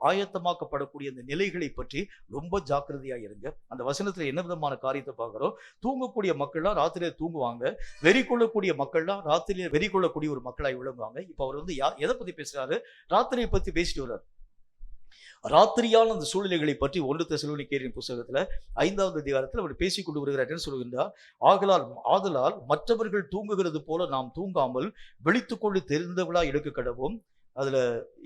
ஆயத்தமாக்கப்படக்கூடிய அந்த நிலைகளை பற்றி ரொம்ப ஜாக்கிரதையா இருங்க. அந்த வசனத்துல என்ன விதமான காரியத்தை பார்க்கிறோம்? தூங்கக்கூடிய மக்கள்லாம் ராத்திரியில தூங்குவாங்க, வெறி கொள்ளக்கூடிய மக்கள்லாம் ராத்திரியில வெறி கொள்ளக்கூடிய ஒரு மக்களாய் விளங்குவாங்க. இப்ப அவர் வந்து எதை பத்தி பேசுறாரு? ராத்திரியை பத்தி பேசிட்டு வர்றாரு. ராத்திரியான அந்த சூழ்நிலைகளை பற்றி 1 தெசலோனிக்கேயரின் புத்தகத்துல 5வது அதிகாரத்தில் அவர் பேசிக் கொண்டு வருகிறார். என்ன சொல்கின்றார்? ஆதலால் மற்றவர்கள் தூங்குகிறது போல நாம் தூங்காமல் விழித்துக்கொண்டு தெரிந்தவளா எடுக்க கடவோம். அதுல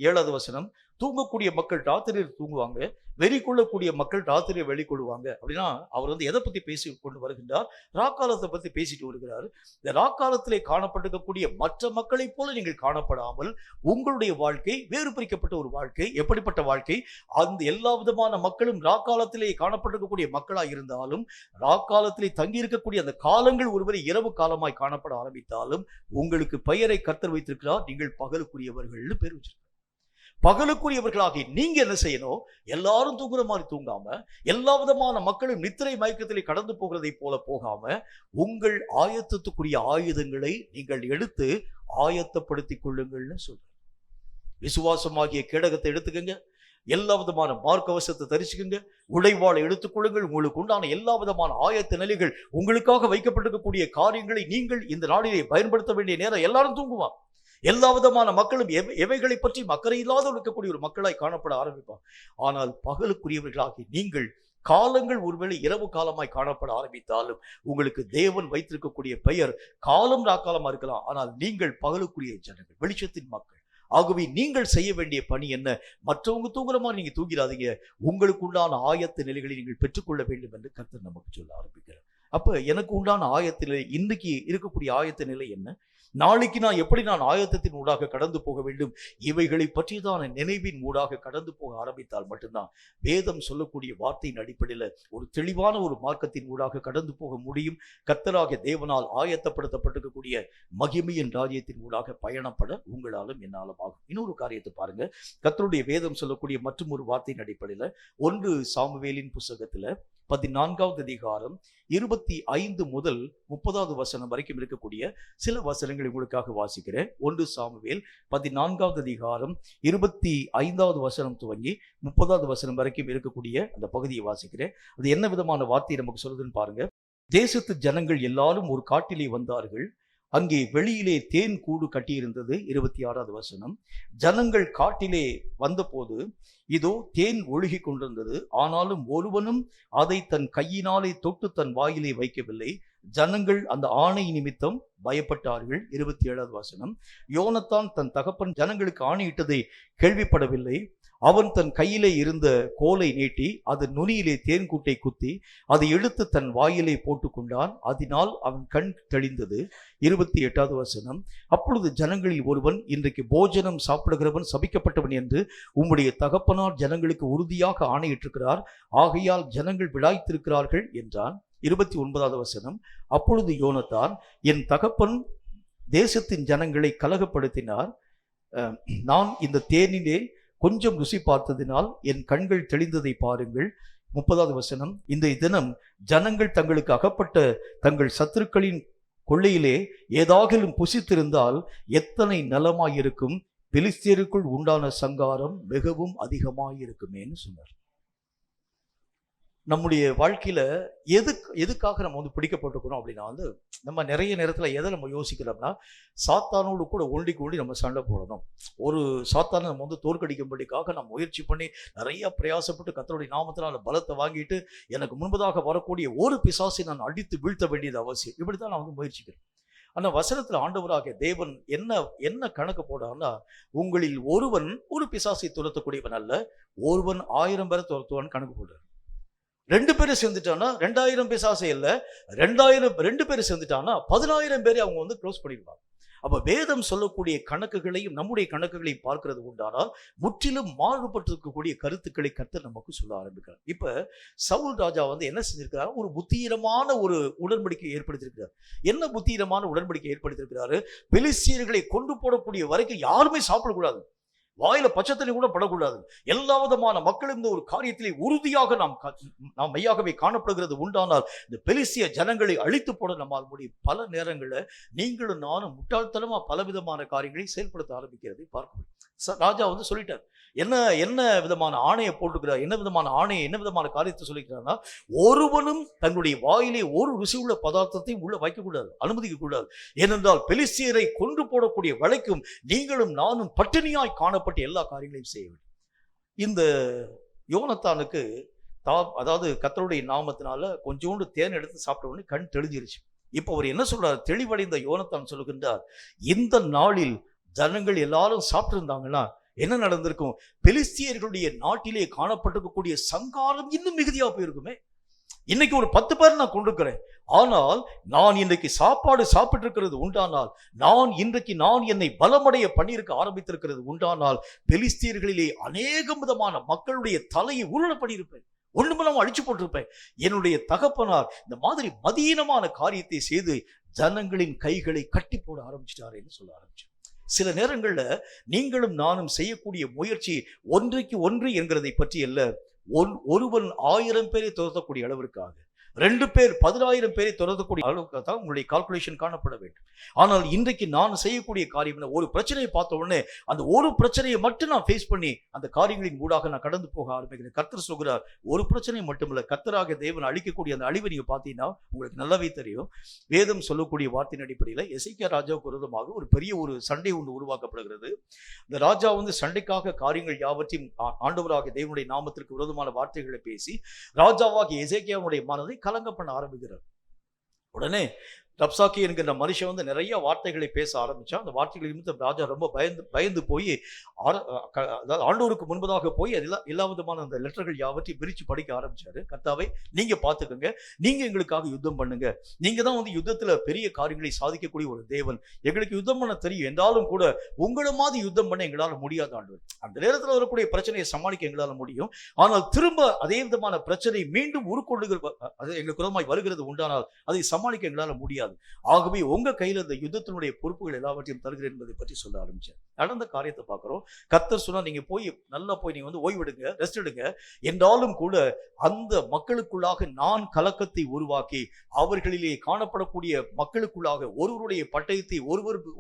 7வது வசனம், தூங்கக்கூடிய மக்கள் ராத்திரியில் தூங்குவாங்க, வெறி கொள்ளக்கூடிய மக்கள் ராத்திரியை வெளிக்கொள்வாங்க. அப்படின்னா அவர் வந்து எதை பத்தி பேசி கொண்டு வருகின்றார்? ராக்காலத்தை பத்தி பேசிட்டு வருகிறார். இந்த ராக்காலத்திலே காணப்பட்டிருக்கக்கூடிய மற்ற மக்களை போல நீங்கள் காணப்படாமல் உங்களுடைய வாழ்க்கை வேறு பிரிக்கப்பட்ட ஒரு வாழ்க்கை. எப்படிப்பட்ட வாழ்க்கை? அந்த எல்லா விதமான மக்களும் ராக்காலத்திலே காணப்பட்டிருக்கக்கூடிய மக்களாய் இருந்தாலும், ராக்காலத்திலே தங்கி இருக்கக்கூடிய அந்த காலங்கள் ஒருவரை இரவு காலமாய் காணப்பட ஆரம்பித்தாலும், உங்களுக்கு பெயரை கர்த்தர் வைத்திருக்கிறார், நீங்கள் பகலுக்குரியவர்கள் பேர் வச்சிருக்கிறார். பகலுக்குரியவர்களாகி நீங்க என்ன செய்யணும்? எல்லாரும் தூங்குற மாதிரி தூங்காம, எல்லா விதமான மக்களும் நித்திரை மயக்கத்திலே கடந்து போகிறதை போல போகாம, உங்கள் ஆயத்தத்துக்குரிய ஆயுதங்களை நீங்கள் எடுத்து ஆயத்தப்படுத்திக் கொள்ளுங்கள்னு சொல்றேன். விசுவாசமாகிய கேடகத்தை எடுத்துக்கங்க, எல்லா விதமான மார்க்கவசத்தை தரிச்சுக்கங்க, உடைவாளை எடுத்துக்கொள்ளுங்கள். உங்களுக்கு உண்டான எல்லா விதமான ஆயத்த நிலைகள், உங்களுக்காக வைக்கப்பட்டிருக்கக்கூடிய காரியங்களை நீங்கள் இந்த நாளிலே பயன்படுத்த வேண்டிய நேரம். எல்லாரும் தூங்குவான். எல்லா விதமான மக்களும் எவைகளை பற்றி அக்கறை இல்லாத இருக்கக்கூடிய ஒரு மக்களாய் காணப்பட ஆரம்பிப்பார். ஆனால் பகலுக்குரியவர்களாகி நீங்கள் காலங்கள் ஒருவேளை இரவு காலமாய் காணப்பட ஆரம்பித்தாலும், உங்களுக்கு தேவன் வைத்திருக்கக்கூடிய பெயர் காலம் ராக்காலமா இருக்கலாம், ஆனால் நீங்கள் பகலுக்குரிய ஜனங்கள், வெளிச்சத்தின் மக்கள். ஆகவே நீங்கள் செய்ய வேண்டிய பணி என்ன? மற்றவங்க தூங்குற மாதிரி நீங்க தூங்கிடாதீங்க. உங்களுக்கு உண்டான ஆயத்த நிலைகளை நீங்கள் பெற்றுக்கொள்ள வேண்டும் என்று கர்த்தர் நமக்கு சொல்ல ஆரம்பிக்கிறார். அப்ப எனக்கு உண்டான ஆயத்த நிலை, இன்னைக்கு இருக்கக்கூடிய ஆயத்த நிலை என்ன? நாளைக்கு நான் எப்படி ஆயத்தத்தின் ஊடாக கடந்து போக வேண்டும்? இவைகளை பற்றியதான நினைவின் ஊடாக கடந்து போக ஆரம்பித்தால் மட்டும்தான் வேதம் சொல்லக்கூடிய வார்த்தையின் அடிப்படையில் ஒரு தெளிவான ஒரு மார்க்கத்தின் ஊடாக கடந்து போக முடியும். கர்த்தராகிய தேவனால் ஆயத்தப்படுத்தப்பட்டிருக்கக்கூடிய மகிமையின் ராஜ்யத்தின் ஊடாக பயணப்பட உங்களாலும் என்னாலும் ஆகும். இன்னொரு காரியத்தை பாருங்க, கர்த்தருடைய வேதம் சொல்லக்கூடிய மற்றும் ஒரு வார்த்தையின் அடிப்படையில் 1 சாமுவேலின் புத்தகத்துல 14வது அதிகாரம் 25 முதல் 30வது வசனம் வரைக்கும் இருக்கக்கூடிய சில வசனங்களை உங்களுக்காக வாசிக்கிறேன். 1 சாமுவேல் 14வது அதிகாரம் 25வது வசனம் துவங்கி 30வது வசனம் வரைக்கும் இருக்கக்கூடிய அந்த பகுதியை வாசிக்கிறேன். அது என்ன விதமான வார்த்தை நமக்கு சொல்லுதுன்னு பாருங்க. தேசத்து ஜனங்கள் எல்லாரும் ஒரு காட்டிலே வந்தார்கள். அங்கே வெளியிலே தேன் கூடு கட்டியிருந்தது. 26வது வசனம், ஜனங்கள் காட்டிலே வந்தபோது இதோ தேன் ஒழுகி கொண்டிருந்தது, ஆனாலும் ஒருவனும் அதை தன் கையினாலே தொட்டு தன் வாயிலே வைக்கவில்லை. ஜனங்கள் அந்த ஆணை நிமித்தம் பயப்பட்டார்கள். 27வது வசனம், யோனத்தான் தன் தகப்பன் ஜனங்களுக்கு ஆணையிட்டதை கேள்விப்படவில்லை. அவன் தன் கையிலே இருந்த கோலை நீட்டி அது நுனியிலே தேன்கூட்டை குத்தி அதை எடுத்து தன் வாயிலே போட்டுக்கொண்டான். அதனால் அவன் கண் தெளிந்தது. 28வது வசனம், அப்பொழுது ஜனங்களில் ஒருவன், இன்றைக்கு போஜனம் சாப்பிடுகிறவன் சபிக்கப்பட்டவன் என்று உம்முடைய தகப்பனார் ஜனங்களுக்கு உறுதியாக ஆணையிட்டிருக்கிறார், ஆகையால் ஜனங்கள் விடாய்த்திருக்கிறார்கள் என்றான். 29வது வசனம், அப்பொழுது யோனத்தான், என் தகப்பன் தேசத்தின் ஜனங்களை கலகப்படுத்தினார், நான் இந்த தேனிலே கொஞ்சம் ருசி பார்த்ததினால் என் கண்கள் தெளிந்ததை பாருங்கள். 30வது வசனம், இந்த தினம் ஜனங்கள் தங்களுக்கு அகப்பட்ட தங்கள் சத்துருக்களின் கொள்ளையிலே ஏதாகிலும் புசித்திருந்தால் எத்தனை நலமாயிருக்கும், பெலிஸ்தியருக்குள் உண்டான சங்காரம் மிகவும் அதிகமாயிருக்குமேன்னு சொன்னார். நம்முடைய வாழ்க்கையில எதுக்காக நம்ம பிடிக்கப்பட்டிருக்கிறோம் அப்படின்னா நம்ம நிறைய நேரத்துல எதை நம்ம யோசிக்கிறோம்னா, சாத்தானோடு கூட ஒண்டி நம்ம சண்டை போடணும், ஒரு சாத்தானை நம்ம தோற்கடிக்கும்படிக்காக நம்ம முயற்சி பண்ணி நிறைய பிரயாசப்பட்டு கர்த்தருடைய நாமத்தினால பலத்தை வாங்கிட்டு எனக்கு முன்பதாக வரக்கூடிய ஒரு பிசாசை நான் அடித்து வீழ்த்த வேண்டியது அவசியம். இப்படித்தான் நான் முயற்சிக்கிறேன். ஆனா வசனத்துல ஆண்டவராகிய தேவன் என்ன கணக்கு போடான்னா, உங்களில் ஒருவன் ஒரு பிசாசை துரத்தக்கூடியவன் அல்ல, ஒருவன் 1000 பேரை துரத்துவான்னு கணக்கு போடுறார். 2 பேரும் சேர்ந்துட்டானா 2000 பிசாசை இல்ல, 2 பேரும் சேர்ந்துட்டானா 10000 பேரை அவங்க க்ளோஸ் பண்ணிடுவாங்க. அப்ப வேதம் சொல்லக்கூடிய கணக்குகளையும் நம்முடைய கணக்குகளையும் பார்க்கிறது உண்டானால் முற்றிலும் மாறுபட்டிருக்கக்கூடிய கருத்துக்களை கர்த்தர் நமக்கு சொல்ல ஆரம்பிக்கிறார். இப்ப சவுல் ராஜா என்ன செஞ்சிருக்கிறார்? ஒரு புத்தீனமான ஒரு உடன்படிக்கை ஏற்படுத்தியிருக்கிறார். என்ன புத்தீனமான உடன்படிக்கை ஏற்படுத்தியிருக்கிறாரு? பெலிஸ்தியர்களை கொண்டு போடக்கூடிய வரைக்கும் யாருமே சாப்பிடக்கூடாது. வாயில பச்சை தண்ணி கூட படக்கூடாது. எல்லா விதமான மக்களும் இந்த ஒரு காரியத்திலே உறுதியாக நாம் மெய்யாகவே காணப்படுகிறது உண்டானால் இந்த பெலிஸ்திய ஜனங்களை அழித்து போட நம்மால் முடியும். பல நேரங்களில் நீங்களும் நானும் முட்டாள்தனமா பலவிதமான காரியங்களை செயல்படுத்த ஆரம்பிக்கிறதை பார்க்க முடியும். ராஜா வந்து சொல்லிட்டார், என்ன விதமான ஆணையை போட்டுக்கிறார், என்ன விதமான காரியத்தை சொல்லிக்கிறார்னா, ஒருவனும் தன்னுடைய வாயிலே ஒரு ருசி உள்ள பதார்த்தத்தை உள்ள வைக்கக்கூடாது, அனுமதிக்க கூடாது. ஏனென்றால் பெலிஸ்தியரை கொன்று போடக்கூடிய வரைக்கும் நீங்களும் நானும் பட்டினியாய் காணப்பட்ட எல்லா காரியங்களையும் செய்ய வேண்டும். இந்த யோனத்தானுக்கு அதாவது கர்த்தருடைய நாமத்தினால கொஞ்சோண்டு தேன் எடுத்து சாப்பிட்ட உடனே கண் தெளிஞ்சிருச்சு. இப்போ அவர் என்ன சொல்றார்? தெளிவடைந்த யோனத்தான் சொல்லுகின்றார், இந்த நாளில் ஜனங்கள் எல்லாரும் சாப்பிட்டு இருந்தாங்கன்னா என்ன நடந்திருக்கும்? பெலிஸ்தியர்களுடைய நாட்டிலே காணப்பட்டிருக்கக்கூடிய சங்காரம் இன்னும் மிகுதியா போயிருக்குமே. இன்னைக்கு ஒரு 10 பேர் நான் கொண்டிருக்கிறேன், ஆனால் நான் இன்றைக்கு சாப்பாடு சாப்பிட்டு இருக்கிறது உண்டானால், நான் என்னை பலமடைய பண்ணியிருக்க ஆரம்பித்திருக்கிறது உண்டானால், பெலிஸ்தியர்களிலே அநேகம் விதமான மக்களுடைய தலையை உருள பண்ணியிருப்பேன், ஒண்ணுமெல்லாம் அழிச்சு போட்டிருப்பேன். என்னுடைய தகப்பனார் இந்த மாதிரி மதீனமான காரியத்தை செய்து ஜனங்களின் கைகளை கட்டி போட ஆரம்பிச்சிட்டாரு என்று சொல்ல ஆரம்பிச்சார். சில நேரங்கள்ல நீங்களும் நானும் செய்யக்கூடிய முயற்சி ஒன்றைக்கு ஒன்று என்கிறதை பற்றி அல்ல. ஒருவன் 1000 பேரை துரத்தக்கூடிய அளவிற்காக, 2 பேர் 10,000 பேரை துரத்தக்கூடிய அளவுக்கு தான் உங்களுடைய கால்குலேஷன் காணப்பட வேண்டும். ஆனால் இன்றைக்கு நான் செய்யக்கூடிய காரியம், ஒரு பிரச்சனையை பார்த்த உடனே அந்த ஒரு பிரச்சனையை மட்டும் நான் ஃபேஸ் பண்ணி அந்த காரியங்களின் ஊடாக நான் கடந்து போக ஆரம்பிக்கிறேன். கர்த்தர் சொல்கிறார், ஒரு பிரச்சனை மட்டுமல்ல, கர்த்தராக தேவன் அழிக்கக்கூடிய அந்த அழிவை நீங்க பார்த்தீங்கன்னா உங்களுக்கு நல்லாவே தெரியும். வேதம் சொல்லக்கூடிய வார்த்தையின் அடிப்படையில் எசேக்கியா ராஜாவுக்கு விரோதமாக ஒரு பெரிய ஒரு சண்டை ஒன்று உருவாக்கப்படுகிறது. இந்த ராஜா வந்து சண்டைக்காக காரியங்கள் யாவற்றையும் ஆண்டவராக தேவனுடைய நாமத்திற்கு விரோதமான வார்த்தைகளை பேசி ராஜாவாகிய எசேக்கியாவுடைய மனதை கலங்க பண்ண ஆரம்பிக்கிறார். உடனே ரப்சாக்கி என்கிற மனுஷன் வந்து நிறைய வார்த்தைகளை பேச ஆரம்பிச்சா. அந்த வார்த்தைகளை நிமித்தம் ராஜா ரொம்ப பயந்து போய் ஆண்டவருக்கு முன்பதாக போய் எல்லா விதமான அந்த லெட்டர்கள் யாவற்றையும் பிரித்து படிக்க ஆரம்பிச்சாரு. கர்த்தாவே, நீங்க பார்த்துக்கோங்க, நீங்க எங்களுக்காக யுத்தம் பண்ணுங்க, நீங்க தான் வந்து யுத்தத்துல பெரிய காரியங்களை சாதிக்கக்கூடிய ஒரு தேவன், எங்களுக்கு யுத்தம் பண்ண தெரியும், என்றாலும் கூட உங்களை மாதிரி யுத்தம் பண்ண எங்களால் முடியாத ஆண்டவர். அந்த நேரத்தில் வரக்கூடிய பிரச்சனையை சமாளிக்க எங்களால் முடியும், ஆனால் திரும்ப அதே விதமான பிரச்சனை மீண்டும் அது எங்களுக்கு விரோதமாய் வருகிறது உண்டானால் அதை சமாளிக்க எங்களால் முடியாது. ஆகவே உங்க கையில இந்த யுத்தத்தினுடைய பொறுப்புகள் எல்லாவற்றையும் தருகிறேன் என்பதை பற்றி சொல்ல ஆரம்பிச்சேன். நடந்த காரியத்தை பார்க்கிறோம். கர்த்தர் சொன்னா, நீங்க போய் நல்லா போய் நீங்க வந்து ஓய்வெடுங்க, ரெஸ்ட் எடுங்க. என்றாலும் கூட அந்த மக்களுக்குள்ளாக நான் கலக்கத்தை உருவாக்கி அவர்களிலே காணப்படக்கூடிய மக்களுக்குள்ளாக ஒருவருடைய பட்டயத்தை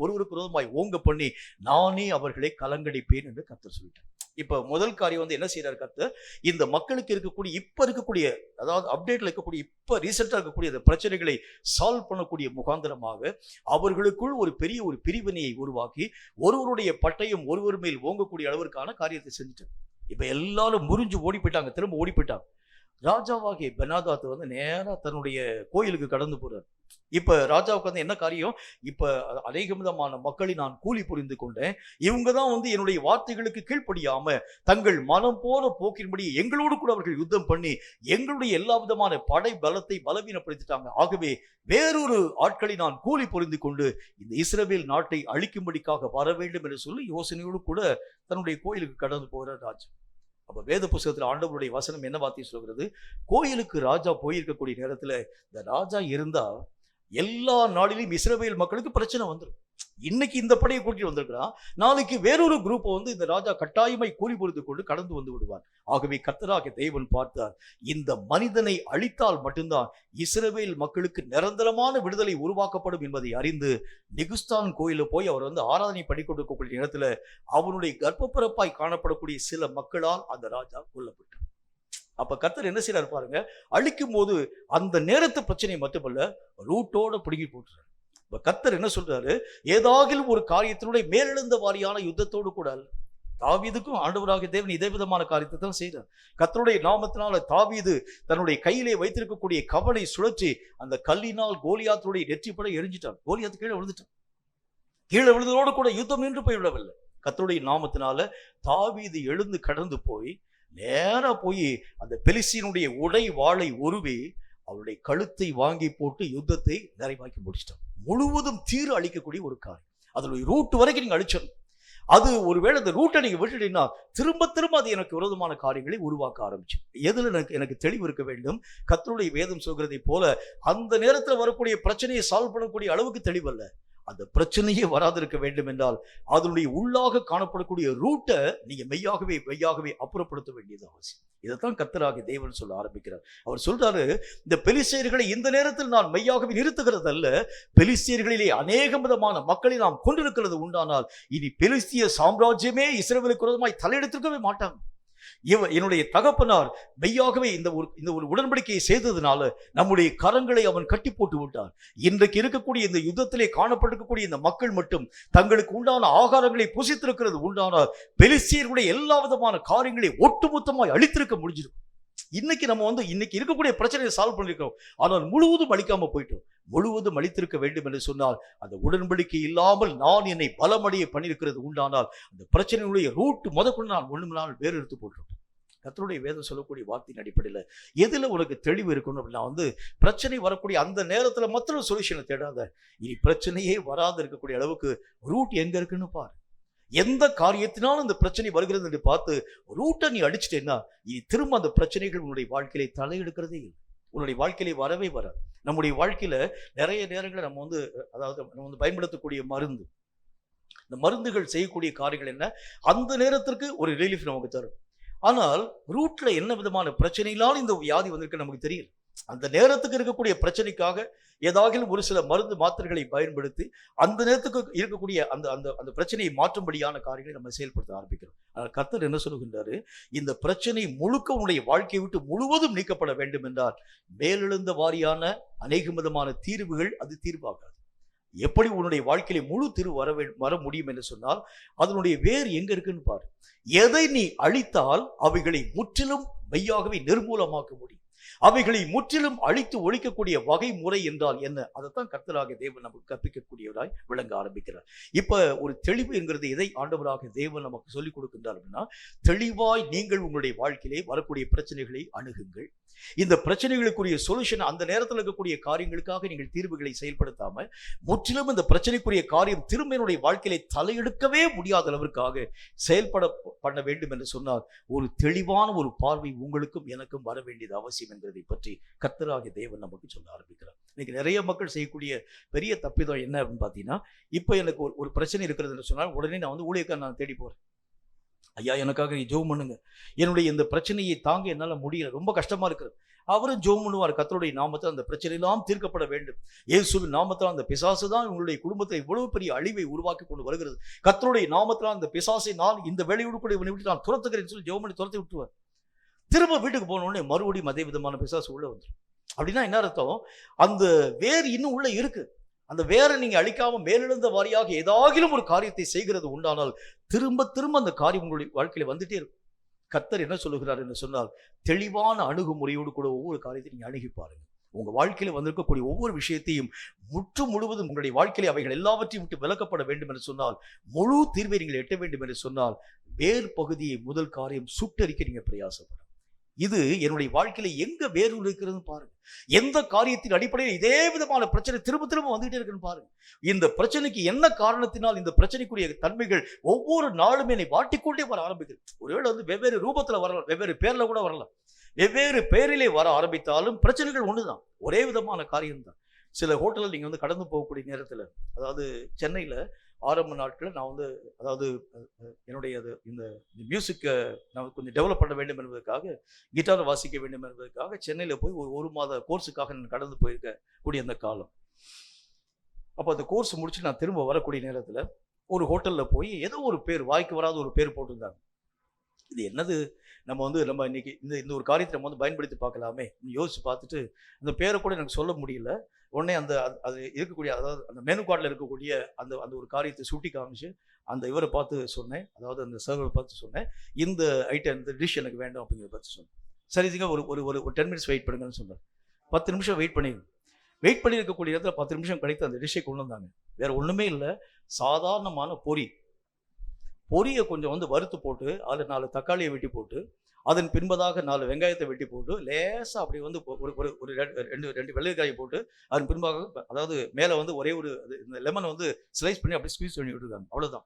ஒருவருக்கு விரோதமாய் ஓங்க பண்ணி நானே அவர்களை கலங்கடிப்பேன் என்று கர்த்தர் சொல்லிட்டார். இப்ப முதல் காரியம் வந்து என்ன செய்யறாரு கர்த்தர்? இந்த மக்களுக்கு இருக்கக்கூடிய அதாவது அப்டேட்ல இருக்கக்கூடிய இப்ப ரீசெண்டா இருக்கக்கூடிய அந்த பிரச்சனைகளை சால்வ் பண்ணக்கூடிய முகாந்திரமாக அவர்களுக்குள் ஒரு பெரிய ஒரு பிரிவினையை உருவாக்கி ஒருவருடைய பட்டயம் ஒருவர் மேல் ஓங்கக்கூடிய அளவிற்கான காரியத்தை செஞ்சுட்டார். இப்ப எல்லாரும் முறிஞ்சு ஓடி போயிட்டாங்க, திரும்ப ஓடி போயிட்டாங்க. ராஜாவாகிய பெனாதாத் வந்து நேரா தன்னுடைய கோயிலுக்கு கடந்து போறார். இப்ப ராஜாவுக்கு வந்து என்ன காரியம்? இப்ப அநேக விதமான மக்களை நான் கூலி புரிந்து கொண்டேன், இவங்க தான் வந்து என்னுடைய வார்த்தைகளுக்கு கீழ்ப்படியாம தங்கள் மனம் போன போக்கின்படி எங்களோடு கூட அவர்கள் யுத்தம் பண்ணி எங்களுடைய எல்லா விதமான படை பலத்தை பலவீனப்படுத்திட்டாங்க. ஆகவே வேறொரு ஆட்களை நான் கூலி புரிந்து கொண்டு இந்த இஸ்ரவேல் நாட்டை அழிக்கும்படிக்காக வர வேண்டும் என்று சொல்லி யோசனையோடு கூட தன்னுடைய கோயிலுக்கு கடந்து போகிற ராஜா. அப்ப வேத புத்தகத்தில் ஆண்டவருடைய வசனம் என்ன வார்த்தை சொல்கிறது? கோயிலுக்கு ராஜா போயிருக்கக்கூடிய நேரத்துல இந்த ராஜா இருந்தா எல்லா நாளிலும் இஸ்ரவேல் மக்களுக்கு பிரச்சனை வந்துடும். இன்னைக்கு இந்த படையை கூட்டிட்டு வந்திருக்கிறான், நாளைக்கு வேறொரு குரூப்பை வந்து இந்த ராஜா கட்டாயமாய் கூலி பொறுத்து கொண்டு கடந்து வந்து விடுவார். ஆகவே கர்த்தராகிய தேவன் பார்த்தார், இந்த மனிதனை அழித்தால் மட்டும்தான் இஸ்ரவேல் மக்களுக்கு நிரந்தரமான விடுதலை உருவாக்கப்படும் என்பதை அறிந்து நிகுஸ்தான் கோயில போய் அவர் வந்து ஆராதனை பண்ணி கொண்டிருக்கக்கூடிய நேரத்துல அவனுடைய கர்ப்பப்பிறப்பாய் காணப்படக்கூடிய சில மக்களால் அந்த ராஜா கொல்லப்பட்டார். அப்ப கர்த்தர் என்ன செய்யறாரு பாருங்க, அழிக்கும் போது அந்த நேரத்து பிரச்சனை மட்டுமல்ல, ரூட்டோட பிடுங்கி போட்டுறாரு. இப்ப கர்த்தர் என்ன சொல்றாரு? ஏதாகிலும் ஒரு காரியத்தினுடைய மேலெழுந்த வாரியான யுத்தத்தோடு கூட அல்ல. தாவீதுக்கும் ஆண்டவராகிய தேவன் இதே விதமான காரியத்தை தான் செய்யறார். கர்த்தருடைய நாமத்தினால தாவீது தன்னுடைய கையிலே வைத்திருக்கக்கூடிய கவலை சுழற்றி அந்த கல்லினால் கோலியாத்துடைய நெற்றிப்பட எரிஞ்சிட்டான். கோலியாத்து கீழே விழுந்துட்டான். கீழே விழுந்ததோடு கூட யுத்தம் நின்று போய்விடவில்லை. கர்த்தருடைய நாமத்தினால தாவீது எழுந்து கடந்து போய் நேரா போய் அந்த பெலிஸ்தியனுடைய உடை வாளை உருவி அவருடைய கழுத்தை வாங்கி போட்டு யுத்தத்தை நிறைவாக்கி முடிச்சிட்டான். முழுவதும் தீர அழிக்கக்கூடிய ஒரு காரியம். அதனுடைய ரூட் வரைக்கும் நீங்க அழிச்சிடணும். அது ஒருவேளை அந்த ரூட்டை நீங்க விட்டுட்டீங்கன்னா திரும்ப திரும்ப அது எனக்கு விரோதமான காரியங்களை உருவாக்க ஆரம்பிச்சு. எதுல எனக்கு தெளிவு இருக்க வேண்டும்? கர்த்தருடைய வேதம் சொல்கிறதை போல அந்த நேரத்தில் வரக்கூடிய பிரச்சனையை சால்வ் பண்ணக்கூடிய அளவுக்கு தெளிவல்ல. அந்த பிரச்சனையே வராதிருக்க வேண்டும் என்றால் அதனுடைய உள்ளாக காணப்படக்கூடிய ரூட்டை நீங்க மெய்யாகவே அப்புறப்படுத்த வேண்டியது அவசியம். இதைத்தான் கர்த்தராகிய தேவன் சொல்ல ஆரம்பிக்கிறார். அவர் சொல்றாரு, இந்த பெலிஸ்தியர்களை இந்த நேரத்தில் நான் மெய்யாகவே நிறுத்துகிறது அல்ல, பெலிஸ்தியர்களிலே அநேக விதமான மக்களை நாம் கொண்டிருக்கிறது உண்டானால் இனி பெலிஸ்திய சாம்ராஜ்யமே இஸ்ரவேலுக்கு விரோதமாய் தலையெடுத்திருக்கவே மாட்டாங்க. என்னுடைய தகப்பனார் மெய்யாகவே இந்த ஒரு உடன்படிக்கையை செய்ததுனால நம்முடைய கரங்களை அவன் கட்டி போட்டு விட்டான். இன்றைக்கு இருக்கக்கூடிய இந்த யுத்தத்திலே காணப்பட்டிருக்கக்கூடிய இந்த மக்கள் மட்டும் தங்களுக்கு உண்டான ஆகாரங்களை புசித்திருக்கிறது உண்டானால் பெலிஸ்தியர்களுடைய எல்லா விதமான காரியங்களை ஒட்டுமொத்தமாய் அழித்திருக்க முடிஞ்சிருக்கும். இன்னைக்கு நம்ம இன்னைக்கு இருக்கக்கூடிய பிரச்சனையை சால்வ் பண்ணிருக்கோம், ஆனால் முழுவதும் அழிக்காம போயிட்டோம். முழுவதும் அழித்திருக்க வேண்டும் என்று சொன்னால் அந்த உடன்படிக்கை இல்லாமல் நான் என்னை பலமடைய பண்ணியிருக்கிறது உண்டானால் அந்த பிரச்சனையுடைய ரூட் முதற்கொண்டு நான் ஒன்று நாள் வேறு எடுத்து போட்டுருக்கேன். கர்த்தருடைய வேதம் சொல்லக்கூடிய வார்த்தையின் அடிப்படையில் எதுல உனக்கு தெளிவு இருக்கணும் அப்படின்னா பிரச்சனை வரக்கூடிய அந்த நேரத்துல மற்றொரு சொல்யூஷனை தேடாத. இனி பிரச்சனையே வராது இருக்கக்கூடிய அளவுக்கு ரூட் எங்க இருக்குன்னு பாரு. எந்த காரியத்தினாலும் இந்த பிரச்சனை வருகிறது என்று பார்த்து ரூட்டை நீ அடிச்சிட்டேன்னா இனி திரும்ப அந்த பிரச்சனைகள் உன்னுடைய வாழ்க்கையில தலையெடுக்கிறதே இல்லை. உன்னுடைய வாழ்க்கையிலே வரவே வராது. நம்முடைய வாழ்க்கையில நிறைய நேரங்களை நம்ம பயன்படுத்தக்கூடிய மருந்து, இந்த மருந்துகள் செய்யக்கூடிய காரியங்கள் என்ன, அந்த நேரத்திற்கு ஒரு ரிலீஃப் நமக்கு தரும். ஆனால் ரூட்ல என்ன விதமான பிரச்சனையினாலும் இந்த வியாதி வந்திருக்கு நமக்கு தெரியல. அந்த நேரத்துக்கு இருக்கக்கூடிய பிரச்சனைக்காக ஏதாவது ஒரு சில மருந்து மாத்திரைகளை பயன்படுத்தி அந்த நேரத்துக்கு இருக்கக்கூடிய அந்த அந்த அந்த பிரச்சனையை மாற்றும்படியான காரியங்களை நம்ம செயல்படுத்த ஆரம்பிக்கிறோம். ஆனால் கர்த்தர் என்ன சொல்லுகின்றாரு, இந்த பிரச்சனை முழுக்க உன்னுடைய வாழ்க்கையை விட்டு முழுவதும் நீக்கப்பட வேண்டும் என்றால் மேலெழுந்த வாரியான அநேக விதமான தீர்வுகள் அது தீர்வாகாது. எப்படி உன்னுடைய வாழ்க்கையில முழு தீர்வு வர முடியும் என்று சொன்னால் அதனுடைய வேர் எங்க இருக்குன்னு பாரு. எதை நீ அழித்தால் அவைகளை முற்றிலும் மெய்யாகவே நிர்மூலமாக்க முடியும். அவைகளை முற்றிலும் அழித்து ஒழிக்கக்கூடிய வகை முறை என்றால் என்ன, அதைத்தான் கர்த்தராகிய தேவன் நமக்கு கற்பிக்கக்கூடியவராய் விளங்க ஆரம்பிக்கிறார். இப்ப ஒரு தெளிவு என்கிறது எதை ஆண்டவராக தேவன் நமக்கு சொல்லிக் கொடுக்கின்றார் அப்படின்னா, தெளிவாய் நீங்கள் உங்களுடைய வாழ்க்கையிலே வரக்கூடிய பிரச்சனைகளை அணுகுங்கள். இந்த பிரச்சனைகளுக்குரிய சொல்யூஷன் அந்த நேரத்தில் இருக்கக்கூடிய காரியங்களுக்காக நீங்கள் தீர்வுகளை செயல்படுத்தாம முற்றிலும் இந்த பிரச்சனைக்குரிய காரியம் திரும்ப என்னுடைய வாழ்க்கையிலே தலையெடுக்கவே முடியாத அளவிற்காக செயல்பட பண்ண வேண்டும் என்று சொன்னால் ஒரு தெளிவான ஒரு பார்வை உங்களுக்கும் எனக்கும் வர வேண்டியது அவசியம் என்கிறதை பற்றி கர்த்தராகிய தேவன் நமக்கு சொல்ல ஆரம்பிக்கிறார். இன்னைக்கு நிறைய மக்கள் செய்யக்கூடிய பெரிய தப்பிதம் என்ன அப்படின்னு பார்த்தீங்கன்னா, இப்போ எனக்கு ஒரு பிரச்சனை இருக்கிறதுன்னு சொன்னால் உடனே நான் ஊழியக்காரன் நான் தேடி போறேன். ஐயா எனக்காக நீ ஜெபம் பண்ணுங்க, என்னுடைய இந்த பிரச்சனையை தாங்க என்னால் முடியல, ரொம்ப கஷ்டமா இருக்கிறது. அவரும் ஜெபம் பண்ணுவார். கர்த்தருடைய நாமத்தில் அந்த பிரச்சனை எல்லாம் தீர்க்கப்பட வேண்டும். இயேசுவின் நாமத்தில் அந்த பிசாசு தான் உங்களுடைய குடும்பத்தில் இவ்வளவு பெரிய அழிவை உருவாக்கி கொண்டு வருகிறது. கர்த்தருடைய நாமத்தில் அந்த பிசாசை நான் இந்த வேலையோடு கூட இவனை விட்டு நான் துரத்துக்கிறேன்னு சொல்லி ஜெபம் பண்ணி துரத்தி விட்டுருவார். திரும்ப வீட்டுக்கு போனோடனே மறுபடியும் அதே விதமான பிசாசு உள்ள வந்துடும். அப்படின்னா என்ன அர்த்தம், அந்த வேர் இன்னும் உள்ள இருக்கு. அந்த வேரை நீங்க அழிக்காம மேலெழுந்த வாரியாக ஏதாகிலும் ஒரு காரியத்தை செய்கிறது உண்டானால் திரும்ப திரும்ப அந்த காரியம் உங்களுடைய வாழ்க்கையில வந்துட்டே இருக்கும். கர்த்தர் என்ன சொல்லுகிறார் என்று சொன்னால், தெளிவான அணுகுமுறையோடு கூட ஒவ்வொரு காரியத்தையும் நீங்க அணுகி பாருங்க. உங்க வாழ்க்கையில வந்திருக்கக்கூடிய ஒவ்வொரு விஷயத்தையும் முழுவதும் உங்களுடைய வாழ்க்கையில அவைகள் எல்லாவற்றையும் விட்டு விலக்கப்பட வேண்டும் என்று சொன்னால், முழு தீர்வை நீங்கள் எட்ட வேண்டும் என்று சொன்னால், வேறு பகுதியை முதல் காரியம் சுட்டரிக்க நீங்க பிரயாசப்படும். இது என்னுடைய வாழ்க்கையில எங்க வேறு இருக்கிறதுன்னு பாருங்க. எந்த காரியத்தின் அடிப்படையில் இதே விதமான பிரச்சனை திரும்ப திரும்ப வந்துகிட்டே இருக்குன்னு பாருங்க. இந்த பிரச்சனைக்கு என்ன காரணத்தினால் இந்த பிரச்சனைக்குரிய தன்மைகள் ஒவ்வொரு நாளும் என்னை வாட்டிக்கொண்டே வர ஆரம்பிக்கிறது. ஒருவேளை வெவ்வேறு ரூபத்துல வரலாம், வெவ்வேறு பேர்ல கூட வரலாம். வெவ்வேறு பேரிலே வர ஆரம்பித்தாலும் பிரச்சனைகள் ஒண்ணுதான், ஒரே விதமான காரியம் தான். சில ஹோட்டலில் நீங்க கடந்து போகக்கூடிய நேரத்துல, அதாவது சென்னையில ஆரம்ப நாட்களில் நான் என்னுடைய இந்த மியூசிக்கை நான் கொஞ்சம் டெவலப் பண்ண வேண்டும் என்பதற்காக, கிட்டாரை வாசிக்க வேண்டும் என்பதற்காக சென்னையில் போய் ஒரு மாத கோர்ஸுக்காக நான் கடந்து போயிருக்க கூடிய அந்த காலம். அப்போ அந்த கோர்ஸ் முடிச்சு நான் திரும்ப வரக்கூடிய நேரத்தில் ஒரு ஹோட்டலில் போய் ஏதோ ஒரு பேர், வாய்க்கு வராத ஒரு பேர் போட்டிருந்தாங்க. இது என்னது, நம்ம இன்னைக்கு இந்த ஒரு காரியத்தை நம்ம பயன்படுத்தி பார்க்கலாமே யோசிச்சு பார்த்துட்டு அந்த பேரை கூட எனக்கு சொல்ல முடியல. உடனே அது இருக்கக்கூடிய, அதாவது அந்த மெனு கார்டில் இருக்கக்கூடிய அந்த ஒரு காரியத்தை சுட்டி காமிச்சு அந்த இவரை பார்த்து சொன்னேன், அதாவது அந்த சர்வரை பார்த்து சொன்னேன், இந்த ஐட்டம் இந்த டிஷ் எனக்கு வேண்டாம் அப்படிங்கிறத பார்த்து சொன்னேன். சரிங்க, ஒரு 10 மினிட்ஸ் வெயிட் பண்ணுங்கன்னு சொன்னார். 10 நிமிஷம் வெயிட் பண்ணி இருக்கக்கூடிய இடத்துல 10 நிமிஷம் கழித்து அந்த டிஷ்ஷை கொண்டு வந்தாங்க. வேற ஒன்றுமே இல்லை, சாதாரணமான பொரியை கொஞ்சம் வறுத்து போட்டு அதில் 4 தக்காளியை வெட்டி போட்டு அதன் பின்பதாக 4 வெங்காயத்தை வெட்டி போட்டு லேசாக அப்படி ஒரு 2 வெள்ளைக்காயை போட்டு அதன் பின்பாக, அதாவது மேலே ஒரே ஒரு இந்த லெமன் ஸ்லைஸ் பண்ணி அப்படி ஸ்குவீஸ் பண்ணி விட்டுருக்காங்க. அவ்வளோதான்.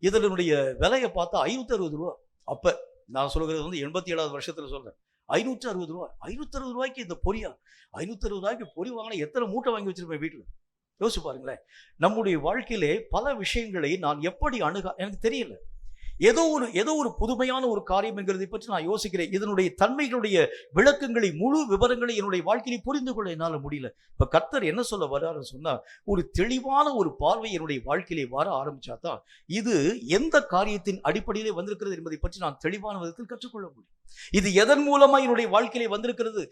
இதனுடைய விலையை பார்த்தா 560 ரூபா. அப்போ நான் சொல்கிறது 87வது வருஷத்தில் சொல்கிறேன். 560 ரூபா. 560 ரூபாய்க்கு இந்த பொரியா? 560 ரூபாய்க்கு பொரி வாங்கினா எத்தனை மூட்டை வாங்கி வச்சிருப்பேன் வீட்டில். யோசிச்சு பாருங்களேன். நம்முடைய வாழ்க்கையிலே பல விஷயங்களை நான் எப்படி எனக்கு தெரியல. ஏதோ ஒரு புதுமையான ஒரு காரியம் என்கிறதை பற்றி நான் யோசிக்கிறேன். இதனுடைய தன்மைகளுடைய விளக்கங்களை, முழு விவரங்களை என்னுடைய வாழ்க்கையை புரிந்து கொள்ள என்னால் முடியல. இப்ப கர்த்தர் என்ன சொல்ல வர்றாருன்னு சொன்னா, ஒரு தெளிவான ஒரு பார்வை என்னுடைய வாழ்க்கையிலே வர ஆரம்பிச்சாதான் இது எந்த காரியத்தின் அடிப்படையிலே வந்திருக்கிறது என்பதை பற்றி நான் தெளிவான விதத்தில் கற்றுக்கொள்ள முடியும். இது எதன் மூலமா என்னுடைய வாழ்க்கையிலே வந்திருக்கிறது,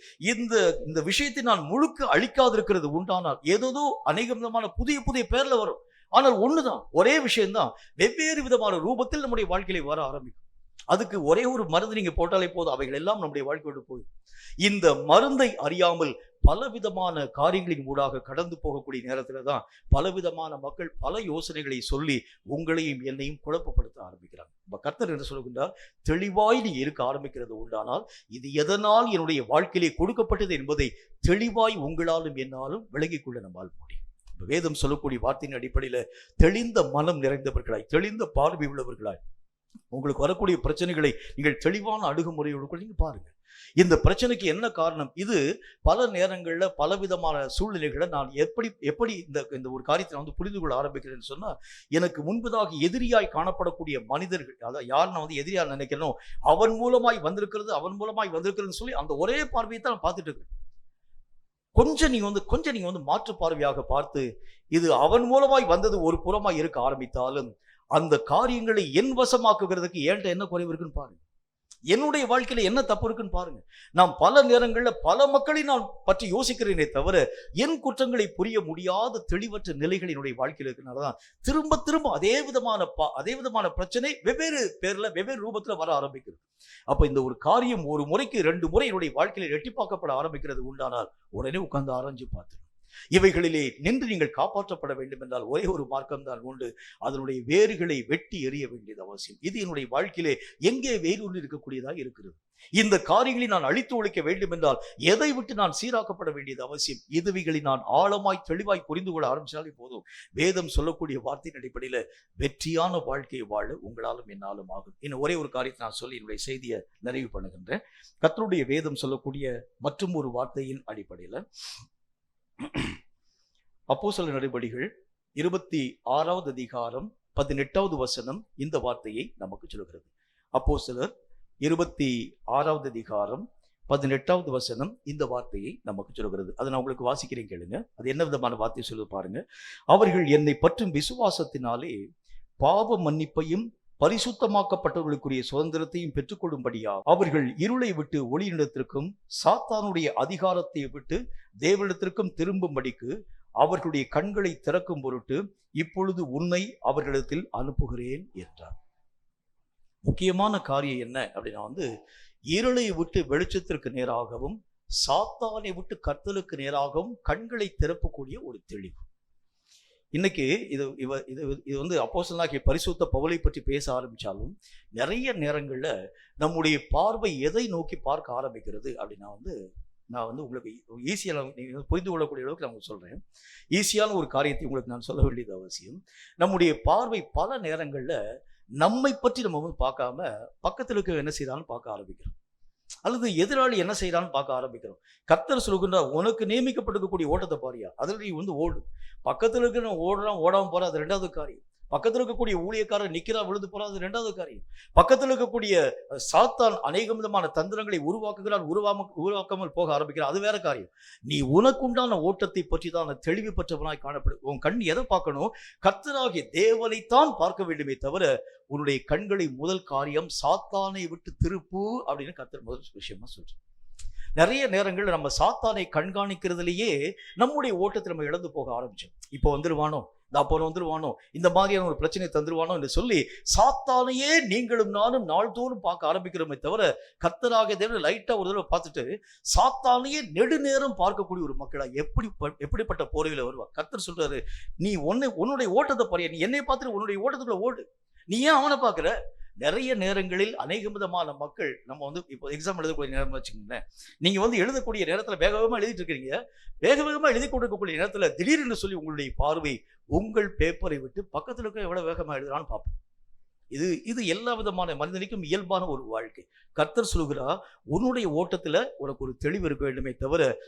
இந்த விஷயத்தை நான் முழுக்க அழிக்காதிருக்கிறது உண்டானால் ஏதோ அநேக விதமான புதிய புதிய பேர்ல வரும். ஆனால் ஒண்ணுதான், ஒரே விஷயம்தான் வெவ்வேறு விதமான ரூபத்தில் நம்முடைய வாழ்க்கையில வர ஆரம்பிக்கும். அதுக்கு ஒரே ஒரு மருந்து நீங்க போட்டாலே போதும், அவைகள் எல்லாம் நம்முடைய வாழ்க்கையோடு போய் இந்த மருந்தை அறியாமல் பலவிதமான காரியங்களின் ஊடாக கடந்து போகக்கூடிய நேரத்துல தான் பலவிதமான மக்கள் பல யோசனைகளை சொல்லி உங்களையும் என்னையும் குழப்பப்படுத்த ஆரம்பிக்கிறாங்க. கர்த்தர் என்று சொல்லுகின்றார், தெளிவாய் நீ இருக்க ஆரம்பிக்கிறது உண்டானால் இது எதனால் என்னுடைய வாழ்க்கையிலே கொடுக்கப்பட்டது என்பதை தெளிவாய் உங்களாலும் என்னாலும் விளங்கிக் கொள்ள நம்மால் முடியும். வேதம் சொல்லக்கூடிய வார்த்தையின் அடிப்படையில தெளிந்த மனம் நிறைந்தவர்களாய், தெளிந்த பார்வை உள்ளவர்களாய் உங்களுக்கு வரக்கூடிய பிரச்சனைகளை நீங்கள் தெளிவான அணுகுமுறையோடு நீங்க பாருங்க. இந்த பிரச்சனைக்கு என்ன காரணம்? இது பல நேரங்கள்ல பலவிதமான சூழ்நிலைகளை நான் எப்படி இந்த ஒரு காரியத்தை புரிந்து கொள்ள ஆரம்பிக்கிறேன்னு சொன்னா, எனக்கு முன்பதாக எதிரியாய் காணப்படக்கூடிய மனிதர்கள், அதாவது யார் நான் எதிரியா நினைக்கிறேனோ அவன் மூலமாய் வந்திருக்கிறதுன்னு சொல்லி அந்த ஒரே பார்வையை தான் நான் பார்த்துட்டு இருக்கேன். கொஞ்சம் நீங்க மாற்று பார்வையாக பார்த்து இது அவன் மூலமாய் வந்தது ஒரு புறமாய் இருக்க ஆரம்பித்தாலும் அந்த காரியங்களை என் வசமாக்குகிறதுக்கு ஏன்ட்ட என்ன குறைவு இருக்குன்னு பாருங்க. என்னுடைய வாழ்க்கையில என்ன தப்பு இருக்குன்னு பாருங்க. நான் பல நேரங்கள்ல பல மக்களை நான் பற்றி யோசிக்கிறேனே தவிர என் குற்றங்களை புரிய முடியாத தெளிவற்ற நிலைகள் என்னுடைய வாழ்க்கையில் இருக்கிறனாலதான் திரும்ப திரும்ப அதே விதமான பிரச்சனை வெவ்வேறு பேர்ல வெவ்வேறு ரூபத்துல வர ஆரம்பிக்கிறது. அப்ப இந்த ஒரு காரியம் ஒரு முறைக்கு 2 முறை என்னுடைய வாழ்க்கையில ரெட்டிப்பாக்கப்பட ஆரம்பிக்கிறது உண்டானால் உடனே உட்கார்ந்து ஆராய்ஞ்சு பார்த்து இவைகளிலே நின்று நீங்கள் காப்பாற்றப்பட வேண்டும் என்றால் ஒரே ஒரு மார்க்கம் தான் உண்டு. அதனுடைய வேர்களை வெட்டி எறிய வேண்டியது அவசியம். இது என்னுடைய வாழ்க்கையிலே எங்கே வேரூன்றி இருக்கக்கூடியதாக இருக்கிறது. இந்த காரியங்களை நான் அழித்து ஒழிக்க வேண்டும் என்றால் எதை விட்டு நான் சீராக்கப்பட வேண்டியது அவசியம். இதுவைகளை நான் ஆழமாய் தெளிவாய் புரிந்து கொள்ள ஆரம்பிச்சாலே போதும். வேதம் சொல்லக்கூடிய வார்த்தையின் அடிப்படையில வெற்றியான வாழ்க்கையை வாழ உங்களாலும் என்னாலும் ஆகும். இன்னும் ஒரே ஒரு காரியத்தை நான் சொல்லி என்னுடைய செய்தியை நிறைவு பண்ணுகின்றேன். கர்த்தருடைய வேதம் சொல்லக்கூடிய மற்றும் ஒரு வார்த்தையின் அடிப்படையில அப்போஸ்தலர் நடபடிகள் 26வது அதிகாரம் 18வது வசனம் இந்த வார்த்தையை நமக்கு சொல்கிறது. அப்போஸ்தலர் 26வது அதிகாரம் 18வது வசனம் இந்த வார்த்தையை நமக்கு சொல்கிறது. அதை நான் உங்களுக்கு வாசிக்கிறேன், கேளுங்க. அது என்ன விதமான வார்த்தை சொல்லுது பாருங்க. அவர்கள் என்னை பற்றும் விசுவாசத்தினாலே பாவ மன்னிப்பையும் பரிசுத்தமாக்கப்பட்டவர்களுக்குரிய சுதந்திரத்தையும் பெற்றுக்கொள்ளும்படியா அவர்கள் இருளை விட்டு ஒளியிடத்திற்கும் சாத்தானுடைய அதிகாரத்தை விட்டு தேவனிடத்திற்கும் திரும்பும்படிக்கு அவர்களுடைய கண்களை திறக்கும் பொருட்டு இப்பொழுது உன்னை அவர்களிடத்தில் அனுப்புகிறேன் என்றார். முக்கியமான காரியம் என்ன அப்படின்னா, இருளை விட்டு வெளிச்சத்திற்கு நேராகவும் சாத்தானை விட்டு கர்த்தருக்கு நேராகவும் கண்களை திறப்பக்கூடிய ஒரு தெளிவு. இன்னைக்கு இது அப்போஸ்தலனாகிய பரிசுத்த பவுலை பற்றி பேச ஆரம்பிச்சாலும் நிறைய நேரங்கள்ல நம்முடைய பார்வை எதை நோக்கி பார்க்க ஆரம்பிக்கிறது அப்படின்னா, நான் உங்களுக்கு ஈஸியாக புரிந்து கொள்ளக்கூடிய அளவுக்கு நான் உங்களுக்கு சொல்றேன். ஈஸியான ஒரு காரியத்தை உங்களுக்கு நான் சொல்ல வேண்டியது அவசியம். நம்முடைய பார்வை பல நேரங்கள்ல நம்மை பற்றி நம்ம பார்க்காம பக்கத்தில் இருக்க என்ன செய்யறான்னு பார்க்க ஆரம்பிக்கிறோம், அல்லது எதிராளி என்ன செய்யறான்னு பார்க்க ஆரம்பிக்கிறோம். கர்த்தர் சொல்லுகின்ற உனக்கு நியமிக்கப்பட்டிருக்கக்கூடிய ஓட்டத்தை பாரியா, அதில் நீ ஓடு. பக்கத்தில் இருக்கிற ஓடுறான் ஓடாம போற, அது 2வது காரியம். பக்கத்தில் இருக்கக்கூடிய ஊழியக்காரர் நிக்கிறா விழுந்து போறா, அது 2வது காரியம். பக்கத்தில் இருக்கக்கூடிய சாத்தான் அநேக விதமான தந்திரங்களை உருவாக்குகிறான், உருவாக்காமல் போக ஆரம்பிக்கிறான், அது வேற காரியம். நீ உனக்குண்டான ஓட்டத்தை பற்றி தான் தெளிவு பெற்றவனாய் காணப்படும். உன் கண் எதை பார்க்கணும்? கர்த்தராகிய தேவனைத்தான் பார்க்க வேண்டுமே தவிர உன்னுடைய கண்களை முதல் காரியம் சாத்தானை விட்டு திருப்பு அப்படின்னு கர்த்தர் முதல் விஷயமா சொல்றேன். நிறைய நேரங்கள் நம்ம சாத்தானை கண்காணிக்கிறதுலேயே நம்முடைய ஓட்டத்தை நம்ம இழந்து போக ஆரம்பிச்சோம். இப்போ வந்துருவானோ, அப்புறம் வந்துருவானோ, இந்த மாதிரியான ஒரு பிரச்சனையை தந்துருவானோ என்று சொல்லி சாத்தானையே நீங்களும் நானும் நாள்தோறும் பார்க்க ஆரம்பிக்கிறோமே தவிர கர்த்தராகிய தேவனை லைட்டா ஒரு தடவை பார்த்துட்டு சாத்தானையே நெடுநேரம் பார்க்கக்கூடிய ஒரு மக்களா எப்படிப்பட்ட போர்வையில வருவா. கர்த்தர் சொல்றாரு, நீ உன்னுடைய ஓட்டத்தை பாரு, நீ என்னை பார்த்துட்டு உன்னுடைய ஓட்டத்துக்குள்ள ஓடு, நீ ஏன் அவனை பார்க்குற? நிறைய நேரங்களில் அநேக விதமான மக்கள் நம்ம இப்போ எக்ஸாம் எழுதக்கூடிய நேரம் வச்சுக்கோங்களேன், நீங்க எழுதக்கூடிய நேரத்தில் வேக வேகமாக எழுதிட்டு இருக்கிறீங்க. வேக வேகமாக எழுதி கொண்டிருக்கக்கூடிய நேரத்தில் திடீர்னு சொல்லி உங்களுடைய பார்வை உங்கள் பேப்பரை விட்டு பக்கத்தில் இருக்க எவ்வளவு வேகமாக எழுதுறான்னு பார்ப்போம். இது எல்லா விதமான மனிதனுக்கும் இயல்பான ஒரு வாழ்க்கை. கர்த்தர் சொல்கிறார், உன்னுடைய ஓட்டத்துல உனக்கு ஒரு தெளிவு இருக்க வேண்டுமே தவிர,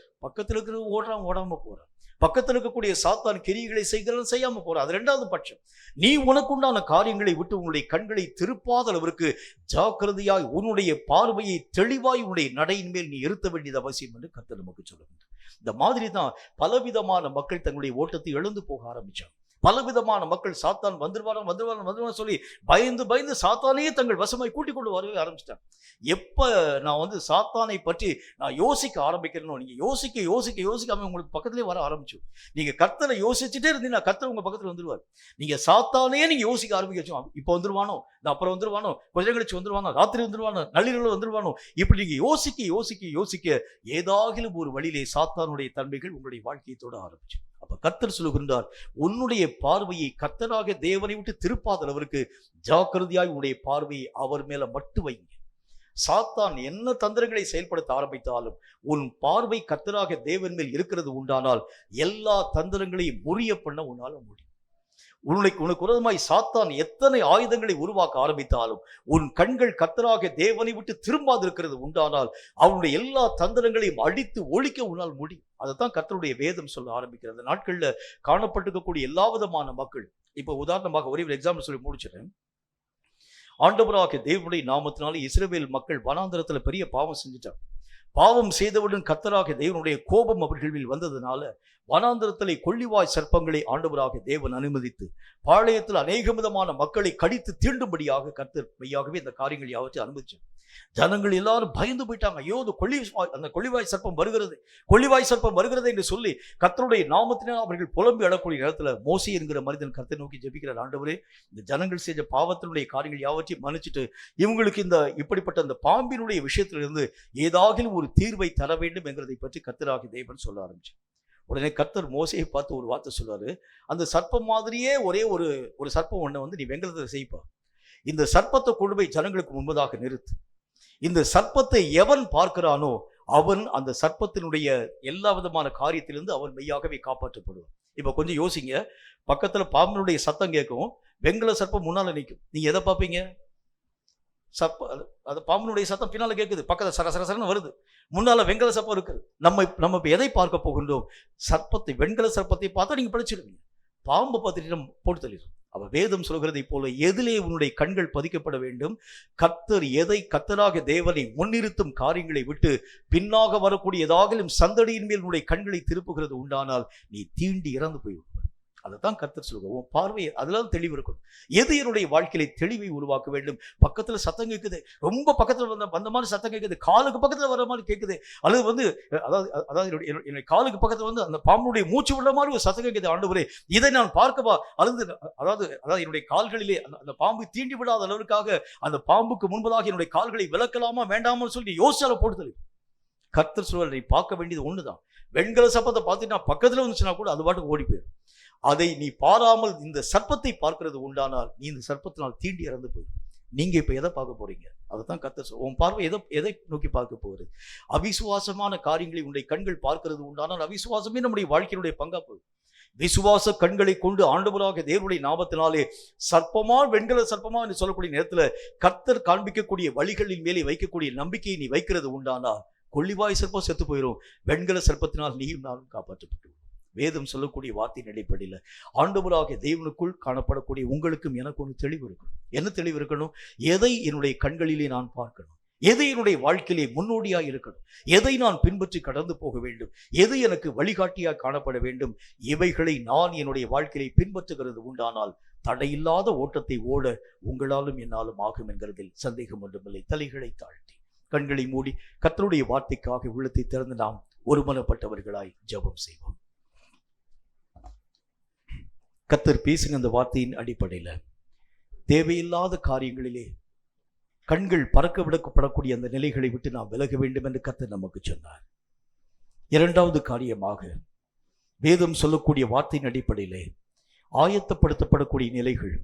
பக்கத்துல இருக்கிற ஓடுறான் ஓடாம போறான், பக்கத்தில் இருக்கக்கூடிய சாத்தான் கிரியைகளை செய்யாம போறான், அது இரண்டாவது பட்சம். நீ உனக்குண்டான காரியங்களை விட்டு உன்னுடைய கண்களை திருப்பாத அளவிற்கு ஜாக்கிரதையாய் உன்னுடைய பார்வையை தெளிவாய் உன்னுடைய நடையின் மேல் நீ இருத்த வேண்டியது அவசியம் என்று கர்த்தர் நமக்கு சொல்லுகின்றார். இந்த மாதிரி தான் பலவிதமான மக்கள் தங்களுடைய ஓட்டத்தை இழந்து போக ஆரம்பிச்சாங்க. பலவிதமான மக்கள் சாத்தான் வந்துருவான் சொல்லி பயந்து சாத்தானையே தங்கள் வசமாய் கூட்டிக் கொண்டு வரவே ஆரம்பிச்சிட்டாங்க. எப்ப நான் சாத்தானை பற்றி நான் யோசிக்க ஆரம்பிக்கிறேனோ, நீங்க யோசிக்க அவன் உங்களுக்கு பக்கத்திலே வர ஆரம்பிச்சு. நீங்க கர்த்தரை யோசிச்சுட்டே இருந்தீங்கன்னா கர்த்தர் உங்க பக்கத்துல வந்துருவார். நீங்க சாத்தானையே நீங்க யோசிக்க ஆரம்பிக்க, இப்ப வந்துருவானோ, அப்புறம் வந்துருவானோ, கொஞ்சம் கழிச்சு வந்துருவானோ, ராத்திரி வந்துருவானோ, நள்ளிரவு வந்துருவானோ, இப்படி நீங்க யோசிக்க ஏதாகிலும் ஒரு வழியிலே சாத்தானுடைய தன்மைகள் உங்களுடைய வாழ்க்கையை தொட ஆரம்பிச்சு. அப்ப கர்த்தர் சொல்லுகின்றார், உன்னுடைய பார்வையை கர்த்தராக தேவனை விட்டு திருப்பாத அளவிற்கு ஜாக்கிரதையாய் உன்னுடைய பார்வையை அவர் மேல மட்டும் வைங்க. சாத்தான் என்ன தந்திரங்களை செயல்படுத்த ஆரம்பித்தாலும் உன் பார்வை கர்த்தராக தேவன் மேல் இருக்கிறது உண்டானால் எல்லா தந்திரங்களையும் முறிய பண்ண உன்னால முடியும். உனக்கு விரோதமாய் சாத்தான் எத்தனை ஆயுதங்களை உருவாக்க ஆரம்பித்தாலும் உன் கண்கள் கர்த்தராக தேவனை விட்டு திரும்பாதிருக்கிறது உண்டானால் அவனுடைய எல்லா தந்திரங்களையும் அடித்து ஒழிக்க உன்னால் முடியும். அதைத்தான் கர்த்தருடைய வேதம் சொல்ல ஆரம்பிக்கிறது. அந்த நாட்கள்ல காணப்பட்டிருக்கக்கூடிய எல்லா விதமான மக்கள், இப்ப உதாரணமாக ஒரே ஒரு எக்ஸாம்பிள் சொல்லி முடிச்சிட்டேன். ஆண்டவராகிய தேவனுடைய நாமத்தினாலே இஸ்ரவேல் மக்கள் வனாந்தரத்துல பெரிய பாவம் செஞ்சுட்டாங்க. பாவம் செய்தவுடன் கர்த்தராகிய தேவனுடைய கோபம் அவர்கள் மேல் வந்ததுனால வனாந்தரத்திலே கொள்ளிவாய் சர்ப்பங்களை ஆண்டவராகிய தேவன் அனுமதித்து பாளையத்தில் அநேக விதமான மக்களை கடித்து தீண்டும்படியாக கர்த்தர் மெய்யாகவே இந்த காரியங்கள் யாவற்றையும் அனுமதிச்சார். ஜனங்கள் எல்லாரும் பயந்து போயிட்டாங்க. ஐயோ, அந்த கொள்ளிவாய் சர்ப்பம் வருகிறது என்று சொல்லி கர்த்தருடைய நாமத்தினால் அவர்கள் புலம்பி அழக்கூடிய நேரத்தில் மோசே என்கிற மனிதன் கர்த்தரை நோக்கி ஜெபிக்கிறார். ஆண்டவரே, இந்த ஜனங்கள் செஞ்ச பாவத்தினுடைய காரியங்கள் யாவற்றையும் மன்னிச்சுட்டு இவங்களுக்கு இந்த இப்படிப்பட்ட அந்த பாம்பினுடைய விஷயத்திலிருந்து ஏதாகிலும் ஒரு தீர்வை தர வேண்டும் என்கிறதை பற்றி கர்த்தராகிய தேவன் சொல்ல ஆரம்பிச்சு. உடனே கர்த்தர் மோசையை பார்த்து ஒரு வார்த்தை சொல்றாரு, அந்த சர்ப்பம் மாதிரியே ஒரே ஒரு சர்ப்பம் ஒண்ணு நீ வெங்கலத்தை செய்ப்பா, இந்த சர்ப்பத்தை கொண்டு போய் ஜனங்களுக்கு முன்பதாக நிறுத்து. இந்த சர்ப்பத்தை எவன் பார்க்கிறானோ அவன் அந்த சர்ப்பத்தினுடைய எல்லா விதமான காரியத்திலிருந்து அவன் மெய்யாகவே காப்பாற்றப்படுவான். இப்ப கொஞ்சம் யோசிங்க, பக்கத்துல பாம்பினுடைய சத்தம் கேட்கும், வெங்கல சர்ப்பம் முன்னால நிற்கும், நீங்க எதை பார்ப்பீங்க? அது பாம்பினுடைய சத்தம் பின்னால கேட்குது, பக்கத்துல சரசரசரன்னு வருது, முன்னால வெங்கல சர்ப்பம் இருக்குது. நம்ம இப்ப எதை பார்க்க போகின்றோம்? சர்ப்பத்தை, வெண்கல சர்ப்பத்தை பார்த்தா நீங்க படிச்சிருவீங்க, பாம்பு பார்த்துட்டு நம்ம போட்டு தள்ளிடும். அவ வேதம் சொல்கிறதை போல எதிலே உன்னுடைய கண்கள் பதிக்கப்பட வேண்டும்? கர்த்தர் எதை கர்த்தராக தேவனை முன்னிறுத்தும் காரியங்களை விட்டு பின்னாக வரக்கூடிய ஏதாகிலும் சந்தடியின் மேல் உன்னுடைய கண்களை திருப்புகிறது உண்டானால் நீ தீண்டி இறந்து போய்விடுவார். அதைத்தான் கர்த்தர் சொல்லுங்க, உன் பார்வை அதெல்லாம் தெளிவு இருக்கணும். எது என்னுடைய வாழ்க்கையில தெளிவை உருவாக்க வேண்டும்? பக்கத்துல சத்தம் கேட்குது, ரொம்ப பக்கத்துல வந்த மாதிரி சத்தம் கேட்குது, காலுக்கு பக்கத்துல வர மாதிரி கேட்குது, அல்லது அதாவது என்னுடைய காலுக்கு பக்கத்துல அந்த பாம்புடைய மூச்சு உள்ள மாதிரி ஒரு சத்தம் கேட்குது. ஆண்டவரே, இதை நான் பார்க்கவா? அதாவது என்னுடைய கால்களிலே அந்த பாம்பு தீண்டி விடாத அளவுக்காக அந்த பாம்புக்கு முன்பதாக என்னுடைய கால்களை விளக்கலாமா வேண்டாமான்னு சொல்லி யோசிச்சால போட்டு கர்த்தர் சொல்வார், நீ பார்க்க வேண்டியது ஒண்ணுதான். வெண்கல சர்ப்பத்தை பார்த்துட்டு பக்கத்துல வந்துச்சுன்னா கூட அது பாட்டுக்கு ஓடி போயிடும். அதை நீ பாராமல் இந்த சர்ப்பத்தை பார்க்கிறது உண்டானால் நீ இந்த சர்ப்பத்தினால் தீண்டி இறந்து போயிடும். நீங்க இப்ப எதை பார்க்க போறீங்க? அதுதான் கர்த்தர் சொல்ல, உன் பார்வை எதை நோக்கி பார்க்க போகுது? அவிசுவாசமான காரியங்களை உன்னுடைய கண்கள் பார்க்கிறது உண்டானால் அவிசுவாசமே நம்முடைய வாழ்க்கையினுடைய பங்கா போகுது. விசுவாச கண்களை கொண்டு ஆண்டவராக தேவனுடைய நாமத்தினாலே சர்ப்பமா வெண்கல சர்ப்பமா என்று சொல்லக்கூடிய நேரத்துல கர்த்தர் காண்பிக்கக்கூடிய வழிகளின் மேலே வைக்கக்கூடிய நம்பிக்கையை நீ வைக்கிறது உண்டானால் கொள்ளிவாய் சர்ப்பம் செத்து போயிடும், வெண்கல சர்ப்பத்தினால் நீயும் நானும் காப்பாற்றப்பட்டு. வேதம் சொல்லக்கூடிய வார்த்தையின் அடிப்படையில் ஆண்டவராகிய தேவனுக்குள் காணப்படக்கூடிய உங்களுக்கும் எனக்கு ஒரு தெளிவு இருக்கணும். என்ன தெளிவு இருக்கணும்? எதை என்னுடைய கண்களிலே நான் பார்க்கணும், எது என்னுடைய வாழ்க்கையிலே முன்னோடியாக இருக்கணும், எதை நான் பின்பற்றி கடந்து போக வேண்டும், எது எனக்கு வழிகாட்டியாக காணப்பட வேண்டும், இவைகளை நான் என்னுடைய வாழ்க்கையை பின்பற்றுகிறது உண்டானால் தடையில்லாத ஓட்டத்தை ஓட உங்களாலும் என்னாலும் ஆகும் என்கிறதில் சந்தேகம் ஒன்றுமில்லை. தலைகளை தாழ்த்தி கண்களை மூடி கர்த்தருடைய வார்த்தைக்காக உள்ளத்தை திறந்து நாம் ஒருமனப்பட்டவர்களாய் ஜெபம் செய்வோம். கர்த்தர் பேசின அந்த வார்த்தையின் அடிப்படையில் தேவையில்லாத காரியங்களிலே கண்கள் பறக்க விடப்படக்கூடிய அந்த நிலைகளை விட்டு நாம் விலக வேண்டும் என்று கர்த்தர் நமக்கு சொன்னார். இரண்டாவது காரியமாக வேதம் சொல்லக்கூடிய வார்த்தையின் அடிப்படையிலே ஆயத்தப்படுத்தப்படக்கூடிய நிலைகள்,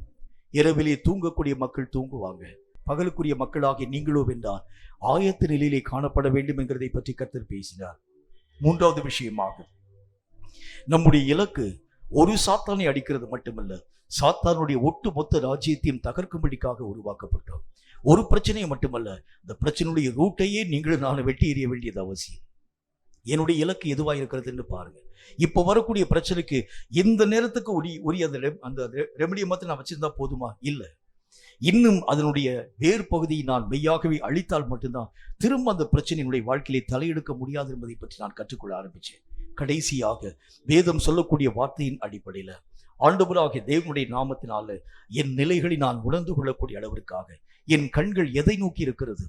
இரவிலே தூங்கக்கூடிய மக்கள் தூங்குவாங்க, பகலுக்குரிய மக்களாகிய நீங்களோ வென்றால் ஆயத்த நிலையிலே காணப்பட வேண்டும் என்கிறதை பற்றி கர்த்தர் பேசினார். மூன்றாவது விஷயமாக நம்முடைய இலக்கு ஒரு சாத்தானை அடிக்கிறது மட்டுமல்ல, சாத்தானுடைய ஒட்டு மொத்த ராஜ்யத்தையும் தகர்க்கும்படிக்காக உருவாக்கப்பட்டோம். ஒரு பிரச்சனையை மட்டுமல்ல, இந்த பிரச்சனையுடைய ரூட்டையே நீங்களும் நானும் வெட்டி எறிய வேண்டியது அவசியம். என்னுடைய இலக்கு எதுவாக இருக்கிறதுன்னு பாருங்க. இப்போ வரக்கூடிய பிரச்சனைக்கு இந்த நேரத்துக்கு உரிய அந்த ரெமடியை மாத்திரம் நான் வச்சிருந்தா போதுமா? இல்லை. இன்னும் அதனுடைய வேறு பகுதியை நான் மெய்யாகவே அழித்தால் மட்டும்தான் திரும்ப அந்த பிரச்சனையினுடைய வாழ்க்கையிலே தலையெடுக்க முடியாது என்பதை பற்றி நான் கற்றுக்கொள்ள ஆரம்பிச்சேன். கடைசியாக வேதம் சொல்லக்கூடிய வார்த்தையின் அடிப்படையில் ஆண்டவராகிய தேவனுடைய நாமத்தினால என் நிலைகளை நான் உணர்ந்து கொள்ளக்கூடிய அளவிற்காக என் கண்கள் எதை நோக்கி இருக்கிறது?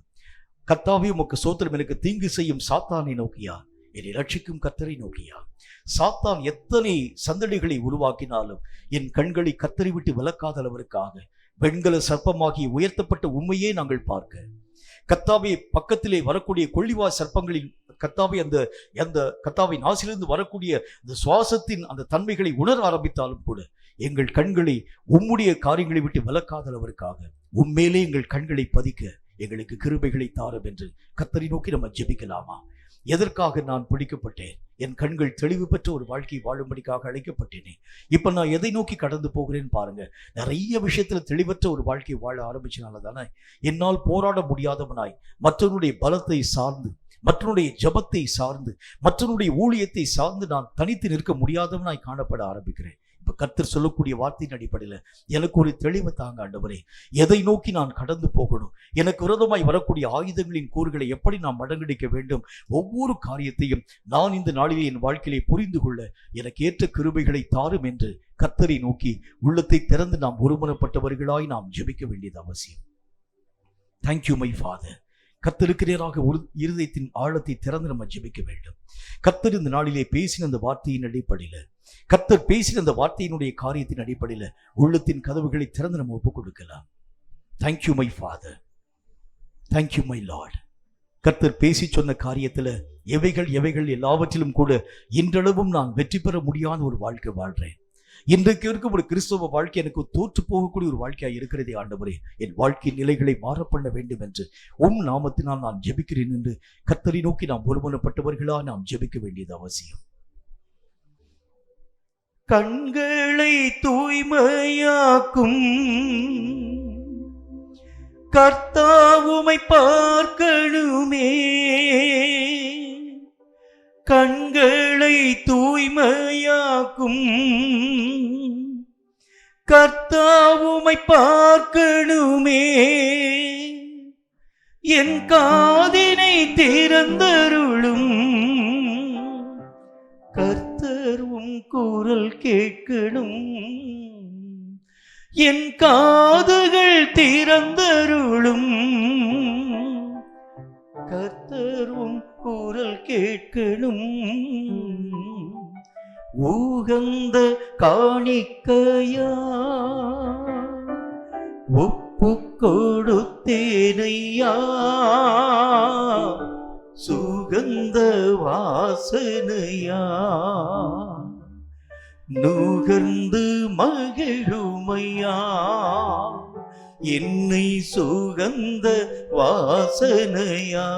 கர்த்தாவே உமக்கு ஸ்தோத்திரம். எனக்கு தீங்கு செய்யும் சாத்தானை நோக்கியா? என்னை ரட்சிக்கும் கர்த்தரை நோக்கியா? சாத்தான் எத்தனை சந்தடிகளை உருவாக்கினாலும் என் கண்களை கர்த்தரை விட்டு விலக்காத அளவிற்காக வெண்கல சர்ப்பமாகி உயர்த்தப்பட்ட உண்மையே நாங்கள் பார்க்க, கர்த்தாவே பக்கத்திலே வரக்கூடிய கொள்ளிவா சர்ப்பங்களின் கர்த்தாவே அந்த கர்த்தாவின் ஆசிலிருந்து வரக்கூடிய அந்த சுவாசத்தின் அந்த தன்மைகளை உணர ஆரம்பித்தாலும் கூட எங்கள் கண்களை உம்முடைய காரியங்களை விட்டு விலக்காத அளவிற்காக உண்மையிலே எங்கள் கண்களை பதிக்க எங்களுக்கு கிருபைகளை தாரும் என்று கர்த்தரை நோக்கி நம்ம ஜெபிக்கலாமா? எதற்காக நான் பிடிக்கப்பட்டேன்? என் கண்கள் தெளிவு பெற்ற ஒரு வாழ்க்கை வாழும்படிக்காக அழைக்கப்பட்டேனே. இப்ப நான் எதை நோக்கி கடந்து போகிறேன்னு பாருங்க. நிறைய விஷயத்துல தெளிவற்ற ஒரு வாழ்க்கை வாழ ஆரம்பிச்சனால தானே என்னால் போராட முடியாதவனாய், மற்றவனுடைய பலத்தை சார்ந்து, மற்றவனுடைய ஜபத்தை சார்ந்து, மற்றவனுடைய ஊழியத்தை சார்ந்து நான் தனித்து நிற்க முடியாதவனாய் காணப்பட ஆரம்பிக்கிறேன். இப்ப கர்த்தர் சொல்லக்கூடிய வார்த்தையின் அடிப்படையில் எனக்கு ஒரு தெளிவை தாங்க ஆண்டவரே. எதை நோக்கி நான் கடந்து போகணும்? எனக்கு விரோதமாய் வரக்கூடிய ஆயுதங்களின் கூறுகளை எப்படி நான் மடங்கடிக்க வேண்டும்? ஒவ்வொரு காரியத்தையும் நான் இந்த நாளிலே என் வாழ்க்கையிலே புரிந்து கொள்ள எனக்கு ஏற்ற கிருபைகளை தாரும் என்று கர்த்தரை நோக்கி உள்ளத்தை திறந்து நாம் ஒருமனப்பட்டவர்களாய் நாம் ஜெபிக்க வேண்டியது அவசியம். Thank you my father. கர்த்தருக்கு நேராக ஒரு இருதயத்தின் ஆழத்தை திறந்து நம்ம ஜெபிக்க வேண்டும். கர்த்தர் இந்த நாளிலே பேசின அந்த வார்த்தையின் அடிப்படையில், கர்த்தர் பேசின அந்த வார்த்தையினுடைய காரியத்தின் அடிப்படையில் உள்ளத்தின் கதவுகளை திறந்து நம்ம ஒப்புக் கொடுக்கலாம். Thank you my father, thank you my Lord. கர்த்தர் பேசி சொன்ன காரியத்துல எவைகள் எல்லாவற்றிலும் கூட இன்றளவும் நான் வெற்றி பெற முடியாத ஒரு வாழ்க்கை வாழ்றேன். இன்றைக்கு இருக்கும் ஒரு கிறிஸ்தவ வாழ்க்கை எனக்கு தோற்று போகக்கூடிய ஒரு வாழ்க்கையா இருக்கிறதே ஆண்டவரே. என் வாழ்க்கை நிலைகளை மாற பண்ண வேண்டும் என்று உம் நாமத்தினால் நான் ஜெபிக்கிறேன் என்று கர்த்தரை நோக்கி நாம் ஒருமனப்பட்டவர்களா நாம் ஜெபிக்க வேண்டியது அவசியம். கண்களை தூய்மையாக்கும் கர்த்தாவுமை பார்க்கணுமே. கண்களை தூய்மையாக்கும் கர்த்தாவுமை பார்க்கணுமே. என் காதினை திறந்தருளும் கர்த்தரும் குரல் கேட்கணும். என் காதுகள் திறந்தருளும் கர்த்தரும் குரல் கேட்கணும். உகந்த காணிக்கையா ஒப்பு கொடுத்தேனையா. சுகந்த வாசனையா நுகர்ந்து மகிழுமையா. என்னை சுகந்த வாசனையா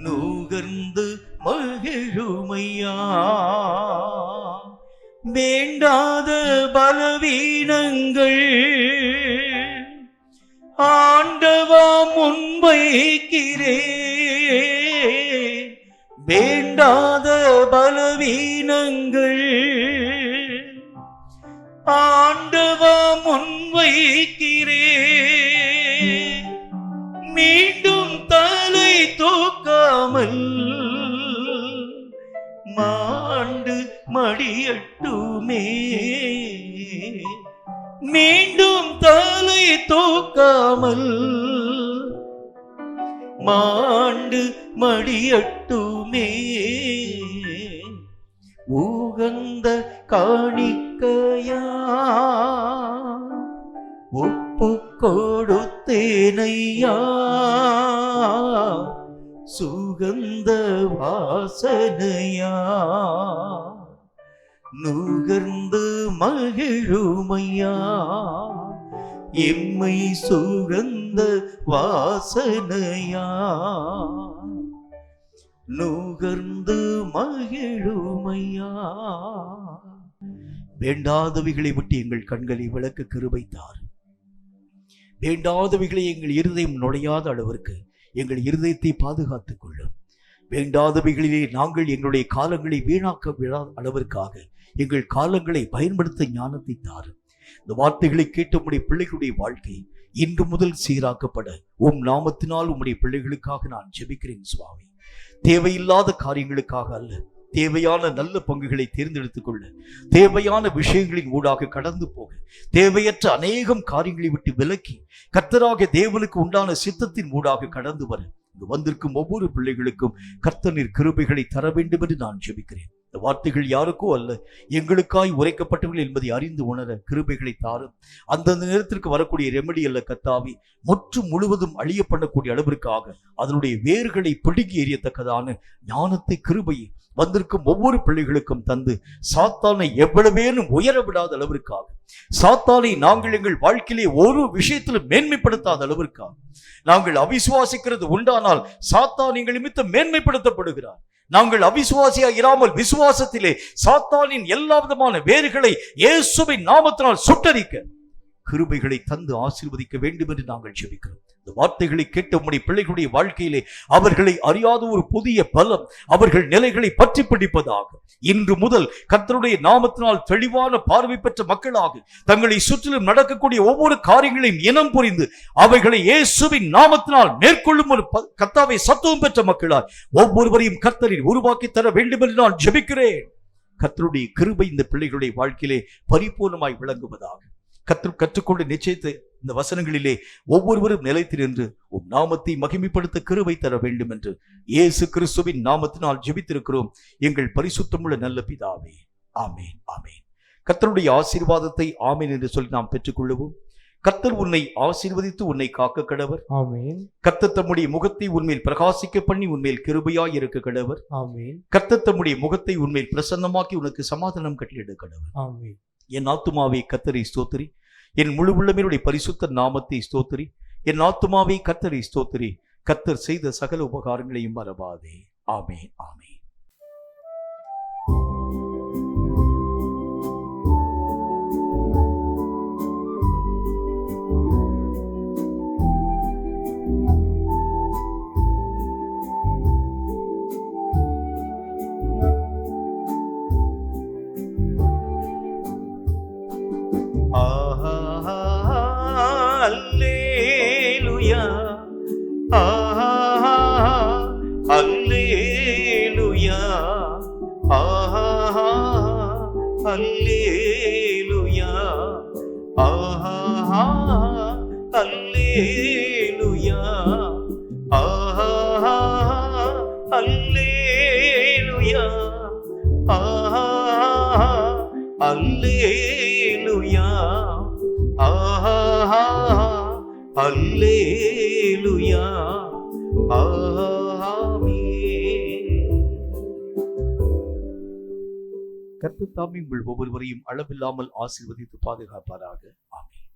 நுகர்ந்து மகிழுமையா. வேண்டாத பலவீனங்கள் ஆண்டவா முன்வைக்கிறே. வேண்டாத பலவீனங்கள் ஆண்டவா முன்வைக்கிறே. மீண்டும் தலை தூக்காமல் மாண்டு மடியட்டுமே. மீண்டும் தலை தூக்காமல் மாண்டு மடியட்டுமே. உகந்த காணிக்கையா ஒப்பு கொடுத்தேனையா. சுகந்த வாசனையா நுகர்ந்து மகிழுமையா. எம்மை சுகந்த வாசனையா. நுகர்ந்து மகிழுமையா. வேண்டாதவைகளை விட்டு எங்கள் கண்களை விளக்க கிருபை தாரும். வேண்டாதவைகளை எங்கள் இருதயம் நுழையாத அளவிற்கு எங்கள் இருதயத்தை பாதுகாத்துக் கொள்ளும். வேண்டாதவைகளிலே நாங்கள் எங்களுடைய காலங்களை வீணாக்க விடாத அளவிற்காக எங்கள் காலங்களை பயன்படுத்த ஞானத்தை தாரும். இந்த வார்த்தைகளை கேட்ட உம்முடைய பிள்ளைகளுடைய வாழ்க்கை இன்று முதல் சீராக்கப்பட நாமத்தினால் உம்முடைய பிள்ளைகளுக்காக நான் ஜெபிக்கிறேன் சுவாமி. தேவையில்லாத காரியங்களுக்காக அல்ல, தேவையான நல்ல பங்குகளை தேர்ந்தெடுத்துக் கொள்ள, தேவையான விஷயங்களின் ஊடாக கடந்து போக, தேவையற்ற அநேகம் காரியங்களை விட்டு விலக்கி கர்த்தராகிய தேவனுக்கு உண்டான சித்தத்தின் ஊடாக கடந்து வர வந்திருக்கும் ஒவ்வொரு பிள்ளைகளுக்கும் கர்த்தர் நீர் கிருபைகளை தர வேண்டும் என்று நான் ஜெபிக்கிறேன். இந்த வார்த்தைகள் யாருக்கோ அல்ல, எங்களுக்காய் உரைக்கப்பட்டவர்கள் என்பதை அறிந்து உணர கிருபைகளை தாரும். அந்தந்த நேரத்திற்கு வரக்கூடிய ரெமெடி அல்ல கர்த்தாவே, முழுவதும் அழிய பண்ணக்கூடிய அளவிற்காக அதனுடைய வேர்களை பிடுங்கி எறியத்தக்கதான ஞானத்தை கிருபையை வந்திருக்கும் ஒவ்வொரு பிள்ளைகளுக்கும் தந்து சாத்தானை எவ்வளவேனும் உயர விடாத அளவிற்காக, சாத்தானை நாங்கள் எங்கள் வாழ்க்கையிலே ஒரு விஷயத்திலும் மேன்மைப்படுத்தாத அளவிற்காக, நாங்கள் அவிசுவாசிக்கிறது உண்டானால் சாத்தான் எங்கள் நிமித்தம் மேன்மைப்படுத்தப்படுகிறார். நாங்கள் அவிசுவாசியாக இராமல் விசுவாசத்திலே சாத்தானின் எல்லா விதமான வேர்களை இயேசுவின் நாமத்தினால் சுட்டரிக்க கிருபைகளை தந்து ஆசீர்வதிக்க வேண்டும் என்று நாங்கள் ஜெபிக்கிறோம். இந்த வார்த்தைகளை கேட்ட உம்முடைய பிள்ளைகளுடைய வாழ்க்கையிலே அவர்களை அறியாத ஒரு புதிய பலம் அவர்கள் நிலைகளை பற்றி பிடிப்பதாக இன்று முதல் கர்த்தருடைய நாமத்தினால் தெளிவான பார்வை பெற்ற மக்களாக தங்களை சுற்றிலும் நடக்கக்கூடிய ஒவ்வொரு காரியங்களையும் இனம் புரிந்து அவைகளை இயேசுவின் நாமத்தினால் மேற்கொள்ளும் ஒரு கர்த்தாவை சத்துவம் பெற்ற மக்களால் ஒவ்வொருவரையும் கர்த்தரில் உருவாக்கி தர வேண்டும் என்று நான் ஜெபிக்கிறேன். கர்த்தருடைய கிருபை இந்த பிள்ளைகளுடைய வாழ்க்கையிலே பரிபூர்ணமாய் விளங்குவதாக கர்த்தர் கற்றுக்கொண்டு நிச்சயத்தை இந்த வசனங்களிலே ஒவ்வொருவரும் நிலைத்து நின்று நாமத்தை மகிமைப்படுத்த கிருபை தர வேண்டும் என்று இயேசு கிறிஸ்துவின் நாமத்தினால் ஜெபித்திருக்கிறோம் எங்கள் பரிசுத்தமுள்ள நல்ல பிதாவே. ஆமேன், ஆமேன். கர்த்தருடைய ஆசீர்வாதத்தை ஆமேன் என்று சொல்லி நாம் பெற்றுக்கொள்ளுவோம். கர்த்தர் உன்னை ஆசீர்வதித்து உன்னை காக்க கடவர். ஆமென். கர்த்தர் தம்முடைய முகத்தை உன்மேல் பிரகாசிக்க பண்ணி உன்மேல் கிருபையாய் இருக்க கடவர். ஆமென். கர்த்தர் தம்முடைய முகத்தை உன்மேல் பிரசன்னமாக்கி உனக்கு சமாதானம் கட்டளையிட கடவர். ஆமென். என் ஆத்துமாவை கர்த்தரை ஸ்தோத்திரி, என் முழு உள்ளமையுடைய பரிசுத்த நாமத்தை ஸ்தோத்திரி. என் ஆத்துமாவை கர்த்தரை ஸ்தோத்திரி, கர்த்தர் செய்த சகல உபகாரங்களையும் மறவாதே. ஆமென், ஆமென். அல்லேலூயா, அல்லேலூயா, அல்லேலூயா, அல்லேலூயா, அல்லேலூயா, அல்லேலூயா, அல்லேலூயா, ஆமென். கர்த்தர் தாமே உங்கள் ஒவ்வொருவரையும் அளவில்லாமல் ஆசீர்வதித்து பாதுகாப்பாராக. ஆமென்.